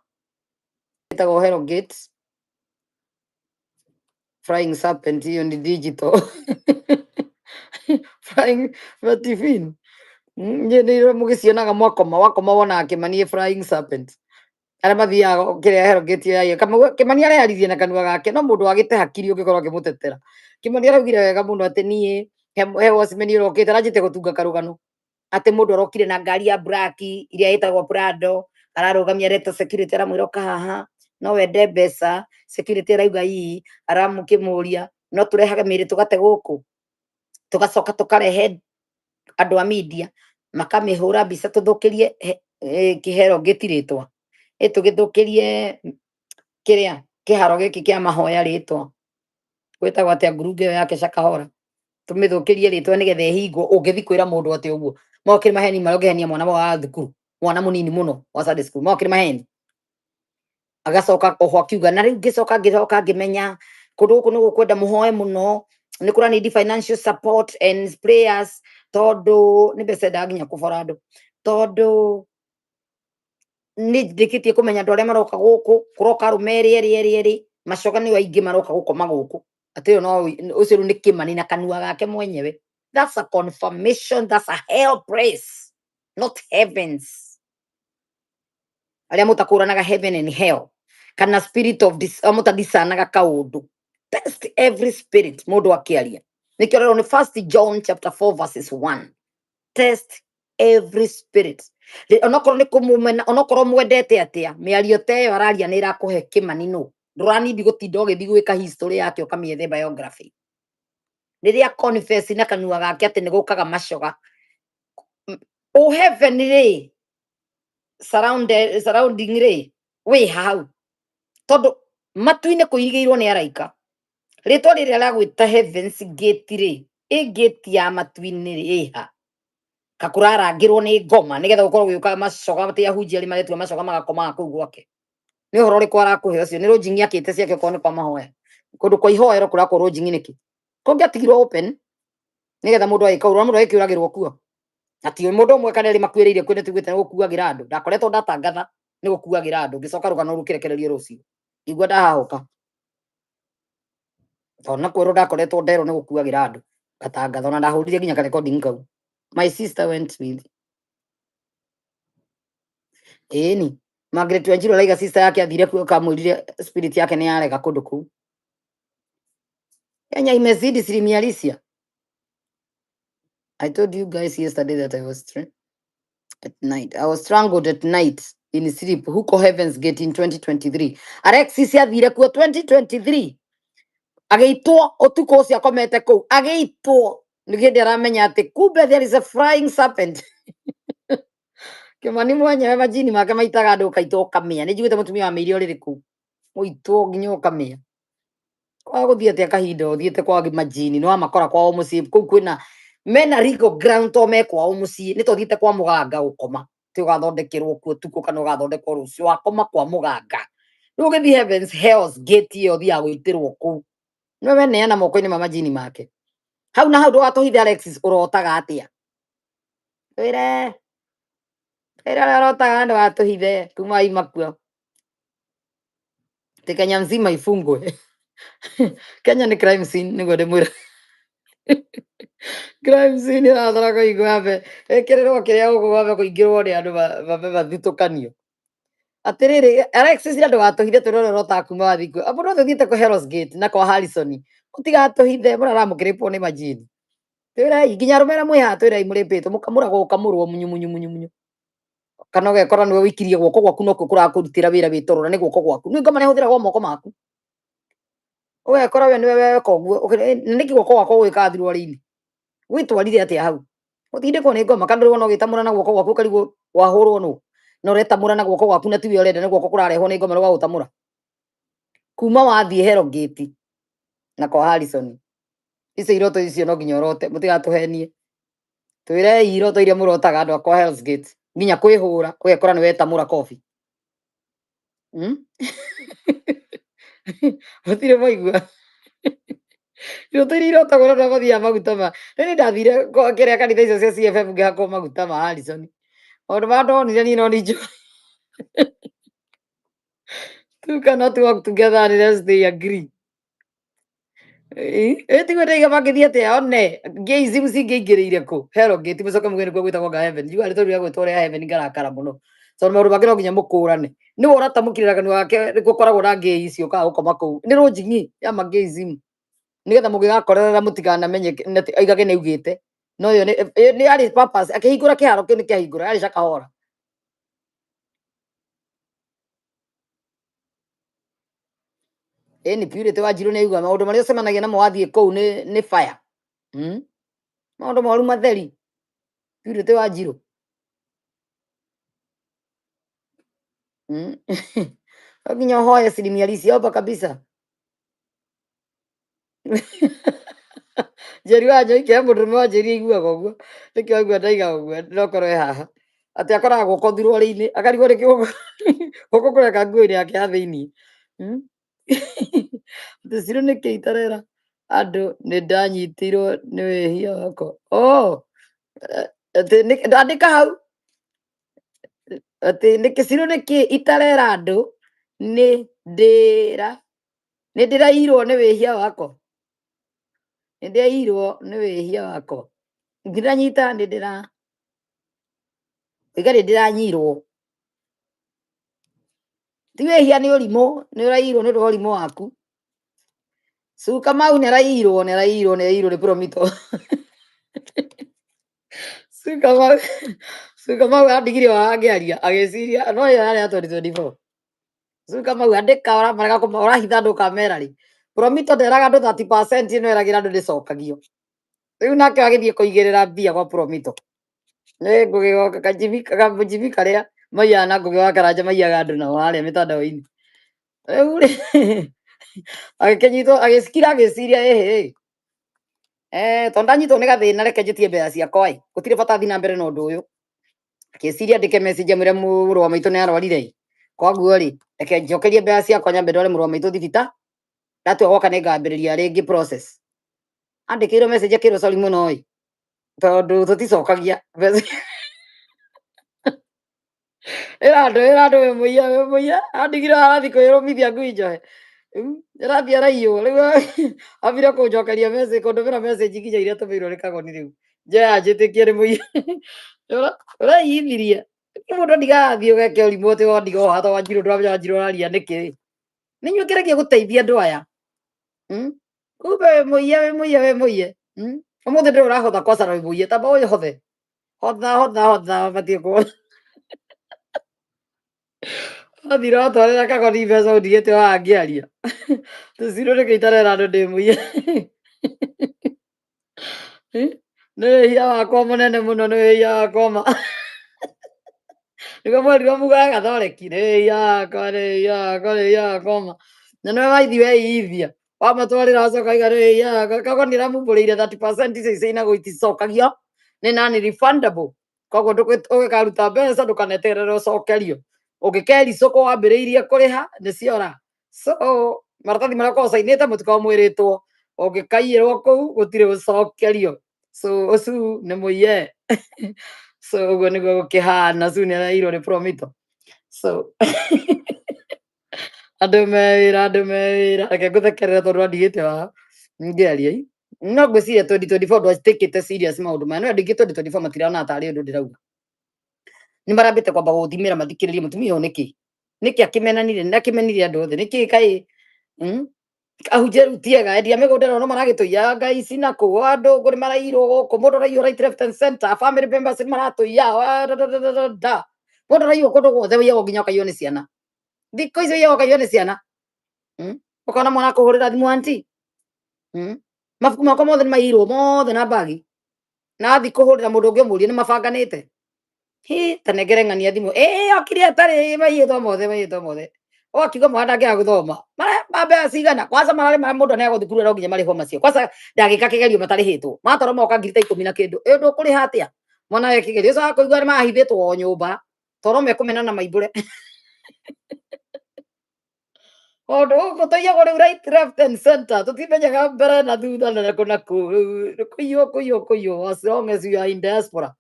itago Hero Gate Flying Serpent hiyo ni digital Flying TV nyenire mugicionaga wakoma wona akimanie Flying Serpent ara mathia kire Hero Gate ya kama Kimani araririe na kanua gake no mundu agite hakiri ungikorwo akimutetera Kimani araugire wega mundu ati nie he wasmeni rokite rajite gutunga karugano ati mundu arokire na ngari ya black iria itagwo Prado ararugamia reto security aramwiroka haha no wende mbeca security arauga ii aramukimuria no turehaga miri tugate guku tugacoka tukarehe andu a media makamihura mbica tuthukirie Kihero gitiritwa tugithukirie kiria kiharo giki kia mahoya ritwa gwitagwo atia nguruge yake Shakahora tumithukirie ritwa nigetha hingo ungithi kwira mundu ati uguo mokire maheni marogehania mwana wa thukuru mwana munini muno wa Sunday school mokire maheni agacoka oho akiuga na riu ngicoka ngimenya kundu guku ni gukwenda muhoe muno ni kura need financial support and prayers tondu ni mbeca ndaginya kubora andu tondu ni ndikitie kumenya andu aria maroka guku kuroka rumeri eri macoka ni waingi maroka gukoma guku ati no ucio ni Kimani na kanua gake mwenyewe that's a confirmation that's a hell praise not heavens aria mutakuranaga heaven and hell kana spirit of this mutadisanaga kaundu test every spirit mundu akiaria nikio rero ni 1 John chapter 4 verses 1 test every spirit onokorwo ni kumumena onokorwo mwendete atia miario teyo araria ni irakuhe Kimani no ndurani gutinda ugithi gwika history yake ukamiethe biography riria confess na kanua gake ati ni gukaga macoga o heaven ri surrounding ri we hau tondu matu-ini kuirigeirwo ni araika ritwa riria la gwita heavens gate ri gate ya matu-ini ri ha kakurarangirwo ni ngoma nigetha ukorwo ugiuka macoka ati ahunjia ri maretua macoka magakoma kuu gwake ni horo ri kwara kuhe ucio ni runjingi akite ciake ko ni kwa mahoya kundu kwa ihoero kurako runjingi niki kungiatigirwo open nigetha mundu agikaurwo mundu agikiuragirwo kuo ati mundu umwe kana ri makwiriire kwene tugite ni gukuagira andu ndakoretwo ndatangatha ni gukuagira andu ngicoka rugano rukirekererio rucio igua ndahahuka tona kwiro ndakoretwo ndero ni gukuagira andu ngatangatha na ndahurire nginya recording kau. My sister went with Eni Margaret Wanjiru araiga sister yake athire kuo kamwirire spirit yake ni yarega kundu kuu. Kenya imezidi sirimi halisia. I told you guys yesterday that I was at night. I was strangled at night in sleep. Huko Heaven's Gate in 2023. Alexis athire kuo 2023. Ageitwo utuko ucio akomete kuu. Ageitwo nigende aramenya ati kumbe there is a flying serpent. Kimani mwenyewe majini make maitaga andu kaitwo kamia ni njiguite mutumia wa Mĩiri riri ku muitwo nginya kamia kwa guthiete akahinda uthiete kwa majini no amakora kwa mucii kuu kwina mena legal ground to me kwa mucii ni tuthiete kwa muganga gukoma ti ugathondekirwo kuo tuko kana ugathondekwo rucio wakoma kwa muganga no githi Heaven's Hell's Gate yo thia gwitirwo kuu no we neana moko-ini ma majini make hau na hau ndugatuhithe Alexis urotaga atia wire era rotaga ndo atuhithe kuma imakuo te Kenya nzima ifungwe. Kenya ni crime scene ni gode mwira crime scene ya thara ko igwabe ekerero kiria ugwabe kuingirwo ni andu bathitukanio atiriri Alexis ndo atuhithe turoro rota kuma wathiku apo no thiete ko Hell's Gate na kwa Harrison utigatuhithe murara mukiripo ni majini tira iginya rumera mwiha tira imuripito mukamuragwo ukamurwo munyu kana ugekora niwe wikirie gwoko gwaku no kurakutira wira witorora ni gwoko gwaku ni ngoma nehuthira gwa moko maku ugekora we niwe weka uguo niki gwoko gwako gwikathirwo rini gwitwarire atia hau utinde ko ni ngoma kana rwo no gitamura na gwoko gwaku karigo wahurwo no retamura na gwoko gwaku na tiwe urenda ni gwoko kurarehwo ni ngoma rwa gutamura kuma wathie Hell's Gate na kwa Harrison icio iroto icio no nginya urote mutigatuhenie twire iroto iria murotaga andu kwa Hell's Gate nginya kwihura ugekora ni wetamura coffee utire maigua iroto iria irotagwo na mathia maguta ma ni ndathire kiria kanitha icio cia CFM ngihakwo maguta ma Harrison ondu mandonire ni no ninjo tu cannot work together unless they agree tigwe ndaiga magithii atia one ngeizimu cingiingiriire ku Hell's Gate mucoke mugeni kwa gwitagwo nga heaven igu ari toria gwitwo ria heaven ngarakara muno so maundu make no nginya mukurane ni uratamukirira wake gukoragwo na ngei icio ka gukoma kuu ni runjingi ya mageizimu nigetha mugigakorera mutikanamenye aigage ni ugite no yo ni ari purpose akihingura kiharo kini kiahingura ari cakahora ni Purity Wanjiru ni aigua maundu maria ucemanagia namo wathie kuu ni fire maundu moru matheri Purity Wanjiru nginya hoya asilimia halisi hapa kabisa Njeri wa Njoi kia mundu wa Njeri aiguaga uguo nikio aigua ndaiga uguo ndokorwo haha ati akoragwo kothirwo ri-ini akarigwo niki guko kureka nguo-ini yake ya thiini ati ciru niki itarera andu ni ndanyitirwo ni wihia wako ati ndandika hau ati niki ciru niki itarera andu ni ndirairwo ni wihia wako ndirairwo ni wihia wako ndiranyita ndira igari ndiranyirwo ti wihia ni urimo ni urairwo ni urimo waku Suka mau ni arairwo ni promito Suka mau andigire wangiaria agiciria no yo yari ya 2024 Suka mau andika ora marega ko ora hitha ndu kamera ri promito nderaga andu 30% no eragira andu ndicokagio riu nake agithie kuigirira mbia kwa promito ni ngugigoka kajibi karia maiyana ngugigoka karanja maiyaga andu na wale mitandao-ini riu ri agikenyitwo agisikira agiciria tondanyitwo nĩ gathĩna reke njĩtie mbeca ciakwa ĩ gũtirĩ bata thiĩ na mbere na ũndũ ũyũ akĩciria ndĩke message mwĩre mũrũ wa maitũ nĩ arwarire koguo rĩ reke njokerie mbeca ciakwa nyambe ndware mũrũ wa maitũ thibita ndatua goka nĩ ngambĩrĩria rĩngĩ process andĩkĩirwo message akĩrwo sorry mũno ĩ tondũ tũticokagia mbeca ĩra andũ we mũiya andigire arathi kwĩrũmithia ngui njohe ĩrathiĩ araiywo rĩu ambire kũnjokeria message kũndũmĩra message nginya iria tũmĩirwo nĩ kagoni rĩu njoya njĩtĩkie nĩ mũiya ũreyithirie mũndũ ndigathiĩ ũgeke ũrimũ atĩ wondiga o hatha wanjirũ ndwamenya wanjirũ ũraria nĩkĩ nĩ inyuĩ kĩrekia gũteithia andũ aya kumbe wĩ mũiye ũmũthĩ ndĩrĩ ũrahotha kwacana wĩ mũiye tamba ũyũ hotha batiĩ kuona athira atwarĩra kagoni mbeca ũndigĩte wangĩaria tũcirũ nĩkĩ itarera andũ ndĩ mũiye nĩ wĩhia wakwa mũnene mũno nĩ wĩhia wakwa ma nĩguo mwerirwo mugaga gathoreki nĩ wĩhia wakwa ma na nĩwe waithi weithia wamatwarĩra acoka iga nĩ wĩhia wakwa kagoni ĩramumbũrĩire 30% icio icinagwo iticokagio nĩ nani refundable koguo ũgĩkaruta mbeca ndũkaneterere ũcokerio ũngĩkericũkwo wambĩrĩirie kũrĩha nĩ ciora so maratathi marĩa ũkorwo ũcainĩte mũtikorwo mwĩrĩtwo ũngĩkaiyĩrwo kũu gũtirĩ gũcokerio so ũcu nĩ mũiye so ũguo nĩguo gũkĩhana cu nĩ araiyirwo nĩ promito so andũ me wĩra reke ngũthekerere tondũ andigĩte wa ngĩaria no ngwĩciria 2024 ndwacitĩkĩte serious maũndũ maya no andũ aingĩ 2024 matirona tarĩ ũndũ ndĩrauga nĩ marambĩte kwamba gũthimĩra mathikĩrĩrie mũtumia ũyũ nĩkĩ akĩmenire andũ othe nĩkĩ kaĩ ahunjia rĩu tiega endia mĩgũnda ĩno no maragĩtũiya ngai ici na kũu andũ nĩ maraiyirwo gũkũ mũndũ araiywo right left and center family members nĩ maratũiya mũndũ araiywo kũndũ guothe wĩiyagwo nginya ũkaiywo nĩ ciana thikũ icio wĩiyagwo ũkaiywo nĩ ciana ũkona mwana kũhũrĩra thimũ anti mabuku makwa mothe nĩ maiyirwo mothe na bagi na athi kũhũrĩra mũndũ ũngĩ ũmũrie nĩ mabanganĩte tanengere ng'ania thimũ okire atarĩ maiyĩtwo mothe akiuga mwana ndangĩaga gũthoma mbeca cigana kwanza mararĩ marĩa mũndũ aneagwo thukuru no nginya marĩhwo macio kwanza ndagĩka kĩgerio matarĩhĩtwo matwarwo moka ngiri ta 10 na kĩndũ ndũkũrĩha atĩa mwana we kĩgerio ũcio akũigua nĩ mahithĩtwo nyũmba toro mekũmena na maimbũre ũndũ gũkũ tũiyagwo rĩu right left and center tũtimenyaga mbere na thutha na kũiywo as long as you are in diaspora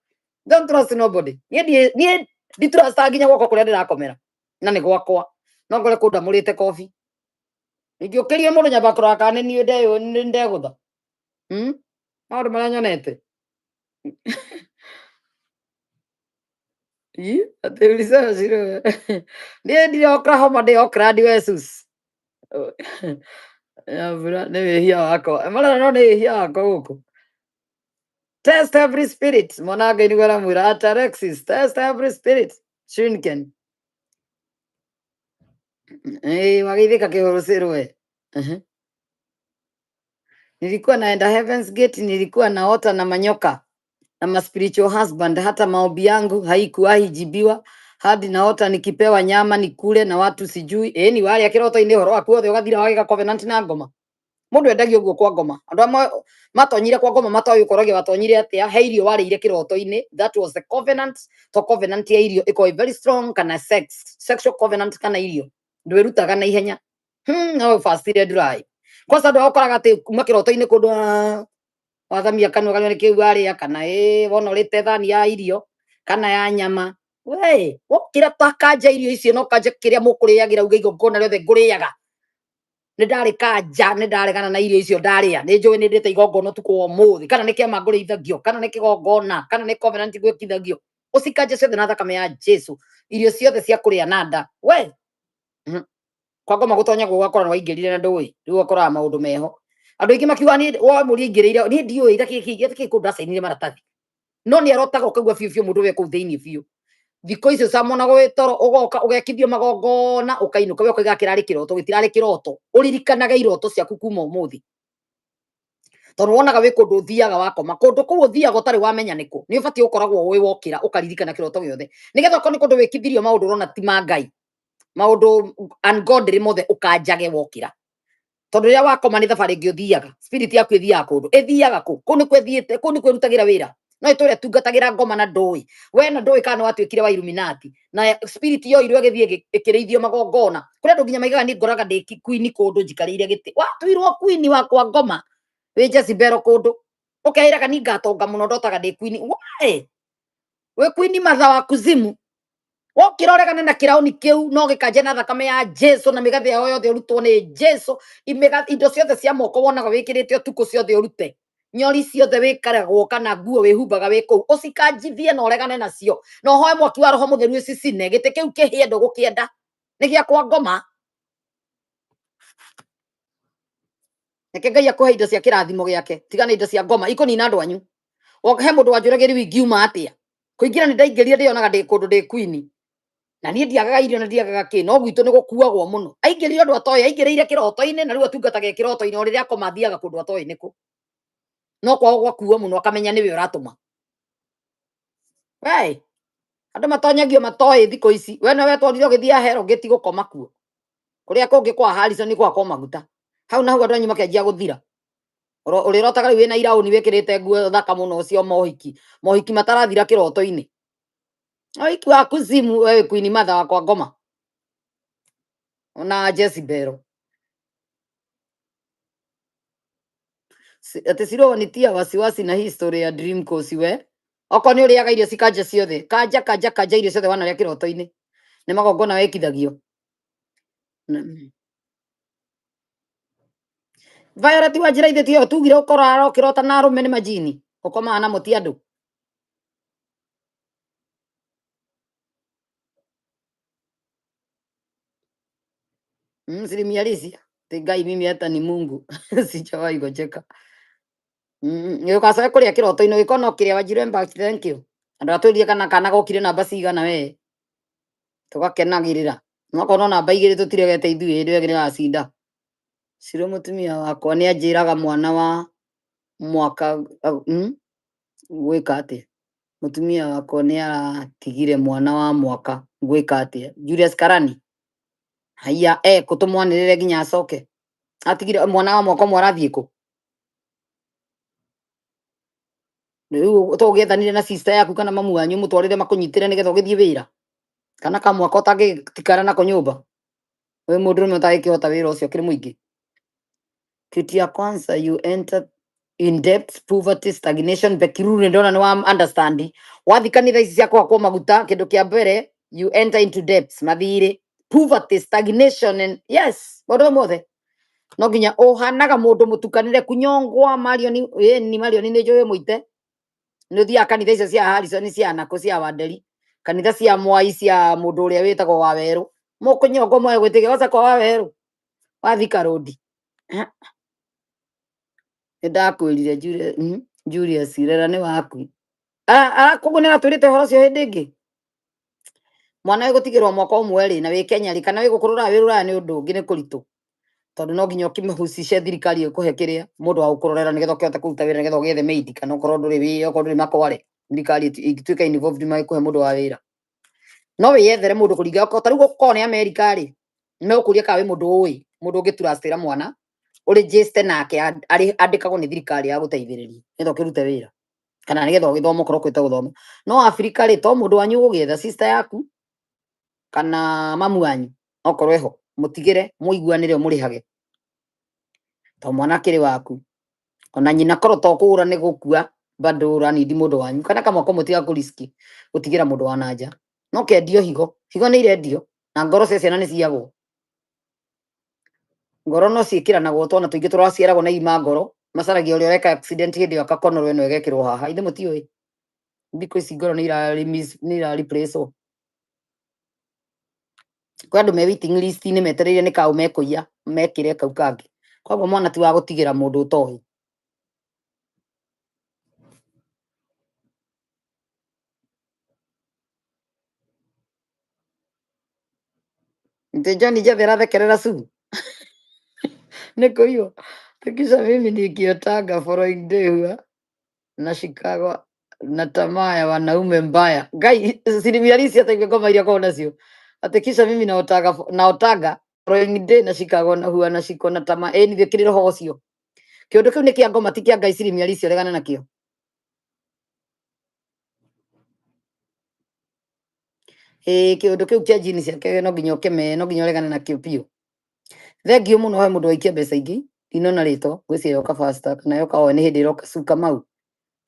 don't trust nobody niĩ nditrust nginya gwakwa kũrĩa ndĩrakomera na nĩ gwakwa no ngore kũnda mũrĩte kobi ingĩũkĩrie mũndũ nyamba kũrora kana nĩ niĩ ndegũtha maũndũ marĩa nyonete atĩ ulisema niĩ ndirĩ Oklahoma ndĩ Oakland Jesus nĩ wĩhia wakwa marera no nĩ wĩhia wakwa gũkũ test every spirit mwana ngai nĩguo aramwĩra Alexis test every spirit Shrinken wageithĩka kĩhũrũcĩrũ we nilikuwa naenda Heaven's Gate nilikuwa naota na manyoka na ma spiritual husband hata maombi yangu haikuwahi jibiwa hadi naota nikipewa nyama nikule na watu sijui ni wale akiroto-inĩ horo waku othe ũgathira wagĩka covenant na ngoma mũndũ endagio ũguo kwa ngoma andũ amwe matonyire kwa ngoma matoĩ ũkoragia watonyire atĩa he irio warĩire kĩroto-inĩ that was the covenant to covenant ya irio ĩkoragwo very strong kana sexual covenant kana irio ndwĩrutaga na ihenya no fastire dry kwanza andũ akoraga atĩ kuma kĩroto-inĩ kũndũ wathamia kanua kanua nĩ kĩu arĩa kana wona ũrĩte thani ya irio kana ya nyama we ũkĩra takanja irio icio no kanja kĩrĩa mũkũrĩagĩra uga igongona rĩothe ngũrĩaga nĩ ndarĩ kanja nĩ ndaregana na irio icio ndarĩa nĩ njũĩ nĩ ndĩte igongona ũtukũ wa ũmũthĩ kana nĩ kĩama ngũrĩithagio kana nĩ kĩgongona kana nĩ covenant gwĩkithagio ũcikanje ciothe na thakame ya Jesu irio ciothe cia kũrĩa na nda we kwa ngoma gũtonyagwo ũgakora nĩ waingĩrire na ndũĩ rĩu ũkoraga maũndũ meho andũ aingĩ makiuga niĩ wa mũri ingĩrĩire niĩ ndiũĩ kĩĩ kũndũ acainire maratathi no nĩ arotaga ũkaigua biũ mũndũ we kũu thĩinĩ biũ thikũ icio samonagwo wĩ toro ũgoka ũgekithio magongona ũkainũka we ũkauga kĩrarĩ kĩroto gĩtirarĩ kĩroto ũririkanaga iroto ciaku kuma ũmũthĩ tondũ wonaga wĩ kũndũ ũthiaga wakoma kũndũ kũu ũthiaga ũtarĩ wamenya nĩkũ nĩ ũbatiĩ ũkoragwo wĩ wokĩra ũkaririkana kĩroto gĩothe nĩgetha okorwo nĩ kũndũ wĩkithirio maũndũ ũrona ti ma Ngai maũndũ ungodly mothe ũkanjage wokĩra tondu ria wakoma ni thabari ingi uthiaga spirit yaku ithiaga kundu ithiaga ku ni kwethiite ku ni kwirutagira wira no itore tungatagira ngoma na ndui we na ndui kana watuikire wa Illuminati na spirit yo irwe githie ikirithio magongona kuria andu nginya maigaga ni ngoraga ndi queen kundu njikariire giti watuirwo queen wakwa ngoma we Jezebel kundu ukeira kani ngatonga muno ndotaga ndi queen we queen matha wa kuzimu wokiroregana na kirauni kiu no gikanje na thakame ya Jesu na migathi yao yothe urutwo ni Jesu indo ciothe cia moko wonaga wikirite utuku ciothe urute nyori ciothe wikaragwo kana nguo wihumbaga wi kuu ucikanjithie na uregane nacio na hoe mwaki wa roho mutheru icicine gite kiu kihie ndugukienda ni giakwa ngoma nike Ngai akuhe indo cia kirathimo giake tigana indo cia ngoma ikunina andu anyu he mundu wanjuragiri wingiuma atia kuingira ni ndaingirire ndionaga ndi kundu ndi queen na nie ndiagaga irio na ndiagaga ki no gwitu ni gukuagwo muno aingirire andu atoya aingirire kiroto-ini na riu atungataga kiroto-ini riria akoma athiaga kundu atoyi niku no kwao gwakuo muno akamenya niwe uratuma andu matonyagio matoyi thiku ici we nawe twarire ugithia hero ngiti gukoma kuo kuria kungi kwa Harrison kwa kwa maguta hau na hau andu anyu makianjia guthira urirotaga riu wina irauni wikirite nguo thaka muno cio mohiki matarathira kiroto-ini oiki wa kuzimu wewe queen matha wakwa ngoma na Jezebel ati sironitia wasiwasi na history ya dream course we oko ni uriaga irio cikanja ciothe kanja irio ciothe wanaria kiroto-ini ni magongona wekithagio Violet Wanjira ithitio tugire ukorara ukirota na arume ni majini ukomaga na muti andu Msilimu halisi Ngai mimi hata ni Mungu sijawahi gocheka ukacoka kuria kiroto-ini wikona ukiria Wanjiru back thank you andu atwirie kana gokire namba cigana we tugakenagirira nwakona namba igiri tutiregete ithuĩ ndio giracinda Siro mutumia wakwa ni anjiraga mwana wa mwaka gwika atia mutumia wakwa ni aratigire mwana wa mwaka gwika atia Julius Karani haya kutumwanirire nginya acoke atigire mwana wa mwaka mwarathie ku riu tugiethanire na sister yaku kana mamu wanyu mutwarire makunyitire nigetha ugithie wira kana ka mwaka utangitikara nako nyumba we mundu rumwe utagikihota wira ucio kiri muingi kitu ya kwanza you enter in debt poverty stagnation bekirure ndona ni wa understand wathi kanitha ici ciakwa kwa maguta kindu kia mbere you enter into debts mathire poverty stagnation and yes bodo mothe no nginya uhanaga mundu mutukanire kunyongwa marioni ni marioni ni jowe muite ni thia kanitha icio cia Harrison cia nako cia Wanderi kanitha cia Mwai cia mundu uria witagwo Waweru mukunyongwo mwe gwitiga waca kwa Waweru wathika rodi ndakwirire Julius Irera ni waku kugunira twirite horo cio hindi ingi mwana we gutigirwo mwaka umwe ri na wi Kenya ri kana wi gukurura wirura ni undu ungi ni kuritu tondu no nginya ukimehucishe thirikari ikuhe kiria mundu wa gukurorera nigetha ukihota kuruta wira nigetha ugethe maidi kana ukorwo nduri wi okorwo nduri makware thirikari igituika involved maikuhe mundu wa wira no wiyethere mundu kuringa okorwo tariu gukorwo ni America ri nimekuria ka wi mundu ui mundu ungiturastira mwana register nake andikagwo ni thirikari ya guteithiriria nigetha ukirute wira kana nigetha ugithoma korwo kwita guthoma no Africa ri to mundu wanyu ugietha sister yaku kana mamu wanyu okorwo eho mutigire muiguanire murihage to mwana kiri waku ona nyina korwo to kuura ni gukua bado urani mundu wanyu kana kama ko mutiga ku riski gutigira mundu wa nanja no kendio higo ni irendio na ngoro cia ciana ni ciagwo ngoro no ciikira na gotwo na tuingi turacieragwo na ima ngoro macaragia uria weka accident hindi akakonorwo no egekirwo haha ithe mutioi ndiko ici ngoro ni ira replace kwa andu me waiting list ni metereire ni kau mekuia mekire kau kangi kwa mwana ti wa gutigira mundu utoi nte John Javera thekerera su niko hiyo tukisha mimi nikiotanga following day huwa na Chicago na tamaa ya wanaume mbaya Ngai sirimiarisi hata ngoma ile kwa nacio atekisha mimi naotaga roinde na Chicago na hua na Chico na tama eni thikiriro hocio kiondu kiu ni kia ngoma ti kia Ngai cirimi alicio regana nakio kiondu kiu kia jini ciake no nginya ukeme no nginya regana nakio piu thengio muno he mundu aikia mbeca ingi ndinona rito gwicira yoka faster kana yoka o ni hindi iroka cuka mau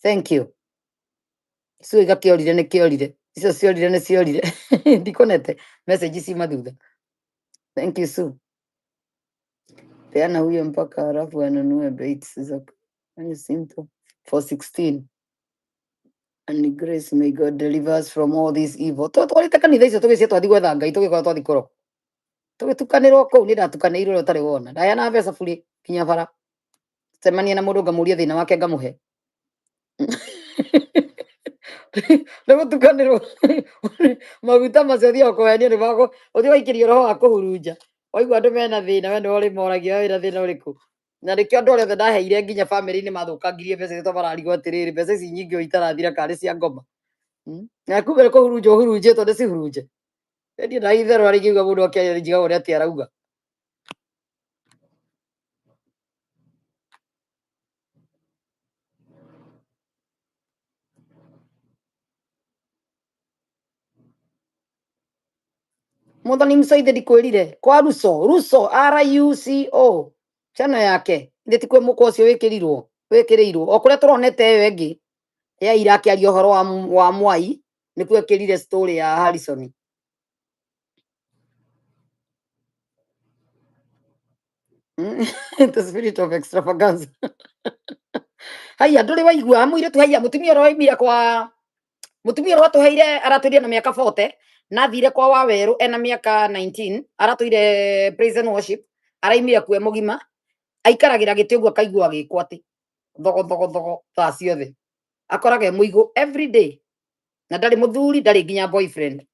thank you Sue gakiorire ni kiorire icio ciorire ni ciorire ndikonete message ci mathutha thank you Sue peana huyo mpaka alafu anunue baits za simple for 16 and grace may God deliver us from all this evil twalite kanitha icio tugicie twathi gwetha Ngai tugikora twathi koro tugitukanirwo kuu ni ndatukanirwo ro tari wona ndaya na mbeca buri kinya bara cemania na mundu ngamuria thina wake ngamuhe Nigutukanirwo maguta macio thio kwenio ni bako uthi waikirio roho wa kuhurunja waigua andu mena thina we ndori moragia wira thina uriku na nikio andu othe ndaheire nginya family ni mathukangirie mbeca icio bararigwo atiriri mbeca ici nyingi o itarathira kari cia ngoma na kumbe kuhurunja uhurunjitwo ni cihurunje ndio na itherũ arigiuga mundu akiaria njiga uria ati arauga Muthoni Musaithe ndikwirire kwa Ruso RUCO chana yake ndi tikwe muko ucio wikirirwo o kuria turonete iyo ingi ya irakiaria uhoro wa Mwai ni kwekirire story ya Harrison the spirit of extravagance haya nduri waigua mwire tu haya mutumia ro imira kwa mutumia ro tuheire araturia na miaka 40 na thire kwa Waweru ena miaka 19 aratuire praise and worship araimira kwe mugima aikaragira giti uguo akaigua agikwo ati thogo thaa ciothe akorage muigo every day na ndari muthuri ndari nginya boyfriend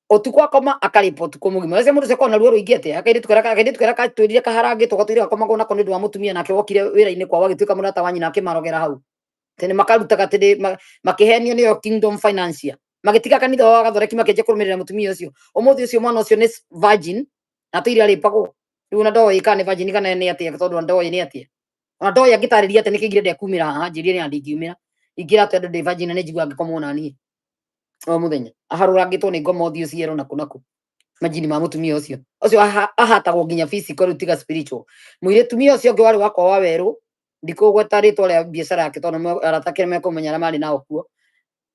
otukwa koma akaripoti ko mugima wese mundu sekona ruo ruingi ati akaire tukera ka twirire kaharangi tugatwire akoma na kondu wa mutumia nake wokire wira-ini kwa wagituika murata wanyi nake marogera hau tene makarutaga tene makihenio niyo Kingdom Financial magitiga kanitha wa gathoreki makenje kurumirira mutumia ucio umuthi ucio mwana ucio ni virgin atire aripagwo riu na ndoi kana virgin kana ni ati tondu ndoi ni ati ona ndoi agitariria ati nikigire ndekumira haha njirie ni andingiumira ingira ati ndi virgin ni njigua ngikoma nani o muthenya aharurangitwo ni ngoma uthi uciero naku majini ma mutumia ucio ahatagwo nginya physical rutiga spiritual mwire tumia ucio ngi wari wakwa Waweru ndikugweta ritwa ria biacara yake tondu aratakire mekumenya na mari nao kuo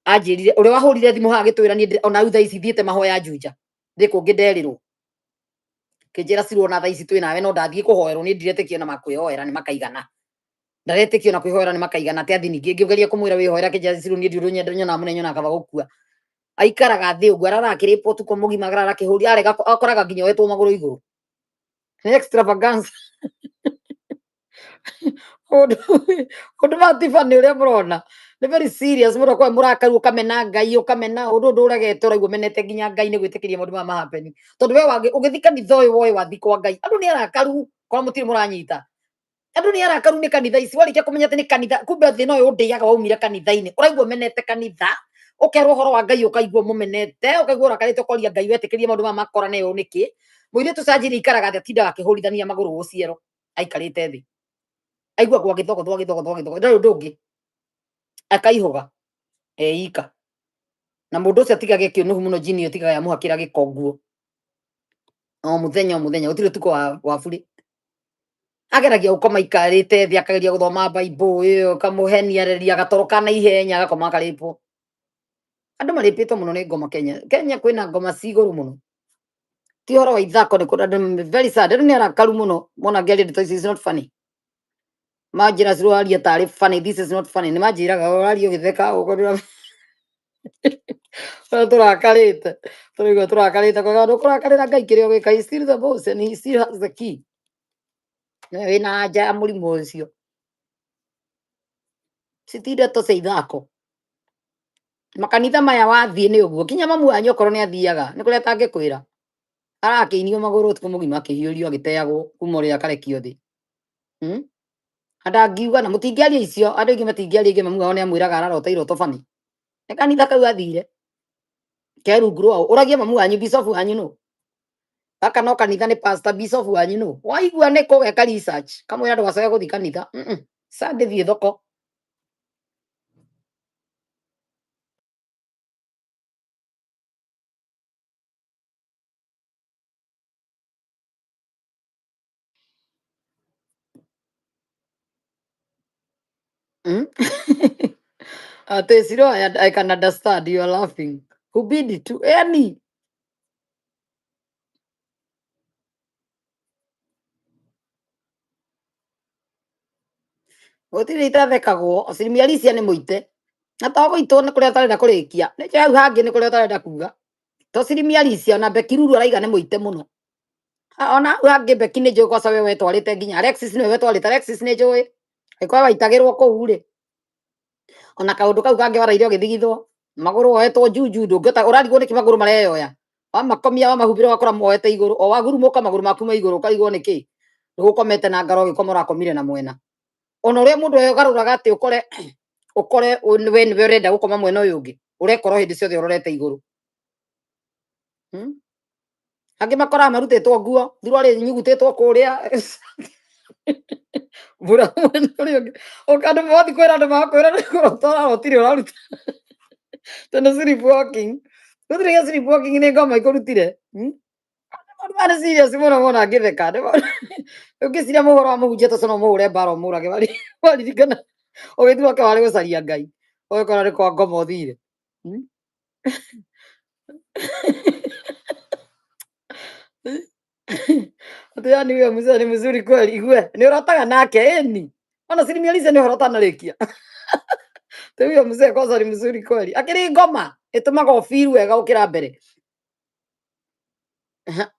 anjirire uri wahurire thimu ha gitwira ni ona utha ici thiete mahoya njunja ndiku ngiderirwo kinjira cirwo na tha ici twi nawe no ndathie kuhoerwo ni ndiretekio na makwihoera ni makaigana ndaretekio na kwihoera ni makaigana ati athi ningi ngigeria kumwira wihoera kinjira cirwo ni ndiru nyenda nyona munenyo na kaba gukua aikaraga thi ugu ararakiripo tu kumugima ararakihuri arega akoraga nginya wetwo maguru iguru ni extravagance undu matifani uria murona ni very serious mundu kwa murakaru ukamena Ngai ukamena undu nduragete uraigua menete nginya Ngai ni gwitikiria maundu ma happen tondu we wage ugithika kanitha uyu woe wathi kwa Ngai andu ni arakaru kwa mutiri muranyita andu ni arakaru ni kanitha ici warikia kumenya ati ni kanitha kumbe thina uyu undiaga waumire kanitha-ini uraigua menete kanitha ukerwo horo wa Ngai ukaigua mumenete ukaigua urakarite ukoria Ngai wetikirie maundu ma makora ne niki mwire tu sajiri ikaraga atindaga akihurithania maguru guciero aikarite thi aigua gwa githogo ndio ndungi akaihoga ika na mundu ucio atigage kiunuhu muno jini atigaga ya muhakira gikonguo o muthenya utire tuko wa buri ageragia gukoma ikarite thi akageria guthoma Bible iyo kamuheniareria gatoroka na ihenya gakoma karipo andu maripitwo muno ni ngoma Kenya kwina ngoma ciguru muno ti horo wa ithako ni kundu very sad andu ni arakaru muno mona ngeri this is not funny majira ciruaria tari funny this is not funny ni majiraga urario githeka ukorira turakarite kwa andu kurakarira Ngai kirio gika he still the boss and he still has the key wina anja ya murimu ucio citinde to ithako makanitha maya wathie ni uguo kinya mamu wanyu korwo ni athiaga ni kuria tangikwira arakiinio maguru tuko mugima akihiurio agiteagwo kuma ria karekio thi andangiuga na mutingiaria icio andu ingi matingiaria ingi mamu wao ni amwiraga ararota iroto bani ni kanitha kau athire kerunguru wao uragia mamu wanyu bishop wanyu no Aka no kanitha ni Pastor Bishop wanyu no. Waigua ni kugeka research. Kamwe andu gacoke guthi kanitha. Sunday thie thoko. Tesiro, I can understand you are laughing. Who bid it to any? Gutire itathekagwo asilimia alicia ni muite na togo itu ni kuria tarenda kurikia ni jau hangi ni kuria tarenda kuga to asilimia alicia na Bekiruru araiga ni muite muno ona hangi Beki ni njui kosa wewe twarite nginya Alexis ni wewe twarite Alexis ni njui ikwa waitagirwo kuu ri ona kaundu kau kangi waraire ugithigithwo maguru oetwo juju ndungita urarigwo ni kimaguru mareyoya wa makomia wa mahumbiro wakora moete iguru o waguru muka maguru maku ma iguru karigwo niki ndugukomete na ngaro gikomora komire na mwena ona uria mundu egaruraga ati ukore we ni urenda gukoma mwena uyu ungi urekoro hindi ciothe urorete iguru angi makora marutitwo nguo thiro ri nyugutitwo kuria bura mwena uria ungi ukandu mothi kwira andu makwira ni kurotora otiri uraruta tena sleepwalking gutire sleepwalking ni ngoma ikurutire Mwana serious muno muno angitheka ukiciria muhoro wa muhunjia tocono muhure mbara umurage waririkana ugithirwo ke wari gucaria Ngai ugikora ni kwa ngoma uthire ati yani huyo mzee ni mzuri kweli igwe ni urotaga nake eni ona asilimia alicia ni uhoro tanarikia huyo mzee kwanza ni mzuri kweli akiri ngoma itumaga ufiru wega ukira mbere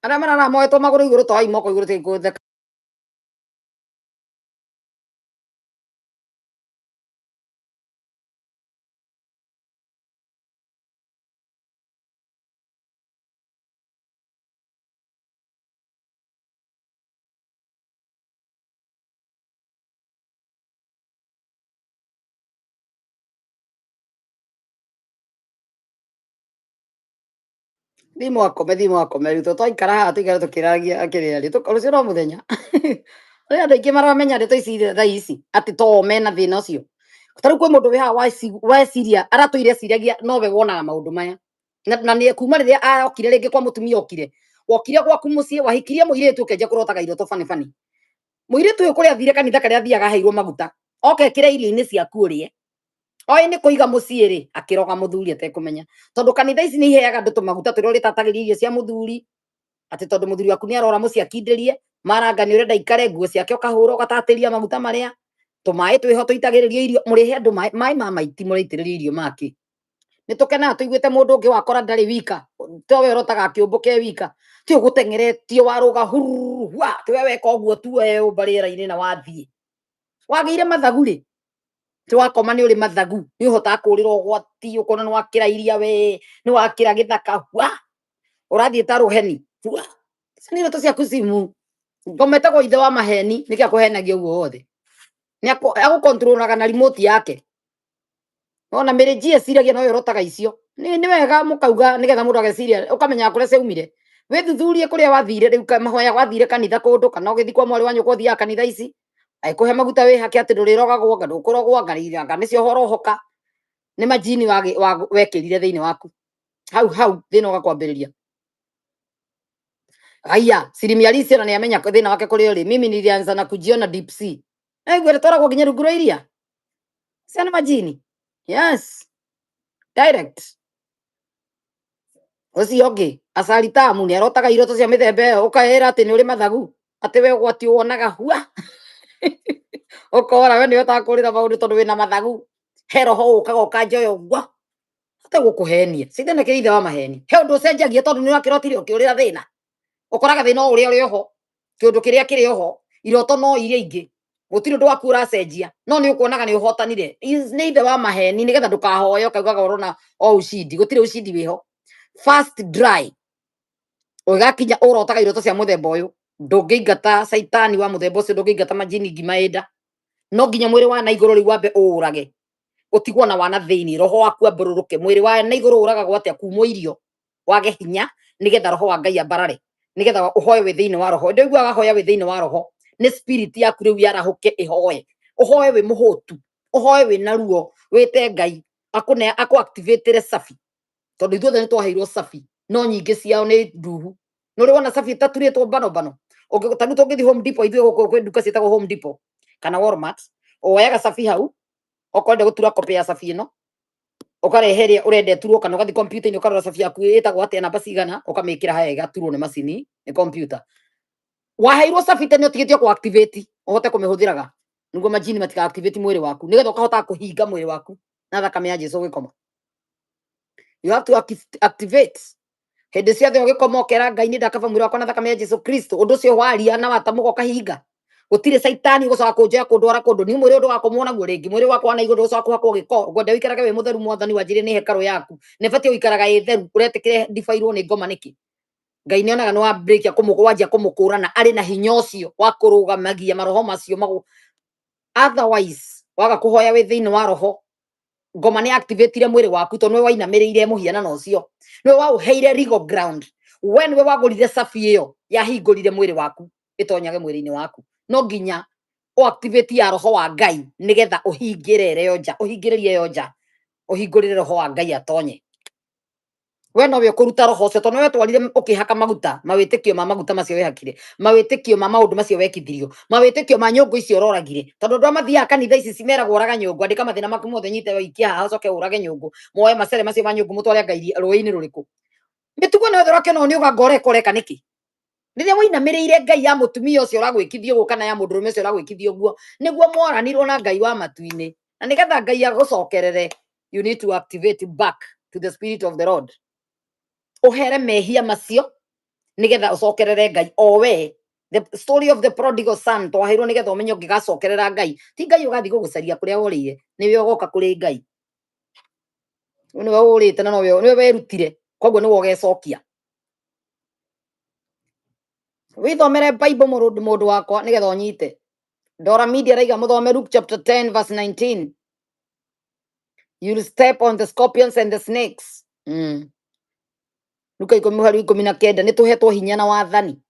aria marara moetwo maguru iguru twai moko iguru tikutheka thimo akome ruto twaikara haha tuikare tukiragia akiri ri rucio no muthenya ri andu aingi maramenya ndeto ici thaa ici ati to mena thina ucio tariu kwi mundu wi haha weciria aratuire ciragia nowe wonaga maundu maya na ni kuma riria arokire ringi kwa mutumia okire wokire gwaku mucii wahikirie muiritu ukenja kurotaga iroto fani muiritu uyu kuria athire kanitha karia athiaga aheirwo maguta okekire irio-ini ciaku urie oi ni kuiga mucii ri akiroga muthuri atekumenya tondu kanitha ici ni iheaga andu tumaguta turia uritatagiriria irio cia muthuri ati tondu muthuri waku ni arora mucii akinderie maranga ni urenda ikare nguo ciake ukahura ugatatiria maguta maria tumai twiho tuitagiriria irio murihe andu mai ma maiti muraitiriria irio maki ni tukenaga tuiguite mundu ungi wakora ndari wika towe urotaga kiumbu ke wika ti ugutengeretio waruga huru wa tiwe weka uguo tu we ubariera-ini na wathie wagire mathagu ri ti wakoma ni uri mathagu ni uhotaga kurirwo ugwati ukona ni wakira iria we ni wakira githaka wa urathie ta ruheni wa ni ndeto ciaku cimu ngomete kwa ithe wa maheni niki akuhenagia uguo wothe ni agukontrolaga na remote yake ona miriji ciragia no yorotaga icio ni wega mukauga nigetha mundu ageciria ukamenya kuria ciaumire withuthurie kuria wathire riu mahoya wathire kanitha kundu kana ugithi kwa mwari wanyu kuthia kanitha ici aikuhe maguta wi hake ati ndurirogagwo anga ndukurogwo anga nicio horohoka ni majini wekirire thiini waku hau thina ugakwambiriria aya asilimia alicia ni amenya thina wake kuria uri mimi nilianza na kujiona deep sea gwire twaragwo nginya rungu rwa iria ciana majini yes direct ucio ungi acari tamu ni arotaga iroto cia mithemba iyo ukaera ati ni uri mathagu ati we gwati wonaga hua ukora we ni utakurira maundu tondu wina mathagu heroho ukaga ukanjoya ugwa ate gukuhenia cithene kirithe wa maheni he undu ucenjagia tondu ni wakirotire ukiurira thina ukoraga thina uria uri oho kiundu kiria kiri oho iroto no iria ingi gutiri undu waku uracenjia no ni ukuonaga ni uhotanire ni ithe wa maheni nigetha ndukahoye ukaugaga urona o ucindi gutiri ucindi wiho fast dry ugakinya urotaga iroto cia muthemba uyu ndungiingata saitani wa muthemba ucio ndungiingata majini ngimaenda no nginya mwiri wa na iguru riu wambe uurage utigwo na wana thiini roho waku ambururuke mwiri wa na iguru uragagwo atia kumwo irio wage hinya nigetha roho wa Ngai ambarare nigetha uhoye we thiini wa roho ndio gwa hoya we thiini wa roho ni spirit yaku riu yarahuke ihoye uhoye we muhutu uhoye we naruo wite Ngai akune activate safi tondu ithuothe ni twaheirwo safi no nyingi ciao ni nduhu nuri wona safi taturitwo bano tanu tungithi Home Depot ithuĩ gũkũ kwĩ nduka ciĩtagwo Home Depot kana Walmart woyaga safi hau okwenda gutura kopi ya safi ĩno ukarehe ĩrĩa urenda ĩturwo kana ugathi computer-inĩ ukarora safi yaku ĩtagwo atĩa namba cigana ukamĩkĩra haya ĩgaturwo nĩ macini nĩ computer waheirwo safi tene ũtigĩtio ku activate uhote kũmĩhũthĩraga nĩguo majini matika activate mwĩrĩ waku nĩgetha ũkahota kũhinga mwĩrĩ waku na thakame ya Jesu ũgĩkoma. You have to activate hindi ciothe ũgĩkoma ũkera Ngai nĩ ndakaba mwĩrĩ wakwa na thakame ya Jesu Kristo ũndũ ũcio waria na watamuka ũkahinga gũtirĩ saitani ũgũcoka kũnjoya kũndwara kũndũ ni mwĩrĩ ũndũ wakomwo naguo rĩngĩ mwĩrĩ wakwa na igũrũ ũcoka kũhakwo gĩko ngwenda ũikarage wĩ mũtheru mwathani wanjĩrĩ nĩ hekarũ yaku nĩ batiĩ ũikaraga ĩ theru ũretĩkĩre ndibairwo nĩ ngoma nĩkĩ Ngai nĩ onaga nĩ wa break wanjia kũmũkũrana arĩ na hinya ũcio wa kũrũgamagia maroho macio magu otherwise waga kũhoya wĩ thĩinĩ wa roho ngoma nĩ activate mwĩrĩ waku tondũ nĩ wainamĩrĩire mũhianano ũcio nĩ waũheire legal ground we nĩwe wagũrire safi ĩyo yahingũrire mwĩrĩ waku ĩtonyage mwĩrĩ-inĩ waku no nginya activate ya roho wa Ngai nigetha ũhingĩrĩre yo nja ũhingĩrĩrie yo nja ũhingũrĩre roho wa Ngai atonye we nowe ũkũruta roho ũcio tondũ we twarire ũkĩhaka maguta mawĩtĩkio ma maguta macio wehakire mawĩtĩkio ma maũndũ macio wekithirio mawĩtĩkio ma nyũngũ icio ũroragire tondũ andũ mathiaga kanitha ici cimeragwo ũraga nyũngũ andĩka mathĩna maku mothe nyite waikia haha ũcoke ũrage nyũngũ moe macere macio ma nyũngũ mũtware Ngai rũĩ-inĩ rũrĩkũ mĩtugo no thora kĩno nĩ ũgangora ũkoreka nĩkĩ rĩrĩa wainamĩrĩire Ngai ya mũtumia ũcio ũragwĩkithio ũguo kana ya mũndũrũme ũcio ũragwĩkithio ũguo nĩguo moranirwo na Ngai wa matu-inĩ na nĩgetha Ngai agũcokerere you need to activate back to the spirit of the Lord uhere mehia macio nigetha ucokerere Ngai o we the story of the prodigal son twaheirwo nigetha umenye ũngĩgacokerera Ngai ti Ngai ũgathi gũgũcaria kũrĩa ũrĩire nĩwe ũgoka kũrĩ Ngai nĩwe ũrĩte na nĩwe werutire koguo nĩwe ũgecokia wĩthomere Bible mũndũ wakwa nigetha ũnyite Dora Media raiga mũthome Luke chapter 10 verse 19 you'll step on the scorpions and the snakes Luka 10:19 nĩ tũhetwo hinya na wathani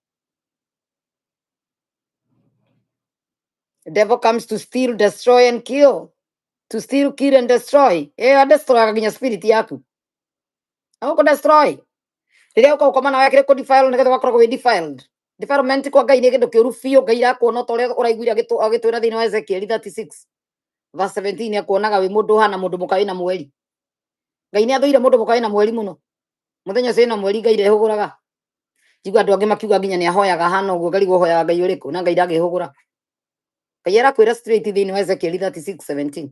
the devil comes to steal destroy and kill to steal kill and destroy destroy nginya spirit yaku ako destroy rĩrĩa ũkoma na wakĩre kũ defile nĩgetha wakoragwo wĩ defiled defilement kwa Ngai nĩ kĩndũ kĩũru biũ Ngai akuona ta ũrĩa ũraiguire agĩtwĩra thĩinĩ wa Ezekiel 36 verse 17 akuonaga wĩ mũndũ ũhana mũndũ mũka wĩna mweri Ngai nĩ athũire mũndũ mũka wĩna mweri mũno muthenya ũcio wĩna mweri Ngai ndehũgũraga njigua andũ angĩ makiuga nginya nĩ ahoyaga hana ũguo ngarigwo ũhoyaga Ngai ũrĩkũ na Ngai ndangĩhũgũra Ngai arakwĩra straight thĩinĩ wa Ezekiel 36:17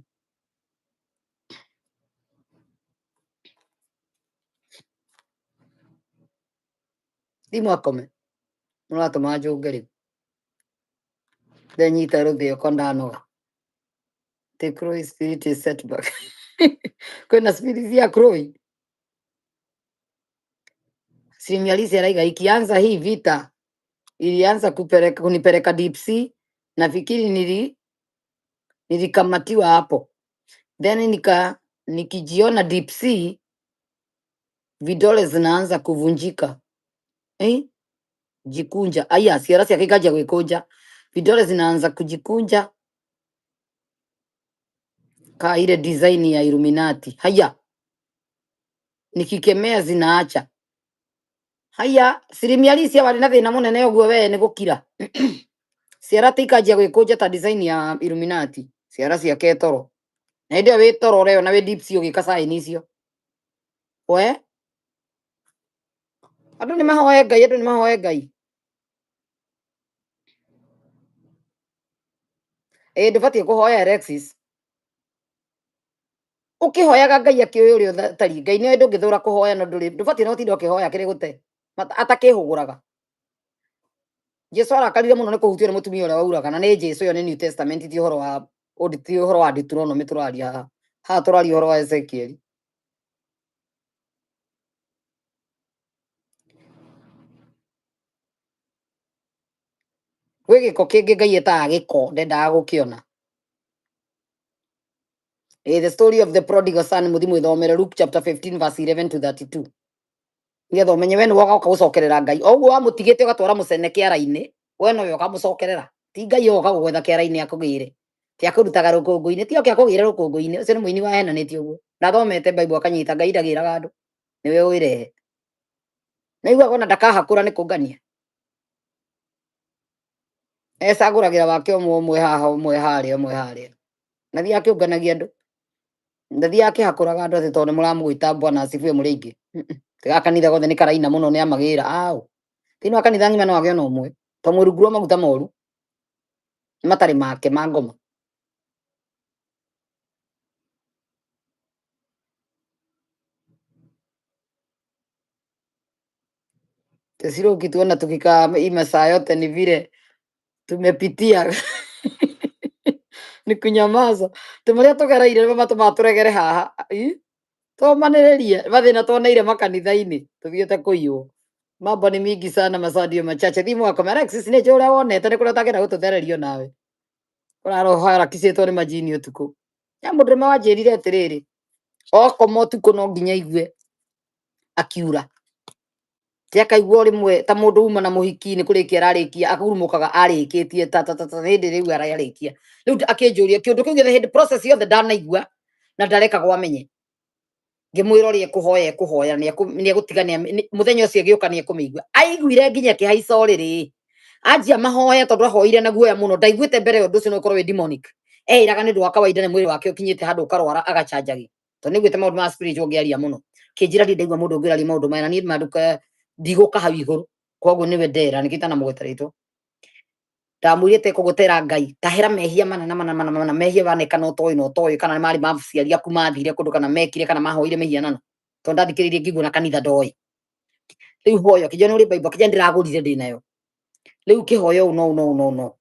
thimũ akome mũratũma njũnge rĩu ndenyita rũthĩo ko ndanoga the crow spirit is set back kwĩna spirit ya crow Simyalisi araiga ikianza hii vita ilianza kunipeleka deep sea nafikiri nilikamatiwa hapo then nikijiona deep sea vidole zinaanza kuvunjika jikunja aya siara cia kikaja gwĩkũnja vidole zinaanza kujikunja ka ile design ya Illuminati haya nikikemea zinaacha haya Simyalisi wali na thĩna mũnene ũguo we nĩ gũkira ciara tikajia gwĩkũnja ta design ya Illuminati ciara ciake toro na hĩndĩ ĩyo wĩ toro reo na wĩ deep sea ũgĩka sign icio we andũ nĩ mahoe Ngai ndũbatiĩ kũhoya Alexis ũkĩhoyaga Ngai akĩoĩ ũrĩa tari Ngai nĩ ndũngĩthũra kũhoya no ndũbatiĩ no ũtinde ũkĩhoya kĩrĩ gũte atakĩhũgũraga Jesu arakarire mũno nĩ kũhutio nĩ mũtumia ũrĩa wauraga na nĩ Jesu ũyũ nĩ New Testament ti ũhoro wa Deuteronomy tũraria haha tũraria ũhoro wa Ezekiel gwĩ gĩko kĩngĩ Ngai etaga gĩko ndendaga gũkĩona the story of the prodigal son muthi mwĩthomere Luke chapter 15 verse 11 to 32 ngetha umenye we ni woga ukagucokerera Ngai oguo wamutigite ugatwara mucene kiara-ini we no yo kamucokerera ti Ngai yoga gugwetha kiara-ini akugire ti akurutaga rukungu-ini ti oke akugire rukungu-ini ucio ni muini wa henanĩtie ũguo ndathomete Bible akanyita Ngai ndagĩraga andũ niwe wirehe naigua ona ndakahakũra nĩ kũngania ecagũragĩra wake ũmwe haha ũmwe harĩa na thiĩ akĩũnganagia andũ ndathiĩ akĩhakũraga andũ atĩ tondũ mũramũgwĩta Bwana asifiwe mũrĩ aingĩ tiga kanitha gothe nĩ karaina mũno nĩ amagĩra au thĩinĩ wa kanitha ng'ima no agĩe na ũmwe to mũrungu wa maguta moru matarĩ make ma ngoma Tesiroki tuona tukikaa hii masaa yote ni vile tumepitia ni kunyamaza tumaria tugereire matũma tũregere haha tũmanĩrĩrie mathĩna tuoneire makanitha-inĩ tuthiĩte kũiywo mambo ni mingi sana masadio machache thimu wako Alexis nĩ njũĩ ũrĩa wonete nĩ kũrĩa ũtangĩenda gũtũthererio nawe ũraroharakicĩtwo nĩ majini ũtukũ ya mũndũ ũmwe wanjĩrire atĩrĩrĩ okoma ũtukũ no nginya igue akiura ti akaigua rĩmwe ta mũndũ uma na mũhiki nĩ kũrĩkia ararĩkia akahurumũkaga arĩkĩtie ta hĩndĩ rĩu ararĩkia rĩu akĩnjũria kĩũndũ kĩu gĩothe hĩndĩ process yothe ndanaigua na ndarekaga amenye ngĩmwĩra ũrĩa ekũhoya nĩ egũtigania mũthenya ũcio agĩũka nĩ ekũmĩigua aiguire nginya akĩhaica ũrĩrĩ anjia mahoya tondũ ahoire na guoya mũno ndaiguĩte mbere ũndũ ũcio no ũkorwo wĩ demonic eĩraga nĩ ũndũ wa kawaida nĩ mwĩrĩ wake ũkinyĩte handũ ũkarwara agacanjagi tondũ nĩaiguĩte maũndũ ma spiritual ngĩaria mũno kĩnjĩra ndirĩ ndaigua mũndũ ũngĩaria maũndũ maya na niĩ manduka ndigũka hau igũrũ koguo nĩwe ndera nĩkĩo itanamũgweteretwo ndamwĩrĩte tekũgũtera Ngai tahĩra mehia mana mehia wanekana ũtoĩ kana marĩ maciari aku mathire kũndũ kana mekire kana mahoire mĩhianano tondũ ndathikĩrĩirie ngigwo na kanitha ndoĩ rĩu hoya kijana ũrĩ Bible kijana ndĩragũrire ndĩnayo rĩu kĩhoya ũũ no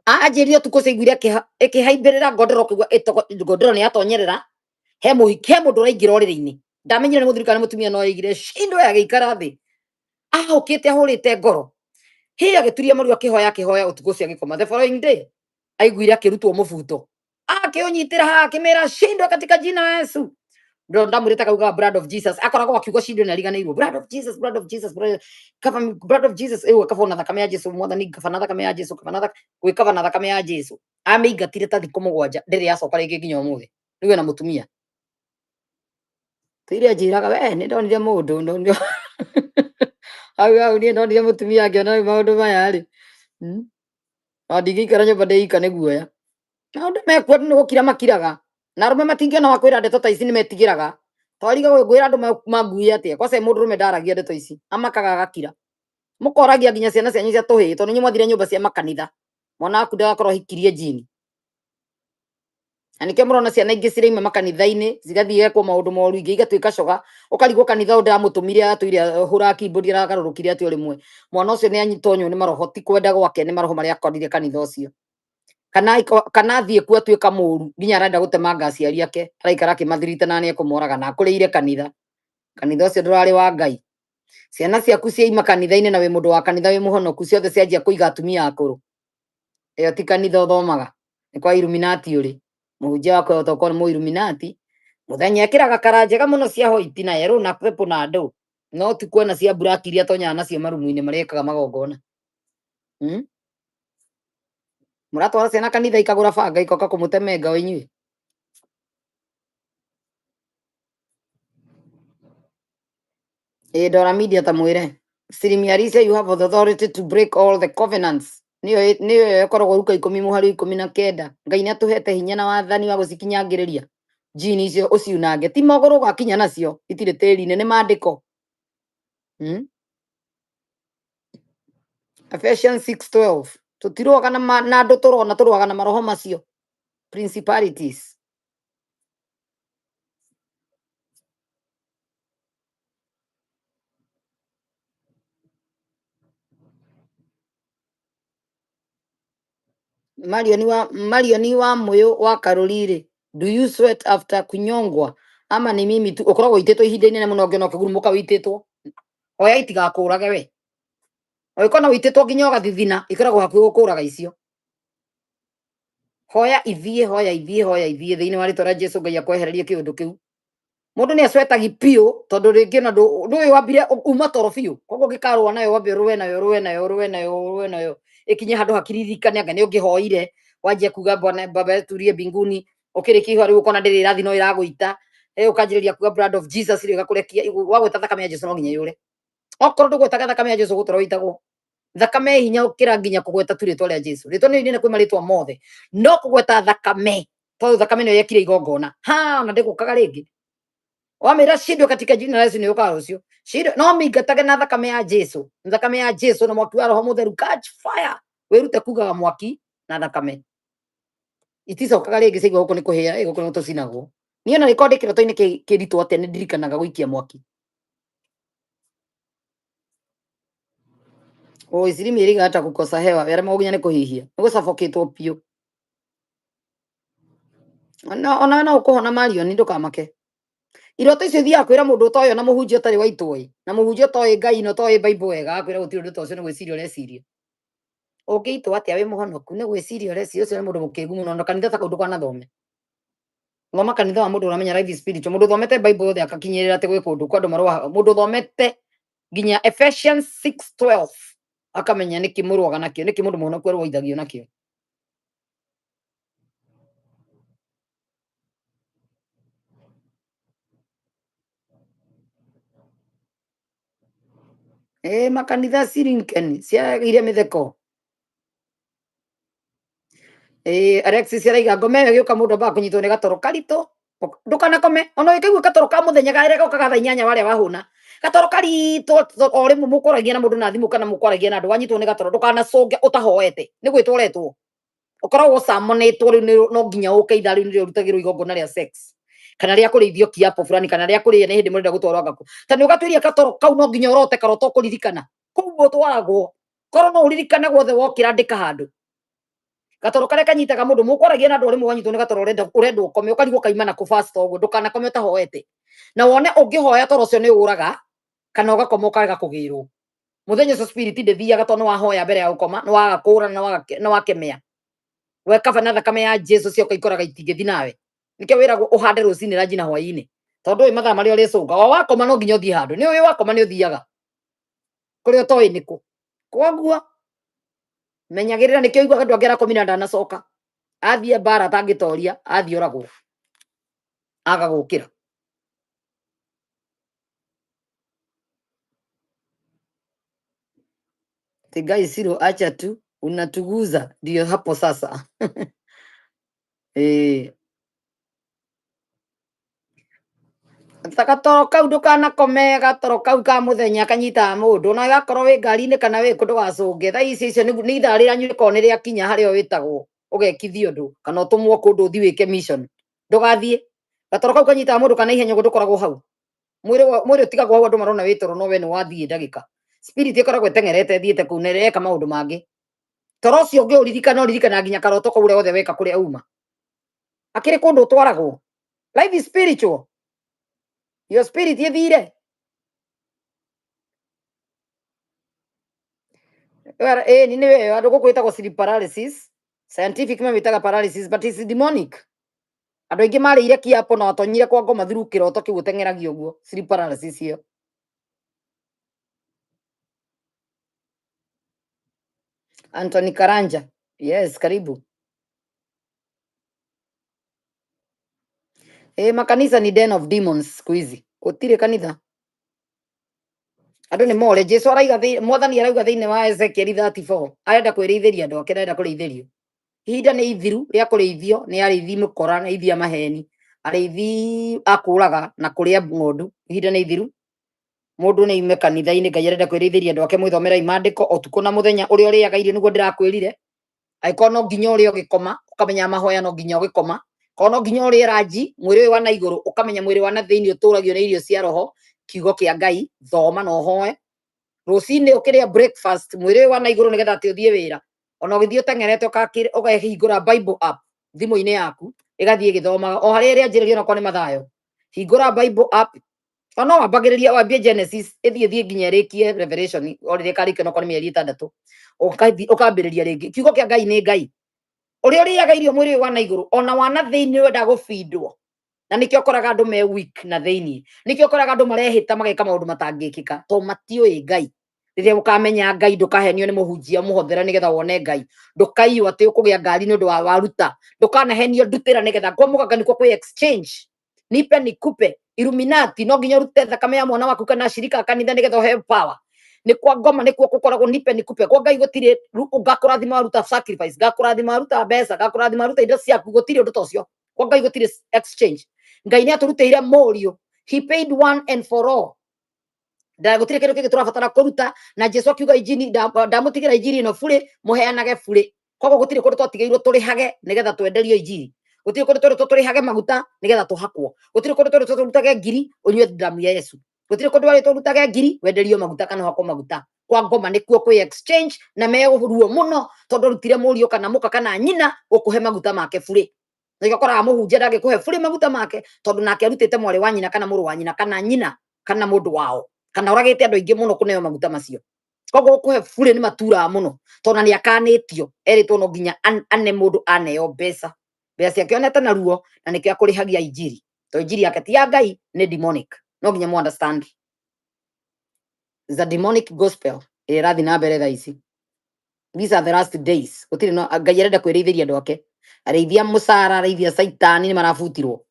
anjĩrire ũtukũ cĩiguire ĩkĩhaimbĩrĩra ngondoro kĩigua ngondoro nĩ yatonyerera he mũndũ ũraingĩra ũrĩrĩ-inĩ ndamenyire nĩ mũthuri kana mũtumia no aigire cindo agĩikara thĩ ahũkĩte ahũrĩte ngoro agĩturia maru akĩhoya ũtukũ ũcio agĩkoma the following day aiguire akĩrutwo mũbuto akĩũnyitĩra haha akĩmĩra shindwe katika jina la Yesu ndo ndamwĩrĩte akauga blood of Jesus akoragwo akiuga shindwe nĩ ariganĩirwo blood of Jesus blood of Jesus ĩyo akabona na thakame ya Jesu mwathani kabana thakame ya Jesu gwĩkaba na thakame ya Jesu amĩingatire ta thikũ mũgwanja ndĩrĩ yacoka rĩngĩ nginya ũmũthĩ rĩu ena mũtumia tĩire njĩraga we nĩ ndonire mũndũ au niĩ ndonire mũtumia ngĩona maũndũ maya rĩ ndingĩikara nyũmba ndĩika nĩ guoya maũndũ mekuo nĩ gũkira makiraga na arũme matingĩona wakwĩra ndeto ta ici nĩ metigĩraga twariga gwĩra andũ manguie atĩa kwaca mũndũrũme ndaragia ndeto ici amakaga agakira mũkoragia nginya ciana cianyu cia tũhĩĩ tondũ nĩ mwathire nyũmba cia makanitha mwana waku ndagakorwo hikirie jini na nĩkĩo mũrona ciana ingĩ ciraima makanitha-inĩ cigathiĩ gekwo maũndũ moru ingĩ igatuĩka coga ũkarigwo kanitha ũyũ ndamũtũmire atũire hũra keyboard aragarũrũkire atĩ ũrĩmwe mwana ũcio nĩ anyitonywo nĩ maroho ti kwenda gwake nĩ maroho marĩa akorire kanitha ũcio kana athiĩ kuo atuĩka mũru nginya arenda gũtemanga aciari ake araikara akĩmathirite na nĩ ekũmoraga na akũrĩire kanitha ũcio ndũrarĩ wa Ngai ciana ciaku ciaima kanitha-inĩ na wĩ mũndũ wa kanitha wĩ mũhonoku ciothe cianjia kũiga atumia akũrũ ĩyo ti kanitha ũthomaga nĩ kwa Illuminati ũrĩ mũhunjia wako ũtokorwo nĩ mũiluminati mũthenya ekĩraga kara njega mũno cia white na yellow na purple na ndũ no ti kuona cia black iria tonyaga nacio marumu-inĩ marĩa ekaga magongona mũratwara ciana kanitha ikagũra banga ikoka kũmũtemenga inyuĩ Dora Media tamwĩre Sirimi Arisia you have the authority to break all the covenants nĩyo ĩkoragwo Luka 10:19 Ngai nĩ atũhete hinya na wathani wa gũcikinyangĩrĩria jini icio ũciunange ti magũrũ gwakinya nacio itirĩ tĩri-inĩ nĩ maandĩko Ephesians 6:12 tũtirũaga na andũ tũrona tũrũaga na maroho macio principalities Marioni wa Mũyũ wa Karũri-rĩ do you sweat after kunyongwa ama nĩ mimi tu ũkoragwo itĩtwo ihinda inene mũno ngĩona ũkĩgurumũka wĩitĩtwo hoya itigakũrage we ũgĩkona wĩitĩtwo nginya ũgathithina ikoragwo hakuhĩ gũkũraga icio hoya ithiĩ thĩinĩ wa rĩtwa rĩa Jesũ Ngai akwehererie kĩũndũ kĩu mundu ni acwetagi pio tondu ringi na ndu wambire uma toro biu koguo gikarwa nayo wambe ruwe nayo ikinye handu hakiririkane anga ni ungihoire wanjie kuga baba eturie mbinguni ukiriki hari ukona ndiri irathi no iraguita ukanjiriria kuga blood of Jesus ri gakurekia wagweta thakame ya Jesu no nginya yure okorwo ndugwetaga thakame ya Jesu gutoro itagwo thakame hinya ukira nginya kugweta tu ritwa ria Jesu ritwa ni kwima ritwa mothe no kugweta thakame tondu thakame niyo yekire igongona ha na ndigukaga ringi wamira shindwe katika jina la Yesu ni ukaro ucio shindwe no mingatage na thakame ya Jesu na mwaki wa roho mutheru catch fire wirute kugaga mwaki na thakame iticokaga ringi cigwa guko ni kuhia guko ni tucinagwo niĩ ona rĩkorwo ndĩ kĩroto-inĩ kĩritũ atĩa nĩ ndirikanaga gũikia mwaki isiri mĩĩrĩ hata kukosa hewa wĩra mũginya nĩ kũhihia nĩ gũcabokĩtwo piũ ona no ũkũhona Marion ndũkamake iroto icio thiaga kwĩra mũndũ ũtoĩ na mũhunjia ũtarĩ wa itũĩ na mũhunjia ũtoĩ Ngai na ũtoĩ Bible wega akwĩra gũtirĩ ũndũ ta ũcio nĩ gwĩciria ũreciria ũngĩitwo atĩa wĩ mũhonoku nĩ gwĩciria ũreciria ũcio nĩ mũndũ mũkĩgu mũno na kanitha ta kũu ndũkanathome ngoma kanitha wa mũndũ ũramenya life spiritual mũndũ thomete Bible yothe akakinyĩrĩra atĩ gwĩ kũndũ kwa andũ marũaga mũndũ thomete nginya Ephesians 6:12 akamenya nĩkĩ mũrũaga nakĩo nĩkĩ mũndũ mũhonoku arũithagio nakĩo makanitha cirinkeni ciagĩire mĩtheko Alexis araiga ngome ĩyo gĩũka mũndũ ambaga kũnyitwo nĩ gatoro karitũ ndũkanakome ona ũngĩigua gatoro ka mũthenya karĩa gokaga thaa 8 warĩa wahũna gatoro karitũ o rĩmwe mũkwaragia na mũndũ na thimũ kana mũkwaragia na andũ wanyitwo nĩ gatoro ndũkanacũnge ũtahoete nĩ gwĩtwo ũretwo ũkoragwo ũcamonĩtwo rĩu no nginya ũke ithaa rĩu nĩrĩo ũrutagĩrwo igongona rĩa sex kana rĩa kũrĩithio kiapo fulani kana rĩa kũrĩa nĩ hĩndĩ mũrenda gũtwarwo ngaku ta nĩ ũgatuĩria gatoro kau no nginya ũrote karoto kũririkana kũu ũtwaragwo korwo no ũririkane guothe wokĩra ndĩka handũ gatoro karĩa kanyitaga mũndũ mũkwaragia na andũ rĩmwe wanyitwo nĩ gatoro ũrendwo ũkome ũkarigwo kaima na kũbasta ũguo ndũkanakome ũtahoete na wone ũngĩhoya toro ũcio nĩ ũraga kana ũgakoma ũkarega kũgĩrwo mũthenya ũcio spirit ndĩthiaga tondũ wahoya mbere ya gũkoma nĩ waga kũũra nĩ wakemea wekaba na thakame ya Jesu cioka ikoraga itingĩthi nawe nĩkĩo wĩragwo ũhande rũcinĩ ranji na hwaĩ-inĩ tondũ ũĩ mathaa marĩa ũrĩcũnga o wakoma no nginya ũthiĩ handũ nĩ ũĩ wakoma nĩ ũthiaga kũrĩa ũtoĩ nĩkũ koguo menyagĩrĩra nĩkĩo iguaga andũ angĩ arakomi na ndanacoka athiĩ mbara atangĩtoria athiĩ oragwo aga gũkĩra Tigai Siro acha tu unatuguza ndio hapo sasa gatoro kau ndũkanakome gatoro kau ka mũthenya kanyitaga mũndũ na gakorwo wĩ ngari-inĩ kana wĩ kũndũ gacũnge thaa ici icio nĩ ithaa rĩranyu rĩkorwo nĩ rĩakinya harĩa wĩtagwo ũgekithio ũndũ kana ũtũmwo kũndũ ũthiĩ wĩke mission ndũgathiĩ gatoro kau kanyitaga mũndũ kana ihenya ũguo ndũkoragwo hau mwĩrĩ ũtigagwo hau andũ marona wĩ toro no we nĩ wathiĩ ndagĩka spirit ĩkoragwo ĩteng'erete thiĩte kũu na ĩreka maũndũ mangĩ toro ũcio ũngĩũririkana nginya karoto kau ũrĩa wothe weka kũrĩa uma akĩrĩ kũndũ ũtwaragwo life is spiritual your spirit ĩthire nĩ we andũ gũkũ ĩtagwo sleep paralysis scientific mamĩtaga paralysis but it's demonic andũ aingĩ marĩire kiapo na watonyire kwa ngoma through kĩroto kĩu ũteng'eragio ũguo sleep paralysis ĩyo Anthony Karanja yes karibu makanitha ni den of demons siku hizi gũtirĩ kanitha andũ nĩ more Jesu arauga mwathani arauga thĩinĩ wa Ezekiel 34 arenda kwĩrĩithĩria andũ ake arenda kũrĩithĩrio ihinda nĩ ithiru rĩa kũrĩithio nĩ arĩithi mũkora na arĩithi a maheni arĩithi a kũũraga na kũrĩa ng'ondu ihinda nĩ ithiru mũndũ nĩ ime kanitha-inĩ Ngai arenda kwĩrĩithĩria andũ ake mwĩthomerai maandĩko ũtukũ na mũthenya ũrĩa ũrĩaga irio nĩguo ndĩrakwĩrire angĩkorwo no nginya ũrĩa ũgĩkoma ũkamenya mahoya no nginya ũgĩkoma korwo no nginya ũrĩa ranji mwĩrĩ ũyũ wa na igũrũ ũkamenya mwĩrĩ wa na thĩinĩ ũtũragio na irio cia roho kiugo kĩa Ngai thoma na ũhoe rũcinĩ ũkĩrĩa breakfast mwĩrĩ ũyũ wa na igũrũ nĩgetha atĩ ũthiĩ wĩra ona ũgĩthiĩ ũteng'erete ũkahingũra Bible app thimũ-inĩ yaku ĩgathiĩ ĩgĩthomaga o harĩa ĩrĩanjĩrĩria onakorwo nĩ mathayo hingũra Bible app no wambagĩrĩria wambie Genesis ĩthiĩ nginya ĩrĩkie Revelation o rĩrĩa ĩkarĩkia onakorwo nĩ mĩeri 6 ũkambĩrĩria rĩngĩ kiugo kĩa Ngai nĩ Ngai ũrĩa ũrĩaga irio mwĩrĩ ũyũ wa na igũrũ ona wana thĩinĩ wenda gũbindwo na nikio koraga andu me weak na theini nikio koraga andu marehita mageka maundu matangikika to matioi Ngai riria ukamenya Ngai ndukahenio ni muhunjia muhothera nigetha wone Ngai ndukaiyo ati ukugia ngari ni undu wa waruta ndukanahenio ndutira nigetha ngomuga niko kwi exchange nipe nikupe Illuminati no nginya rute thakame ya mwana waku kana shirika kanitha nigetha uhe power ni kwa ngoma ni kwa gukoragwo nipe nikupe kwa Ngai gutire ngakurathima waruta sacrifice ngakurathima waruta mbeca ngakurathima waruta indo ciaku gutire undu tocio kwa Ngai gutire exchange Ngai ni aturuteire morio he paid one and for all gutire kindu kingi turabatara kuruta na Jesu akiuga injini ndamutigira injini no bure muheanage bure koguo gutire kundu twatigeirwo turihage nigetha twenderio injini gutire kundu turihage maguta nigetha tuhakwo gutire kundu turutage ngiri unywe damu ya Yesu gutire kundu turutage ngiri wenderio maguta kana hakwo maguta kwa ngoma nikuo kwi exchange na meguruo muno tondu rutire murio kana muka kana nyina ukuhe maguta make bure nigakora muhunjia ndangikuhe bure maguta make tondu nake arutite mwari wa nyina kana muru wa nyina kana nyina kana mundu wao kana uragite andu aingi muno kuneo maguta macio koguo kuhe bure ni matura muno tondu ni akanitio eritwo no nginya ane mundu aneo mbeca ciake onete na ruo na nikio akurihagia injiri to injiri yake ti ya Ngai ni demonic no nginya mu understand the demonic gospel irathi na mbere thaa ici these are the last days gutire no Ngai arenda kwirithia andu ake arithia musara arithia saitani ni marafutirwo.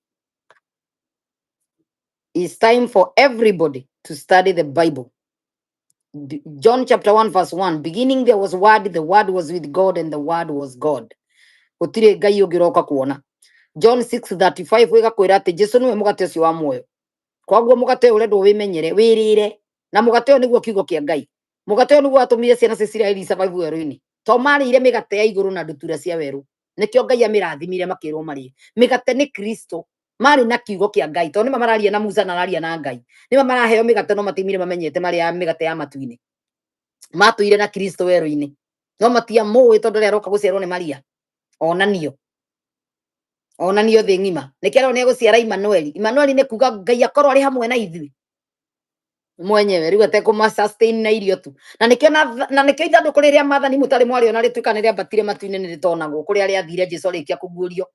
It's time for everybody to study the Bible. John chapter 1 verse 1 beginning there was word, the word was with God and the word was God. Gutire Ngai ungiroka kuona. John 6:35 wiga kwira ati Jesu niwe mugate ucio wa muoyo koguo mugate ule ndo wimenyere wirire na mugate uyu niguo kiugo kia Ngai mugate uyu niguo atumire ciana cia Isiraeli survive weru-ini to marire migate ya iguru na ndutura cia weru nikio Ngai amirathimire makirwo mari migate ni Kristo mari na kiugo kia Ngai to nima mararia na Musa na araria na Ngai nima maraheo migate no matimire mamenyete mari ya migate ya matuini matuire na Kristo weru-ini no matia muwi tondu ria aroka guciarwo ni Maria onanio thi ngima nikero ni guciara Emmanuel ni kuga Ngai akorwo ari hamwe na ithui mwenyewe riu atekuma sustain na irio tu na nikio ithanduku riria mathani mutari mwari ona rituika ni riambatire matu-ini ni ritonagwo kuri aria athire Jesu arikia kuguurio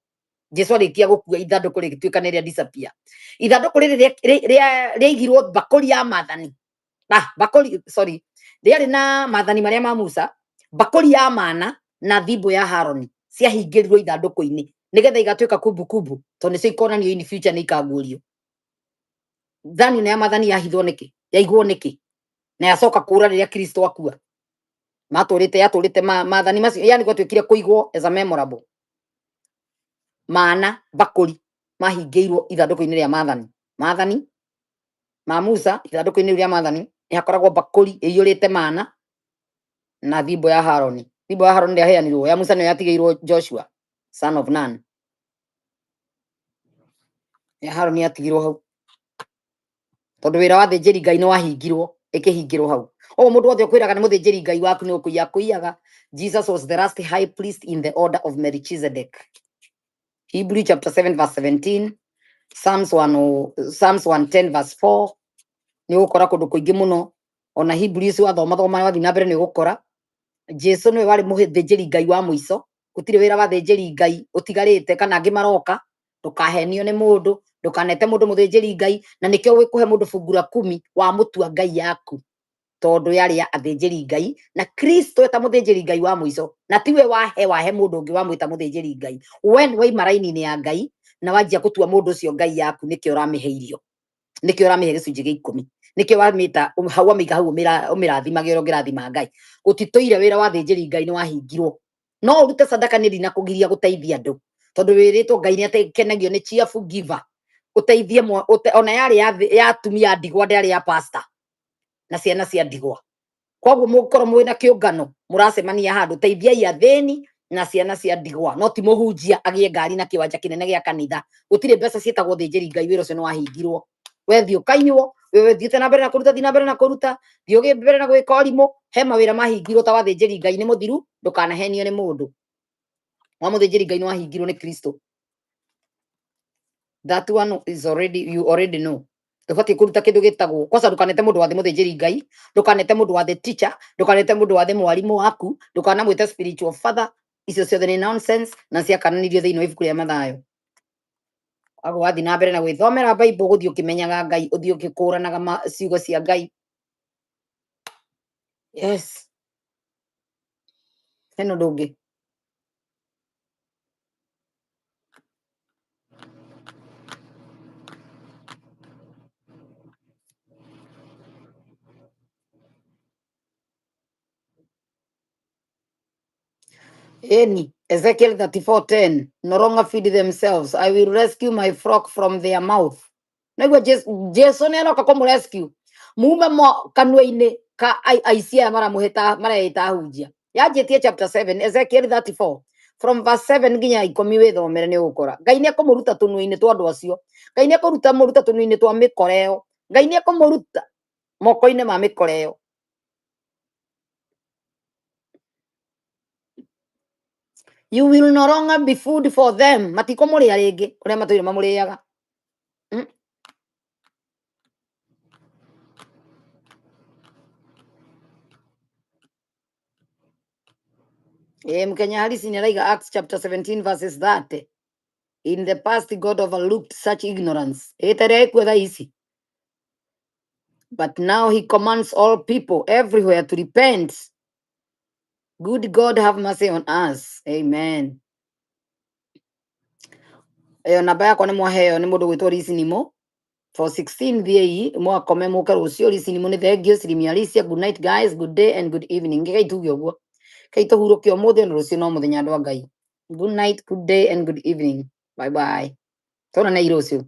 Jesu arikia gukua ithanduku rigituika ni ria disappear ithanduku riri riaigirwo bakuri ya mathani bakuri sorry riari na mathani maria ma Musa bakuri ya mana na thibo ya Haroni ciahingirirwo ithanduku-ini nigetha igatuika kumbukumbu to nicio ikonanio in future ni ikaguurio thani na mathani yahithwo niki yaigwo niki na yacoka kura riria Kristo akua yaturite mathani macio yani gwatuikire kuigwo as a memorable mana bakuri mahingiirwo ithanduku-ini ria mathani ma Musa ithanduku-ini ria mathani yakoragwo bakuri iyurite mana na thibo ya Haroni ndiaheanirwo ya Musa niyo yatigeirwo Joshua son of Nun ya Haroni yatigirwo hau tondu wira wa thinjiri Ngai ni wahingirwo ikihingirwo hau mundu wothe ukwiraga ni muthinjiri Ngai waku ni ukuiyaga Jesus was the last high priest in the order of Melchizedek. Hebrew chapter 7 verse 17 Psalms 110 verse 4 ni ukora kundu kuingi muno ona Hebrews wathoma wathi na mbere ni gukora Jesu niwe wari muthinjiri Ngai wa muico gutire wira wa thinjiri Ngai utigarite kana angi maroka ndukahenio ni mundu ndukanete mundu muthinjiri Ngai na nikio wikuhe mundu fungura 10 wa mutua Ngai yaku tondu yari ya athinjiri Ngai na Kristo eta muthinjiri Ngai wa muico na tiwe wahe mundu ungi wa mwita muthinjiri Ngai when wai maraini-ini ya Ngai na wajia gutua mundu ucio Ngai yaku nikio uramiheirio nikio uramihe gicunji gia 10 nikio wamita hau amiga hau umirathimage ngirathima Ngai utitoire wira wa thinjiri Ngai ni wahingirwo no urute sadaka ni ndina kugiria guteithia andu tondu wiritwo Ngai ni atekenagio ni cheerful giver uteithie ona yari ya atumia ndigwa ndari ya pastor na ciana cia ndigwa koguo mukorwo mwina kiungano muracemania handu teithiai atheni na ciana cia ndigwa no ti muhunjia agie ngari na kiwanja kinene gia kanitha gutire mbeca cietagwo thinjiri Ngai wira ucio ni wahingirwo wethi ukainyo wewe thiete na mbere na kuruta thina mbere na kuruta thioge mbere na gwika orimo he mawira mahingirwo ta wa thinjiri Ngai ni muthiru ndukanahenio ni mundu wa muthinjiri Ngai ni wahingirwo ni Kristo. That one is you already know. Ndubati kuruta kindu gitagwo kosa ndukanete mundu wa thi muthinjiri Ngai ndukanete mundu wa the teacher ndukanete mundu wa thi mwarimu waku ndukanamwite spiritual father icio ciothe ni nonsense na ciakananirio thiini wa ibuku ria Mathayo agwathi na mbere na gwithomera Bible guthii ukimenyaga Ngai uthii ukikuranaga ciugo cia Ngai. Yes. Heno ndungi. Eni, Ezekiel 34:10. No longer feed themselves. I will rescue my flock from their mouth. Nagwa Jesu ne aroka rescue. Mume mo kanwe-ini ka aisia maramuheta maraita hujia. Yajetie chapter 7, Ezekiel 34. From verse 7 nginya 10 withomere ni ukora. Ngai ni akumuruta tunui-ini twa andu acio. Ngai ni akumuruta tunui-ini twa mikoreo. Ngai ni akumuruta moko-ini ma mikoreo. You will no longer be food for them. Matiko muria ringi uria matwire mamuriaga. Mkenya Halisi inaraiga Acts chapter 17 verses 30. In the past God overlooked such ignorance. But now he commands all people everywhere to repent. Good God have mercy on us. Amen. Namba yakwa ni mwaheo ni mundu gwitwo Lisinimo for 16 VAE mwakome muka rucio. Lisinimo ni thengio Silimia Alicia. Good night guys, good day and good evening. Ngigaituge uguo kaito huruke umuthi no rucio no muthenya andu Ngai. Good night, good day and good evening. Bye bye. Tona na irucio.